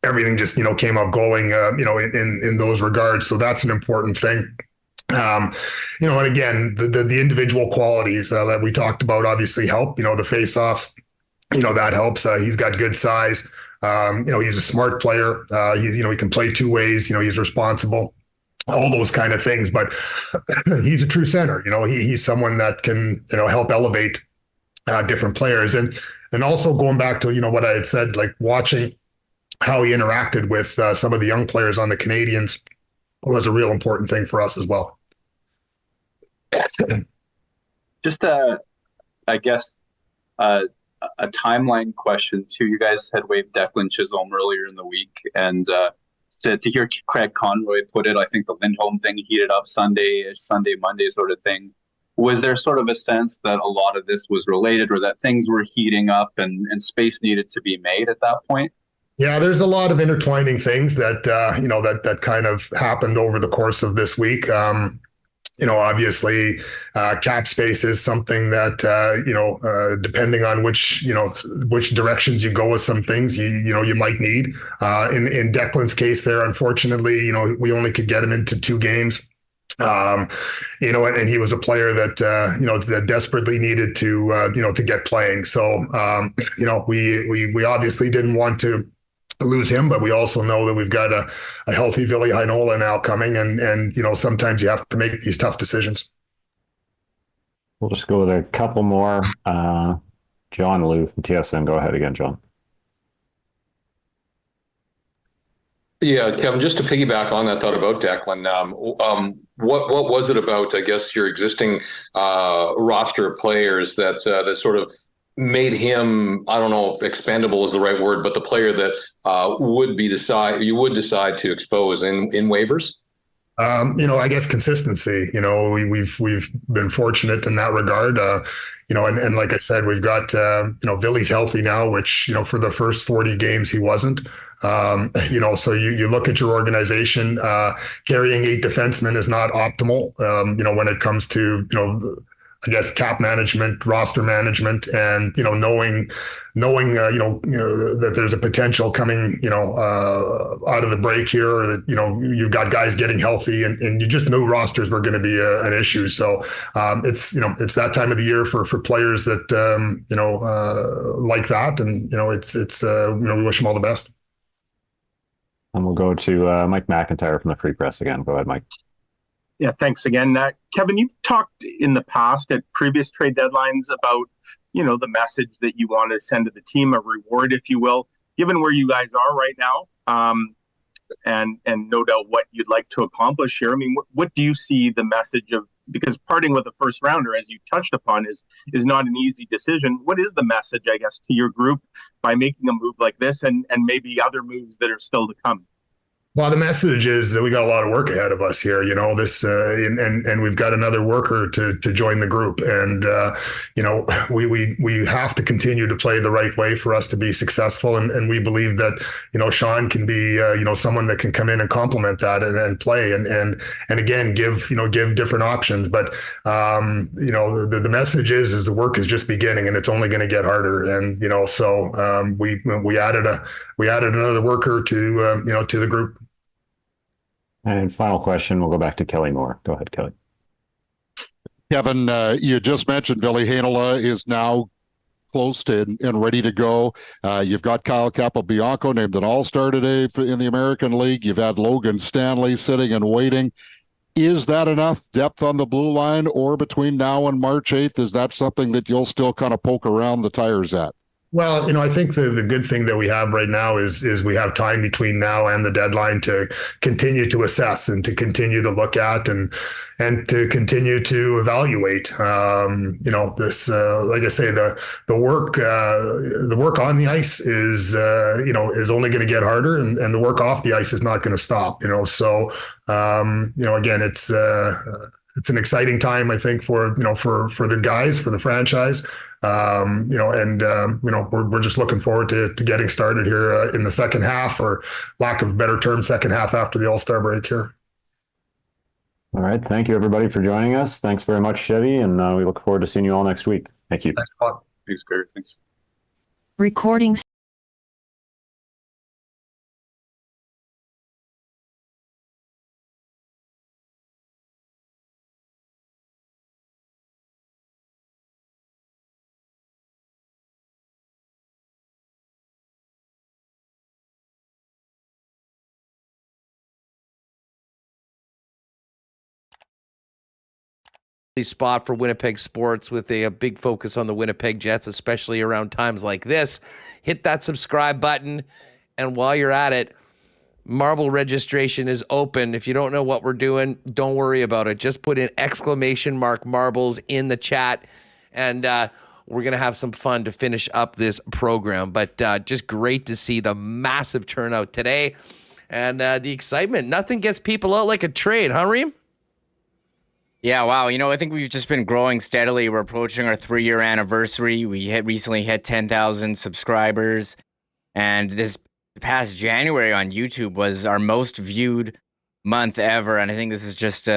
everything just, came up glowing, in those regards. So that's an important thing. And again, the individual qualities that we talked about obviously help. The face-offs, that helps. He's got good size. He's a smart player. He can play two ways. He's responsible. All those kind of things. But he's a true center. He's someone that can help elevate different players. And also going back to what I had said, like watching how he interacted with some of the young players on the Canadiens was a real important thing for us as well. Just I guess a timeline question too. You guys had waived Declan Chisholm earlier in the week, and to hear Craig Conroy put it, I think the Lindholm thing heated up Sunday, Monday sort of thing. Was there sort of a sense that a lot of this was related, or that things were heating up and space needed to be made at that point? Yeah, there's a lot of intertwining things that that kind of happened over the course of this week. Obviously, cap space is something that depending on which directions you go with some things, you might need. In Declan's case, there, unfortunately, we only could get him into 2 games. And he was a player that that desperately needed to get playing. So we obviously didn't want to lose him, but we also know that we've got a healthy Ville Heinola now coming, and sometimes you have to make these tough decisions. We'll just go with a couple more. John Lou from TSN. Go ahead again, John. Yeah, Kevin, just to piggyback on that thought about Declan, what was it about, I guess, your existing roster of players that sort of made him, I don't know if expendable is the right word, but the player that you would decide to expose in waivers? I guess consistency. We've been fortunate in that regard. And like I said, we've got Ville's healthy now, which for the first 40 games he wasn't. So you look at your organization, carrying 8 defensemen is not optimal. When it comes to I guess cap management, roster management, and knowing that there's a potential coming out of the break here, or that you've got guys getting healthy, and you just knew rosters were going to be an issue. So it's that time of the year for players that like that, and we wish them all the best. And we'll go to Mike McIntyre from the Free Press again. Go ahead, Mike. Yeah, thanks again. Kevin, you've talked in the past at previous trade deadlines about, the message that you want to send to the team, a reward, if you will, given where you guys are right now, and no doubt what you'd like to accomplish here. I mean, what do you see the message of, because parting with a first rounder, as you touched upon, is not an easy decision. What is the message, I guess, to your group by making a move like this, and maybe other moves that are still to come? Well, the message is that we got a lot of work ahead of us here, and we've got another worker to join the group. And, we have to continue to play the right way for us to be successful. And we believe that, Sean can be, someone that can come in and complement that and play and again, give different options. But, the message is the work is just beginning, and it's only going to get harder. And, so we added another worker to the group. And final question, we'll go back to Kelly Moore. Go ahead, Kelly. Kevin, you just mentioned Ville Heinola is now close to and ready to go. You've got Kyle Capobianco named an all-star today in the American League. You've had Logan Stanley sitting and waiting. Is that enough depth on the blue line, or between now and March 8th, is that something that you'll still kind of poke around the tires at? Well, I think the good thing that we have right now is we have time between now and the deadline to continue to assess and to continue to look at and to continue to evaluate. This, like I say, the work on the ice is only going to get harder, and the work off the ice is not going to stop. So again, it's an exciting time, I think, for the guys, for the franchise. We're just looking forward to getting started here in the second half, or lack of a better term, second half after the All-Star break here. All right. Thank you, everybody, for joining us. Thanks very much, Chevy, and we look forward to seeing you all next week. Thank you. Thanks a lot. Thanks, Greg. Thanks. Recording spot for Winnipeg sports, with a big focus on the Winnipeg Jets, especially around times like this. Hit that subscribe button, and while you're at it, marble registration is open. If you don't know what we're doing, don't worry about it. Just put in !marbles in the chat, and we're going to have some fun to finish up this program. But just great to see the massive turnout today, and the excitement. Nothing gets people out like a trade, huh, Reem? Yeah, wow. I think we've just been growing steadily. We're approaching our 3-year anniversary. We recently hit 10,000 subscribers. And this past January on YouTube was our most viewed month ever. And I think this is just,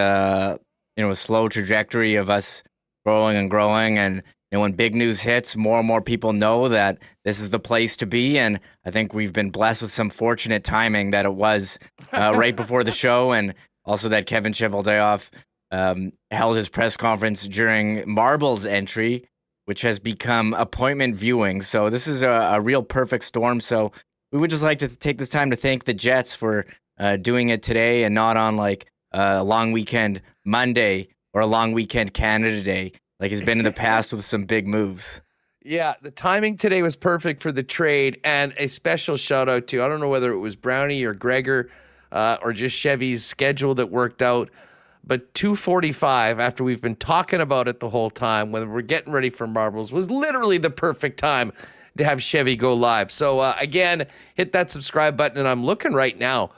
a slow trajectory of us growing and growing. And when big news hits, more and more people know that this is the place to be. And I think we've been blessed with some fortunate timing that it was right before the show, and also that Kevin Cheveldayoff held his press conference during Marble's entry, which has become appointment viewing. So this is a real perfect storm. So we would just like to take this time to thank the Jets for doing it today and not on like a long weekend Monday or a long weekend Canada Day, like it's been in the past with some big moves. Yeah, the timing today was perfect for the trade, and a special shout out to, I don't know whether it was Brownie or Gregor or just Chevy's schedule that worked out, but 2:45, after we've been talking about it the whole time, when we're getting ready for Marbles, was literally the perfect time to have Chevy go live. So again, hit that subscribe button, and I'm looking right now.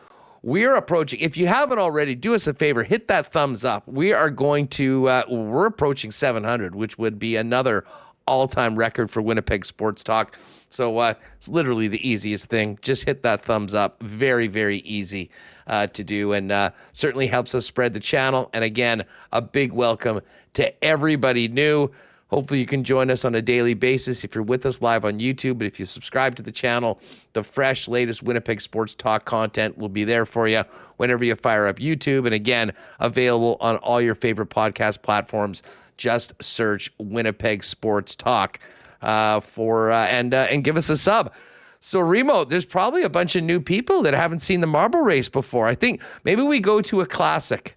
We're approaching, if you haven't already, do us a favor, hit that thumbs up. We are going to, we're approaching 700, which would be another all-time record for Winnipeg Sports Talk. So it's literally the easiest thing. Just hit that thumbs up. Very, very easy to do, and certainly helps us spread the channel. And again, a big welcome to everybody new. Hopefully you can join us on a daily basis if you're with us live on YouTube. But if you subscribe to the channel, the fresh, latest Winnipeg Sports Talk content will be there for you whenever you fire up YouTube. And again, available on all your favorite podcast platforms. Just search Winnipeg Sports Talk and give us a sub. So, Remo, there's probably a bunch of new people that haven't seen the marble race before. I think maybe we go to a classic,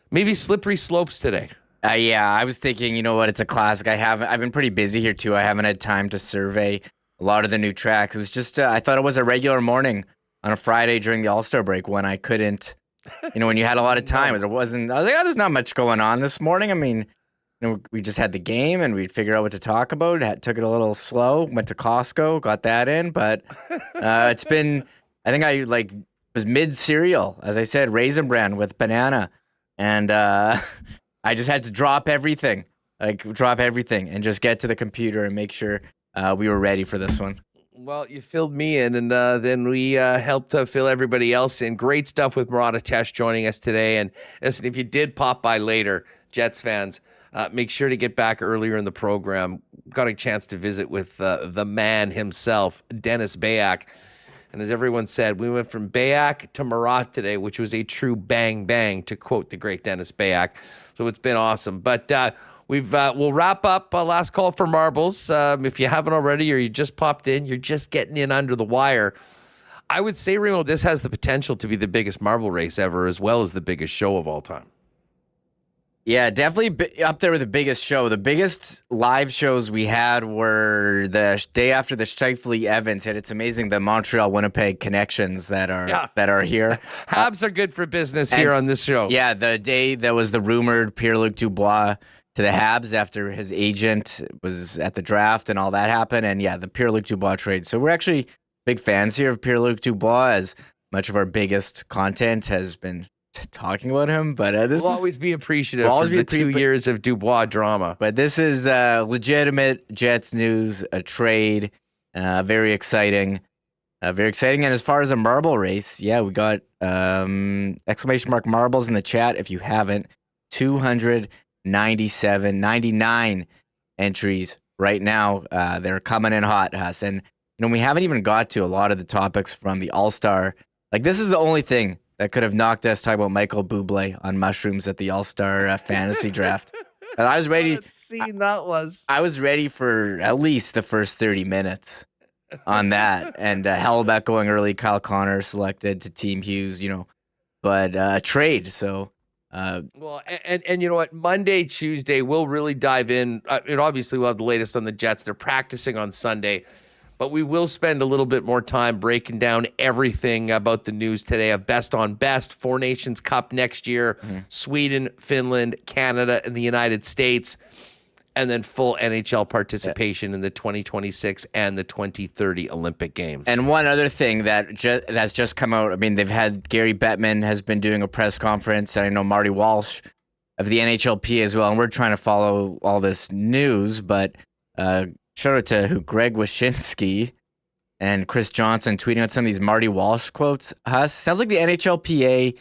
maybe Slippery Slopes today. Yeah, I was thinking, you know what, it's a classic. I've been pretty busy here too. I haven't had time to survey a lot of the new tracks. It was just, I thought it was a regular morning on a Friday during the All-Star break when I couldn't, when you had a lot of time. I was like, oh, there's not much going on this morning. I mean, we just had the game and we'd figure out what to talk about. Took it a little slow, went to Costco, got that in, but it's been, I think I was mid-cereal, as I said, Raisin Bran with banana, and I just had to drop everything and just get to the computer and make sure we were ready for this one. Well, you filled me in, and then we helped fill everybody else in. Great stuff with Murat joining us today. And listen, if you did pop by later, Jets fans, make sure to get back earlier in the program. Got a chance to visit with the man himself, Dennis Beyak. And as everyone said, we went from Beyak to Murat today, which was a true bang bang, to quote the great Dennis Beyak. So it's been awesome. But we'll wrap up last call for marbles. If you haven't already, or you just popped in, you're just getting in under the wire. I would say, Remo, this has the potential to be the biggest marble race ever, as well as the biggest show of all time. Yeah, definitely up there with the biggest show. The biggest live shows we had were the day after the Shifley Evans hit. It's amazing the Montreal Winnipeg connections that are here. Habs are good for business here on this show. Yeah, the day that was the rumored Pierre-Luc Dubois to the Habs after his agent was at the draft and all that happened. And yeah, the Pierre-Luc Dubois trade. So we're actually big fans here of Pierre-Luc Dubois, as much of our biggest content has been talking about him, but we'll always be appreciative for the 2 years of Dubois drama. But this is legitimate Jets news, a trade, very exciting. And as far as a marble race, yeah, we got exclamation mark marbles in the chat. If you haven't, 99 entries right now. They're coming in hot, Huss. And we haven't even got to a lot of the topics from the All-Star. Like, this is the only thing that could have knocked us talking about Michael Bublé on mushrooms at the All-Star fantasy draft. And I was ready. I was ready for at least the first 30 minutes on that. And Hellbeck going early, Kyle Connor selected to Team Hughes, but a trade. So. Well, and you know what? Monday, Tuesday, we'll really dive in. Obviously, we'll have the latest on the Jets. They're practicing on Sunday. But we will spend a little bit more time breaking down everything about the news today of Best on Best, Four Nations Cup next year, Sweden, Finland, Canada, and the United States, and then full NHL participation in the 2026 and the 2030 Olympic Games. And one other thing that's just come out, I mean, they've had Gary Bettman has been doing a press conference, and I know Marty Walsh of the NHLP as well, and we're trying to follow all this news, but shout out to Greg Wyshynski and Chris Johnson tweeting out some of these Marty Walsh quotes. Huss, sounds like the NHLPA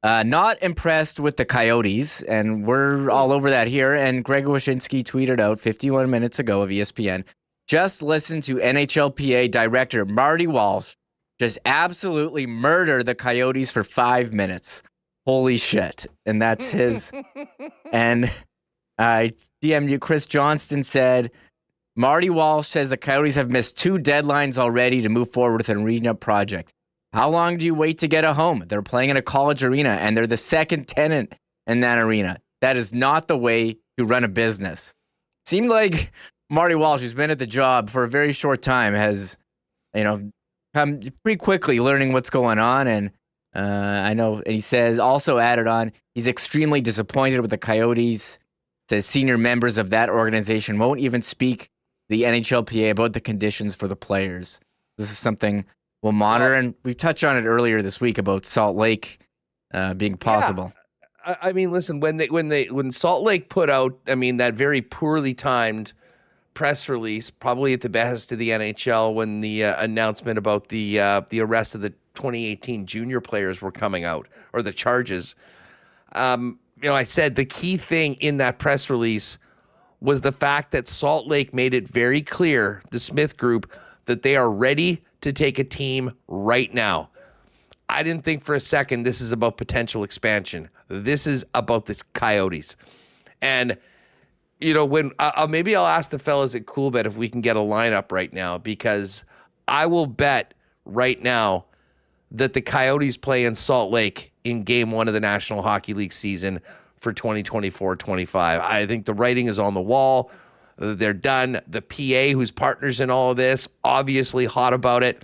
Not impressed with the Coyotes, and we're all over that here. And Greg Wyshynski tweeted out 51 minutes ago of ESPN, just listen to NHLPA director Marty Walsh just absolutely murder the Coyotes for 5 minutes. Holy shit. And that's his. And DMU Chris Johnston said, Marty Walsh says the Coyotes have missed 2 deadlines already to move forward with an arena project. How long do you wait to get a home? They're playing in a college arena, and they're the second tenant in that arena. That is not the way to run a business. Seemed like Marty Walsh, who's been at the job for a very short time, has, come pretty quickly learning what's going on. And I know he says, also added on, he's extremely disappointed with the Coyotes. Says senior members of that organization won't even speak to the NHLPA about the conditions for the players. This is something we'll monitor, and we touched on it earlier this week about Salt Lake being possible. Yeah. I mean, listen, when Salt Lake put out, that very poorly timed press release, probably at the behest of the NHL, when the announcement about the arrest of the 2018 junior players were coming out, or the charges. I said the key thing in that press release was the fact that Salt Lake made it very clear, the Smith Group, that they are ready to take a team right now. I didn't think for a second this is about potential expansion. This is about the Coyotes. And, when maybe I'll ask the fellas at Coolbet if we can get a lineup right now, because I will bet right now that the Coyotes play in Salt Lake in Game 1 of the National Hockey League season for 2024-25. I think the writing is on the wall. They're done. The PA, who's partners in all of this, obviously hot about it.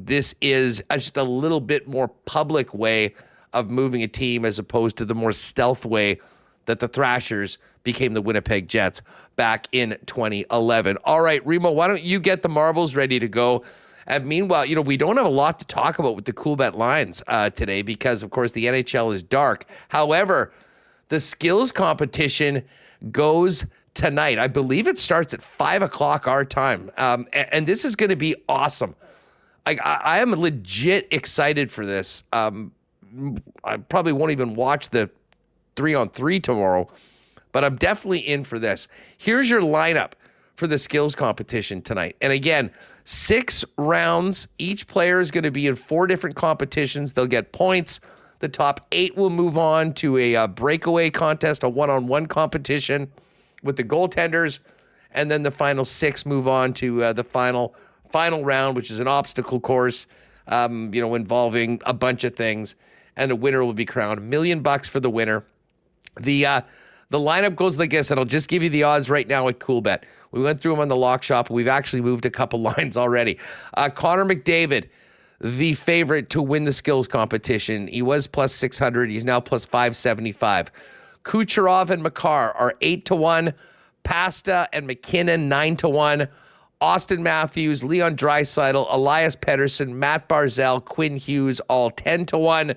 This is just a little bit more public way of moving a team as opposed to the more stealth way that the Thrashers became the Winnipeg Jets back in 2011. All right, Remo, why don't you get the marbles ready to go? And meanwhile, we don't have a lot to talk about with the Coolbet lines today because, of course, the NHL is dark. However, the skills competition goes tonight. I believe it starts at 5 o'clock our time. And this is going to be awesome. I am legit excited for this. I probably won't even watch the 3-on-3 tomorrow, but I'm definitely in for this. Here's your lineup for the skills competition tonight. And again, 6 rounds. Each player is going to be in 4 different competitions. They'll get points. The top 8 will move on to a breakaway contest, a one-on-one competition with the goaltenders. And then the final 6 move on to the final round, which is an obstacle course, involving a bunch of things. And the winner will be crowned. $1 million for the winner. The lineup goes like this, and I'll just give you the odds right now at Coolbet. We went through them on the lock shop. We've actually moved a couple lines already. Connor McDavid, the favorite to win the skills competition. He was plus 600. He's now plus 575. Kucherov and Makar are 8-1. Pasta and McKinnon 9-1. Austin Matthews, Leon Draisaitl, Elias Pettersson, Matt Barzal, Quinn Hughes, all 10-1.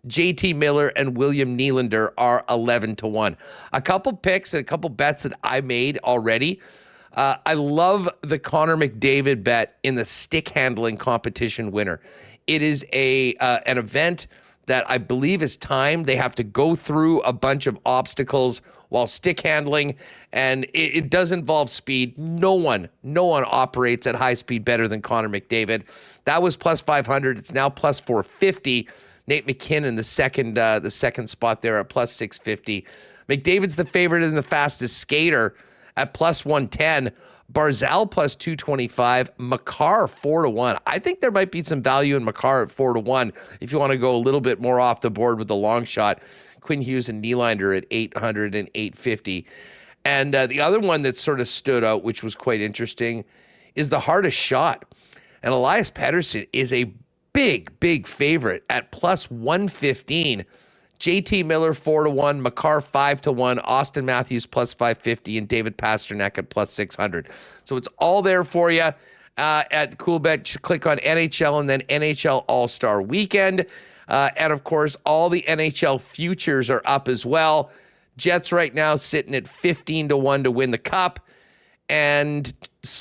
JT Miller and William Nylander are 11-1. A couple picks and a couple bets that I made already. I love the Connor McDavid bet in the stick handling competition winner. It is an event that I believe is timed. They have to go through a bunch of obstacles while stick handling, and it does involve speed. No one operates at high speed better than Connor McDavid. That was plus 500. It's now plus 450. Nate McKinnon, the second spot there at plus 650. McDavid's the favorite and the fastest skater at plus 110. Barzal plus 225. Makar 4-1. I think there might be some value in Makar at 4-1 if you want to go a little bit more off the board with the long shot. Quinn Hughes and Nylander at 800 and 850. And the other one that sort of stood out, which was quite interesting, is the hardest shot. And Elias Pettersson is a big favorite at plus 115. JT Miller 4-1, Makar 5-1, Austin Matthews plus 550, and David Pasternak at plus 600. So it's all there for you at Coolbet. Just click on NHL and then NHL All-Star Weekend. And of course, all the NHL futures are up as well. Jets right now sitting at 15-1 to win the cup. And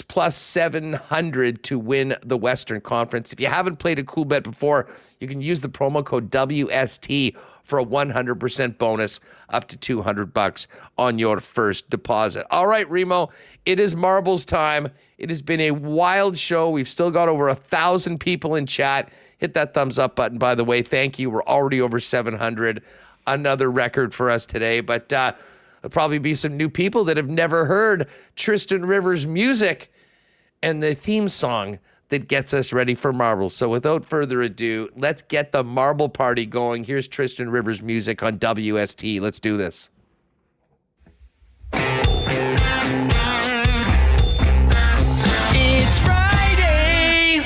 plus 700 to win the Western Conference. If you haven't played a Coolbet before, you can use the promo code WST for a 100% bonus up to $200 on your first deposit. All right, Remo, it is marbles time. It has been a wild show. We've still got over 1,000 people in chat. Hit that thumbs up button, by the way. Thank you. We're already over 700. Another record for us today. But there'll probably be some new people that have never heard Tristan Rivers' music and the theme song that gets us ready for marbles. So without further ado, let's get the marble party going. Here's Tristan Rivers' music on WST. Let's do this. It's Friday.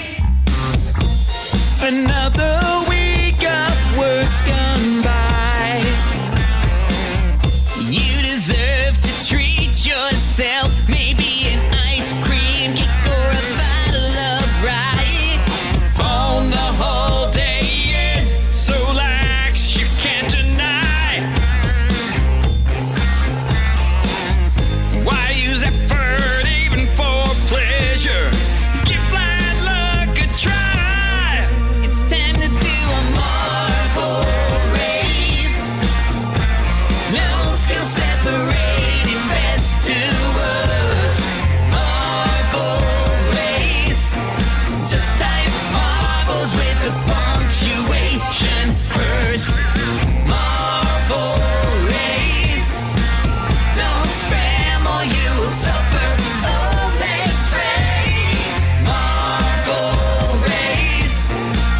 Another week of work's gone by. You deserve to treat yourself. Maybe an ice cream kick or a bottle of rye. On the whole day in, so lax you can't deny. Why use effort even for pleasure? Give blind luck a try. It's time to do a marble race. No skill separating best to worst. Marble race. Just type marbles with the punctuation first. Marble race. Don't spam or you will suffer. Oh, let's play. Marble race.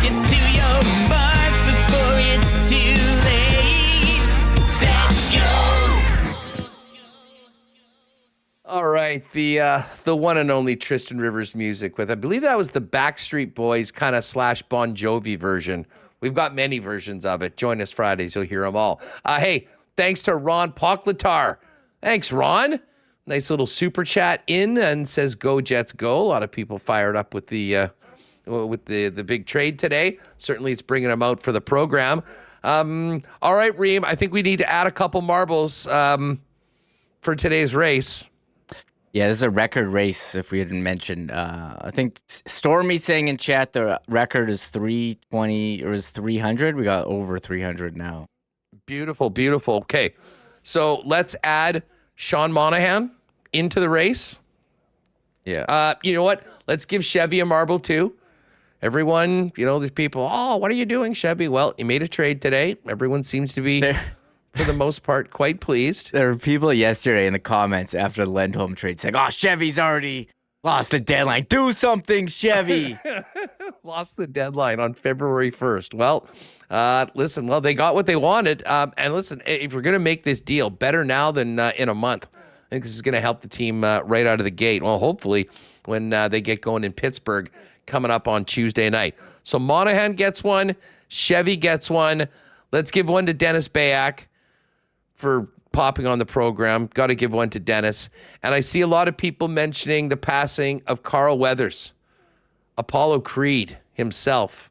Get to your mark before it's too late. Set, go. All right, the one and only Tristan Rivers music with, I believe that was the Backstreet Boys kind of / Bon Jovi version. We've got many versions of it. Join us Fridays, you'll hear them all. Hey, thanks to Ron Poklatar. Thanks, Ron. Nice little super chat in and says, "Go Jets, go." A lot of people fired up with the big trade today. Certainly, it's bringing them out for the program. All right, Reem, I think we need to add a couple marbles for today's race. Yeah, this is a record race, if we hadn't mentioned. I think Stormy saying in chat the record is 320 or is 300. We got over 300 now. Beautiful, beautiful. Okay, so let's add Sean Monahan into the race. Yeah. You know what? Let's give Chevy a marble too. Everyone, there's people, oh, what are you doing, Chevy? Well, you made a trade today. Everyone seems to be, for the most part, quite pleased. There were people yesterday in the comments after the Lindholm trade saying, oh, Chevy's already lost the deadline. Do something, Chevy. Lost the deadline on February 1st. Well, listen, they got what they wanted. And listen, if we're going to make this deal, better now than in a month. I think this is going to help the team right out of the gate. Well, hopefully when they get going in Pittsburgh coming up on Tuesday night. So Monahan gets one. Chevy gets one. Let's give one to Dennis Beyak for popping on the program. Got to give one to Dennis. And I see a lot of people mentioning the passing of Carl Weathers, Apollo Creed himself.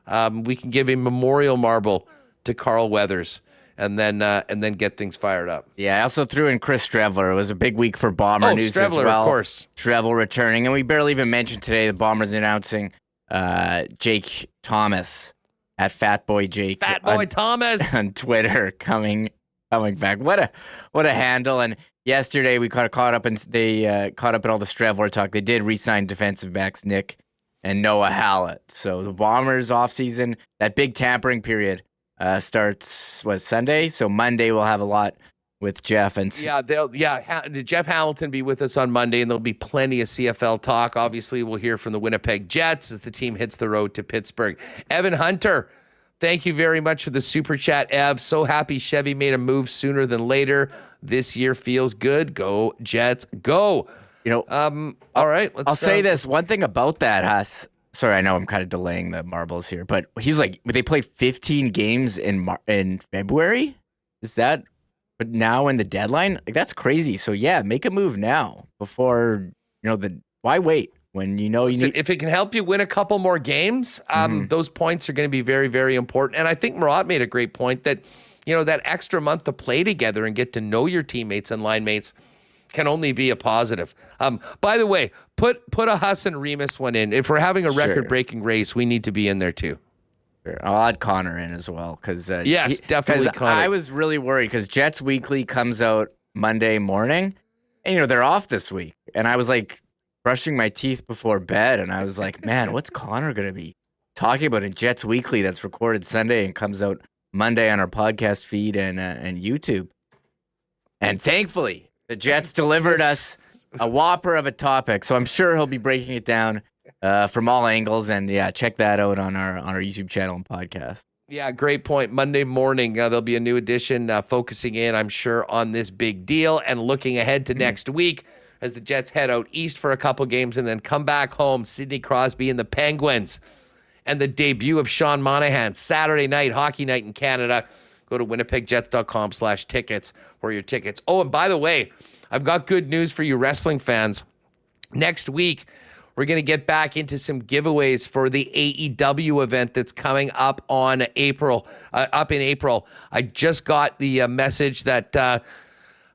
We can give a memorial marble to Carl Weathers and then get things fired up. Yeah, I also threw in Chris Streveler. It was a big week for Bomber news Streveler, as well. Of course. Streveler returning. And we barely even mentioned today the Bombers announcing Jake Thomas at Fatboy Jake. Fatboy Thomas on Twitter coming back. What a handle. And yesterday we caught up and they caught up in all the Streveler talk. They did re-sign defensive backs Nick and Noah Hallett. So the Bombers offseason, that big tampering period starts Sunday. So Monday we'll have a lot with Jeff and Jeff Hamilton be with us on Monday, and there'll be plenty of CFL talk. Obviously, we'll hear from the Winnipeg Jets as the team hits the road to Pittsburgh. Evan Hunter, thank you very much for the super chat, Ev. So happy Chevy made a move sooner than later. This year feels good. Go Jets, go. All right. I'll say this one thing about that, Huss. Sorry, I know I'm kind of delaying the marbles here, but he's like, they played 15 games in February. Is that? But now in the deadline, that's crazy. So yeah, make a move now before why wait when you need. If it can help you win a couple more games, those points are going to be very, very important. And I think Murat made a great point that that extra month to play together and get to know your teammates and line mates can only be a positive. By the way, put a Huss and Remis one in. If we're having a record-breaking race, we need to be in there too. Sure. I'll add Connor in as well because yes, definitely Connor. I was really worried because Jets Weekly comes out Monday morning, and they're off this week, and I was like brushing my teeth before bed, and I was like, man, what's Connor gonna be talking about in Jets Weekly that's recorded Sunday and comes out Monday on our podcast feed and YouTube? And thankfully, the Jets delivered us a whopper of a topic, so I'm sure he'll be breaking it down from all angles. And yeah, check that out on our YouTube channel and podcast. Yeah, great point. Monday morning, there'll be a new edition focusing in, I'm sure, on this big deal and looking ahead to next week as the Jets head out east for a couple games and then come back home. Sidney Crosby and the Penguins, and the debut of Sean Monahan Saturday night, hockey night in Canada. Go to winnipegjets.com/tickets for your tickets. Oh, and by the way, I've got good news for you wrestling fans. Next week, we're going to get back into some giveaways for the AEW event that's coming up in April. I just got the message that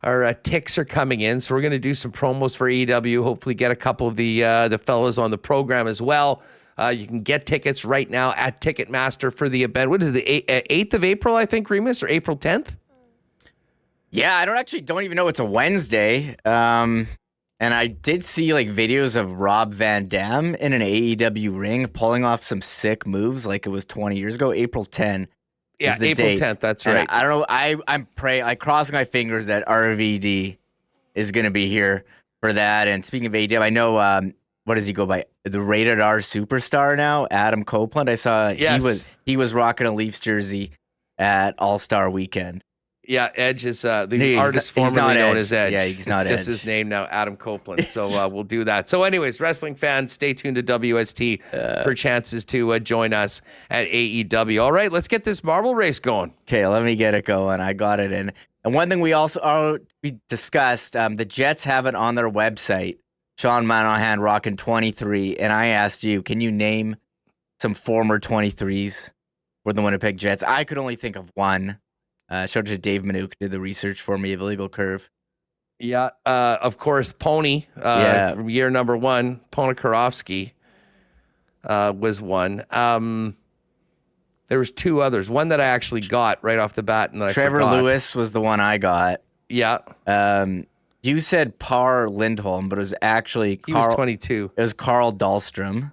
our ticks are coming in, so we're going to do some promos for AEW. Hopefully, get a couple of the fellas on the program as well. You can get tickets right now at Ticketmaster for the event. What is the 8th of April, I think, Remis, or April 10th? Yeah, I don't even know it's a Wednesday. And I did see like videos of Rob Van Dam in an AEW ring pulling off some sick moves like it was 20 years ago. April 10th. Yeah, April date. 10th. That's right. And I don't know. I'm crossing my fingers that RVD is going to be here for that. And speaking of AEW, I know what does he go by? The Rated R superstar now, Adam Copeland. I saw he was rocking a Leafs jersey at All-Star Weekend. Yeah, Edge is the artist formerly known as Edge. Yeah, he's not Edge. It's just his name now, Adam Copeland. So we'll do that. So anyways, wrestling fans, stay tuned to WST for chances to join us at AEW. All right, let's get this marble race going. Okay, let me get it going. I got it in. And one thing we discussed, the Jets have it on their website. Sean Monahan rocking 23. And I asked you, can you name some former 23s for the Winnipeg Jets? I could only think of one. Showed to Dave Minuk, did the research for me of Illegal Curve. Yeah, of course, Pony from year number 1, Pony Kirouac was one. There was 2 others. One that I actually got right off the bat. And Trevor Lewis was the one I got. Yeah. You said Par Lindholm, but it was actually he was 22. It was Carl Dahlstrom.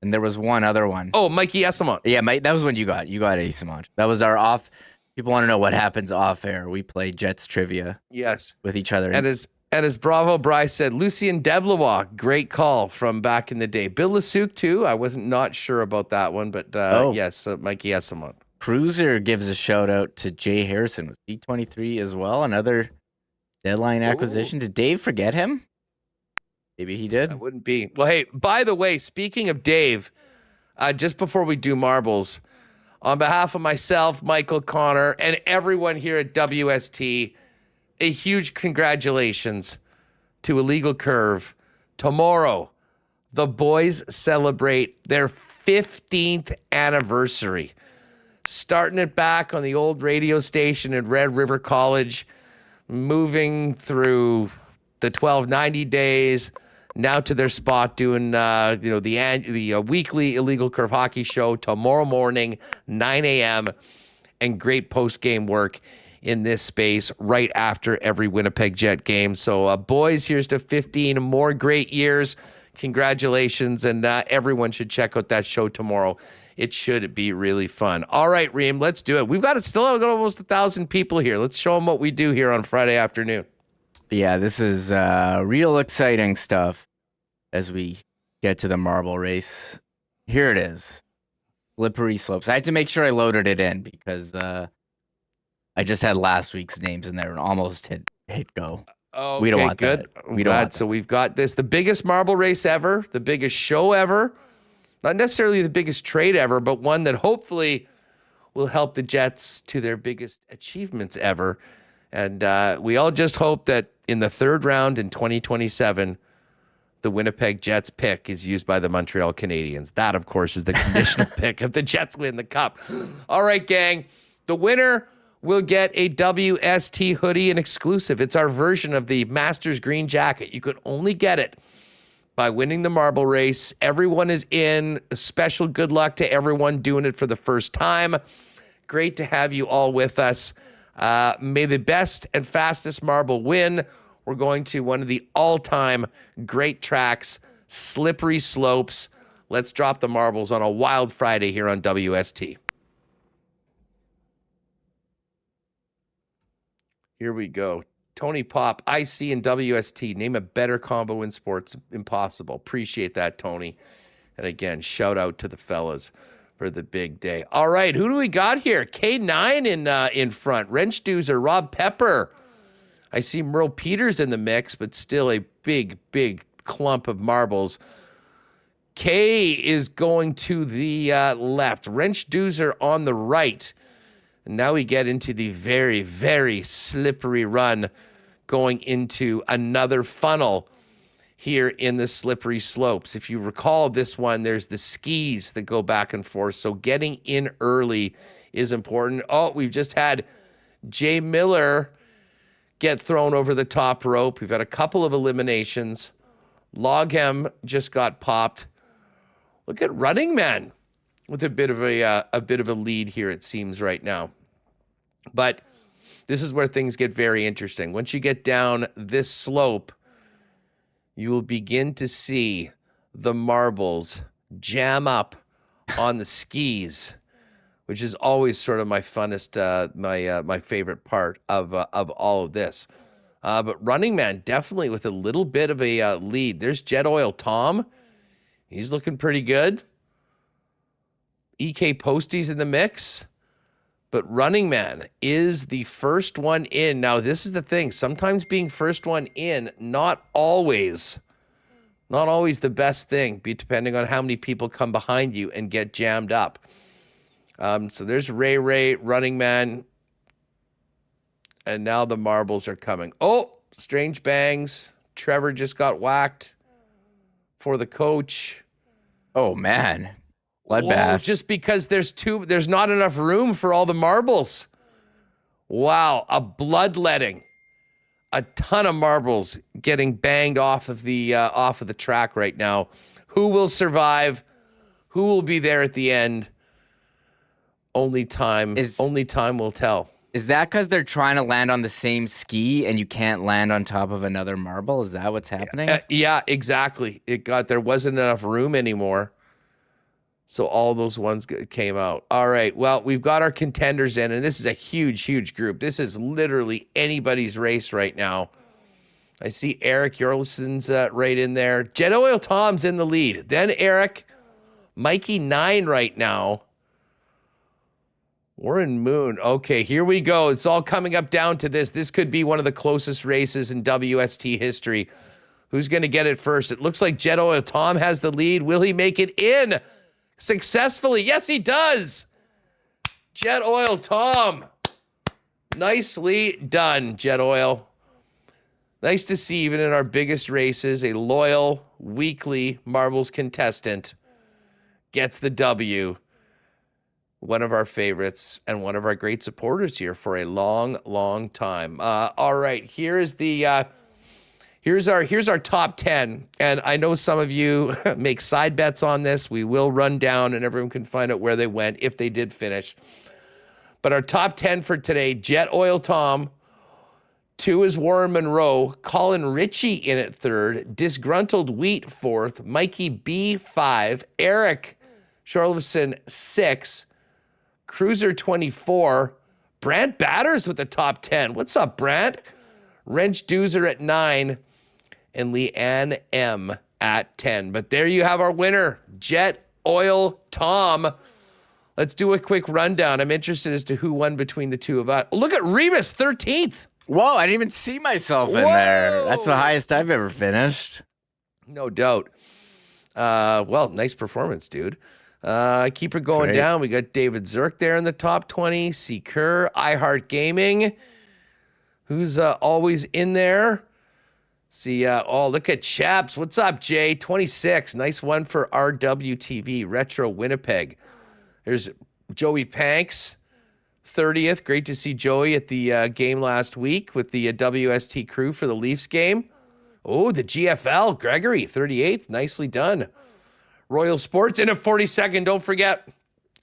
And there was one other one. Oh, Mikey Esamont. Yeah, Mike, that was one you got. You got Esamont. That was our off. People want to know what happens off air. We play Jets trivia. Yes. With each other. And as Bravo Bryce said, Lucien Deblois, great call from back in the day. Bill Lasuk too. I wasn't not sure about that one, but yes, Mikey Esamont. Cruiser gives a shout out to Jay Harrison with B23 as well. Another deadline acquisition. Did Dave forget him? Maybe he did. That wouldn't be. Well, hey, by the way, speaking of Dave, just before we do marbles, on behalf of myself, Michael, Connor, and everyone here at WST, a huge congratulations to Illegal Curve. Tomorrow, the boys celebrate their 15th anniversary. Starting it back on the old radio station at Red River College, moving through the 1290 days, now to their spot doing the weekly Illegal Curve hockey show tomorrow morning, 9 a.m., and great post-game work in this space right after every Winnipeg Jet game. So, boys, here's to 15 more great years. Congratulations, and everyone should check out that show tomorrow. It should be really fun. All right, Reem, let's do it. We've got almost 1,000 people here. Let's show them what we do here on Friday afternoon. Yeah, this is real exciting stuff as we get to the marble race. Here it is. Slippery slopes. I had to make sure I loaded it in because I just had last week's names in there and almost hit go. Oh, we don't want good. that. We don't want that. So we've got this, the biggest marble race ever, the biggest show ever. Not necessarily the biggest trade ever, but one that hopefully will help the Jets to their biggest achievements ever. And we all just hope that in the 3rd round in 2027, the Winnipeg Jets pick is used by the Montreal Canadiens. That, of course, is the conditional pick if the Jets win the Cup. All right, gang. The winner will get a WST hoodie, an exclusive. It's our version of the Masters green jacket. You could only get it by winning the marble race. Everyone is in. Special good luck to everyone doing it for the first time. Great to have you all with us. May the best and fastest marble win. We're going to one of the all-time great tracks, Slippery Slopes. Let's drop the marbles on a wild Friday here on WST. Here we go. Tony Pop, IC and WST. Name a better combo in sports. Impossible. Appreciate that, Tony. And again, shout out to the fellas for the big day. All right, who do we got here? K9 in front. Wrench Doozer, Rob Pepper. I see Merle Peters in the mix, but still a big, big clump of marbles. K is going to the left. Wrench Doozer on the right. And now we get into the very, very slippery run going into another funnel here in the Slippery Slopes. If you recall this one, there's the skis that go back and forth. So getting in early is important. Oh, we've just had Jay Miller get thrown over the top rope. We've had a couple of eliminations. Loghem just got popped. Look at Running Man with a bit of a lead here, it seems, right now. But this is where things get very interesting. Once you get down this slope, you will begin to see the marbles jam up on the skis, which is always sort of my funnest, my favorite part of all of this. But Running Man definitely with a little bit of a lead. There's Jet Oil Tom. He's looking pretty good. EK Posty's in the mix. But Running Man is the first one in. Now, this is the thing. Sometimes being first one in, not always the best thing, depending on how many people come behind you and get jammed up. So there's Ray, Running Man. And now the marbles are coming. Oh, strange bangs. Trevor just got whacked for the coach. Oh, man. Bloodbath. Whoa, just because there's not enough room for all the marbles. Wow, a bloodletting. A ton of marbles getting banged off of the track right now. Who will survive? Who will be there at the end? Only time will tell. Is that because they're trying to land on the same ski and you can't land on top of another marble? Is that what's happening? Yeah, exactly. There wasn't enough room anymore. So all those ones came out. All right. Well, we've got our contenders in, and this is a huge, huge group. This is literally anybody's race right now. I see Eric Jorlson's right in there. Jet Oil Tom's in the lead. Then Eric, Mikey 9 right now. Warren Moon. Okay, here we go. It's all coming up down to this. This could be one of the closest races in WST history. Who's going to get it first? It looks like Jet Oil Tom has the lead. Will he make it in successfully? Yes, he does. Jet Oil Tom. Nicely done, Jet Oil. Nice to see, even in our biggest races, a loyal weekly marbles contestant gets the W. One of our favorites and one of our great supporters here for a long, long time. All right, here's our top 10, and I know some of you make side bets on this. We will run down, and everyone can find out where they went if they did finish. But our top 10 for today: Jet Oil Tom. 2 is Warren Monroe. Colin Ritchie in at 3rd. Disgruntled Wheat 4th. Mikey B 5. Eric Charlison 6. Cruiser 24. Brant Batters with the top 10. What's up, Brant? Wrench Doozer at 9. And Leanne M at 10. But there you have our winner, Jet Oil Tom. Let's do a quick rundown. I'm interested as to who won between the two of us. Look at Remis, 13th. Whoa, I didn't even see myself in there. That's the highest I've ever finished. No doubt. Well, nice performance, dude. Keep it going down. We got David Zirk there in the top 20. C. Kerr, iHeart Gaming, who's always in there. See, look at Chaps. What's up, Jay? 26. Nice one for RWTV, Retro Winnipeg. There's Joey Panks, 30th. Great to see Joey at the game last week with the WST crew for the Leafs game. Oh, the GFL, Gregory, 38th. Nicely done. Royal Sports in at 42nd. Don't forget,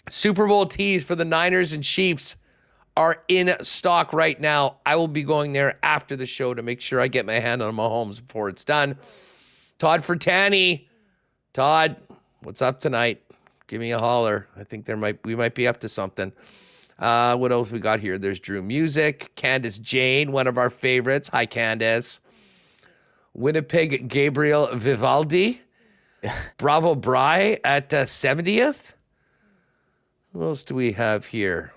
Super Bowl tees for the Niners and Chiefs are in stock right now. I will be going there after the show to make sure I get my hand on Mahomes before it's done. Todd Fertani. Todd, what's up tonight? Give me a holler. I think we might be up to something. What else we got here? There's Drew Music. Candace Jane, one of our favorites. Hi, Candace. Winnipeg Gabriel Vivaldi. Bravo Bry at 70th. Who else do we have here?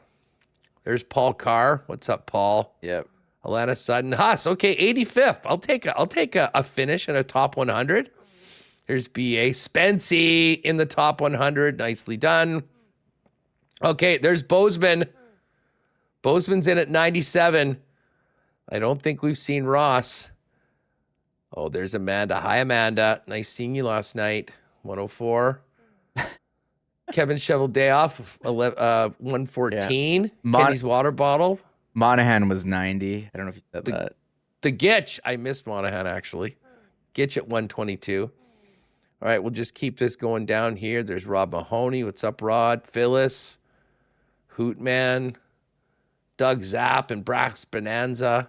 There's Paul Carr. What's up, Paul? Yep. Alana Sutton. Haas, okay, 85th. I'll take a finish in a top 100. Here's B.A. Spency in the top 100. Nicely done. Okay, there's Bozeman. Bozeman's in at 97. I don't think we've seen Ross. Oh, there's Amanda. Hi, Amanda. Nice seeing you last night. 104. Kevin Cheveldayoff, 114. Yeah. Kenny's water bottle. Monahan was 90. I don't know if you said that. The Gitch. I missed Monahan, actually. Gitch at 122. All right, we'll just keep this going down here. There's Rob Mahoney. What's up, Rod? Phyllis. Hootman. Doug Zapp and Brax Bonanza.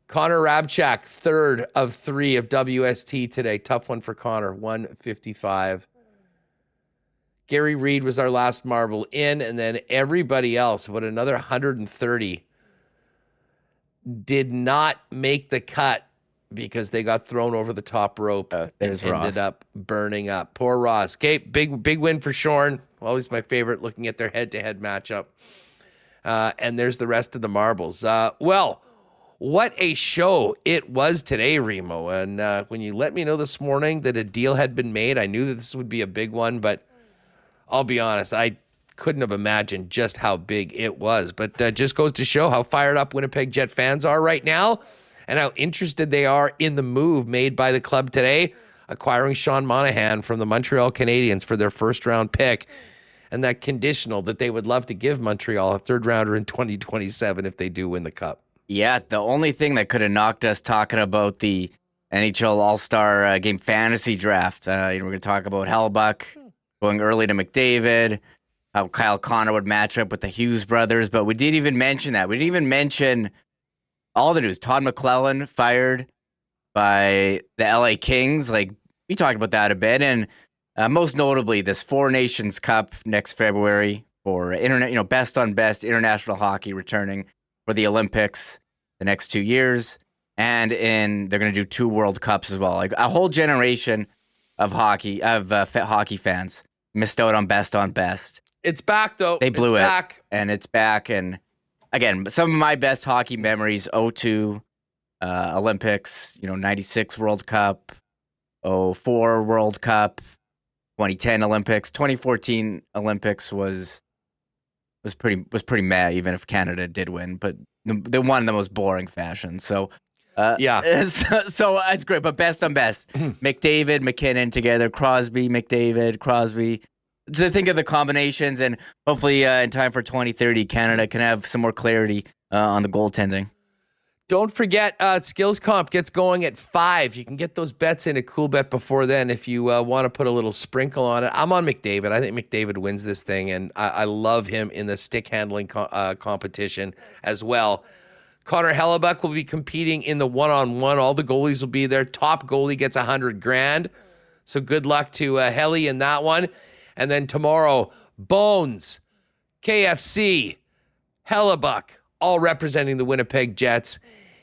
Connor Rabchak, third of 3 of WST today. Tough one for Connor, 155. Gary Reed was our last marble in, and then everybody else, about another 130, did not make the cut because they got thrown over the top rope and ended up burning up. Poor Ross. Okay, big win for Shorn. Always my favorite, looking at their head-to-head matchup. And there's the rest of the marbles. Well, what a show it was today, Remo. And when you let me know this morning that a deal had been made, I knew that this would be a big one, but I'll be honest, I couldn't have imagined just how big it was. But just goes to show how fired up Winnipeg Jet fans are right now and how interested they are in the move made by the club today, acquiring Sean Monahan from the Montreal Canadiens for their first-round pick, and that conditional that they would love to give Montreal a third-rounder in 2027 if they do win the Cup. Yeah, the only thing that could have knocked us talking about the NHL All-Star Game Fantasy Draft. We're going to talk about Hellbuck going early to McDavid, how Kyle Connor would match up with the Hughes brothers, but we didn't even mention that. We didn't even mention all the news. Todd McClellan fired by the LA Kings. Like, we talked about that a bit, and most notably, this Four Nations Cup next February for best on best international hockey returning for the Olympics the next 2 years, and they're going to do 2 World Cups as well. Like, a whole generation of hockey fans missed out on best. It's back, though. They blew and it's back. And again, some of my best hockey memories: 02 Olympics, 96 World Cup, 04 World Cup, 2010 Olympics, 2014 Olympics was pretty mad, even if Canada did win, but they won in the most boring fashion. So yeah, so that's great. But best on best, McDavid, McKinnon together, Crosby, McDavid, Crosby. To think of the combinations, and hopefully in time for 2030, Canada can have some more clarity on the goaltending. Don't forget, Skills Comp gets going at 5. You can get those bets in at Coolbet before then if you want to put a little sprinkle on it. I'm on McDavid. I think McDavid wins this thing, and I love him in the stick handling competition as well. Connor Hellebuyck will be competing in the one-on-one. All the goalies will be there. Top goalie gets $100,000. So good luck to Helly in that one. And then tomorrow, Bones, KFC, Hellebuyck, all representing the Winnipeg Jets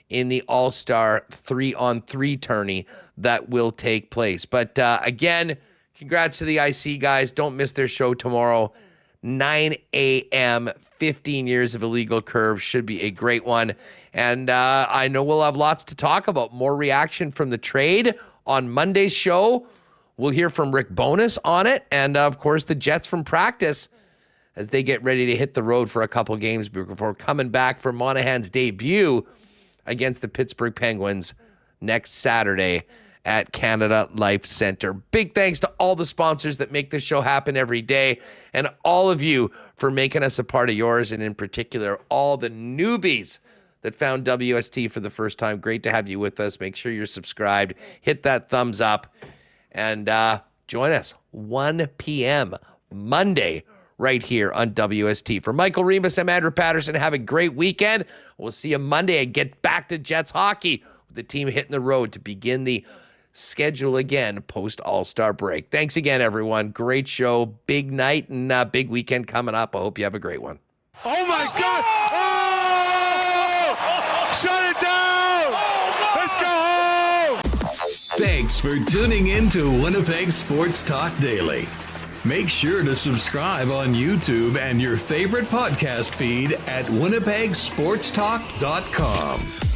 in the All-Star 3-on-3 tourney that will take place. But again, congrats to the IC guys. Don't miss their show tomorrow, 9 a.m., 15 years of illegal curve. Should be a great one. And I know we'll have lots to talk about. More reaction from the trade on Monday's show. We'll hear from Rick Bowness on it. And, of course, the Jets from practice as they get ready to hit the road for a couple games before coming back for Monahan's debut against the Pittsburgh Penguins next Saturday at Canada Life Center. Big thanks to all the sponsors that make this show happen every day, and all of you for making us a part of yours, and in particular, all the newbies that found WST for the first time. Great to have you with us. Make sure you're subscribed. Hit that thumbs up, and join us 1 p.m. Monday right here on WST. For Michael Remis, I'm Andrew Paterson. Have a great weekend. We'll see you Monday and get back to Jets hockey with the team hitting the road to begin the schedule again post All-Star break. Thanks again, everyone. Great show. Big night and big weekend coming up. I hope you have a great one. Oh my God! Oh! Shut it down! Let's go home! Thanks for tuning in to Winnipeg Sports Talk Daily. Make sure to subscribe on YouTube and your favorite podcast feed at winnipegsportstalk.com.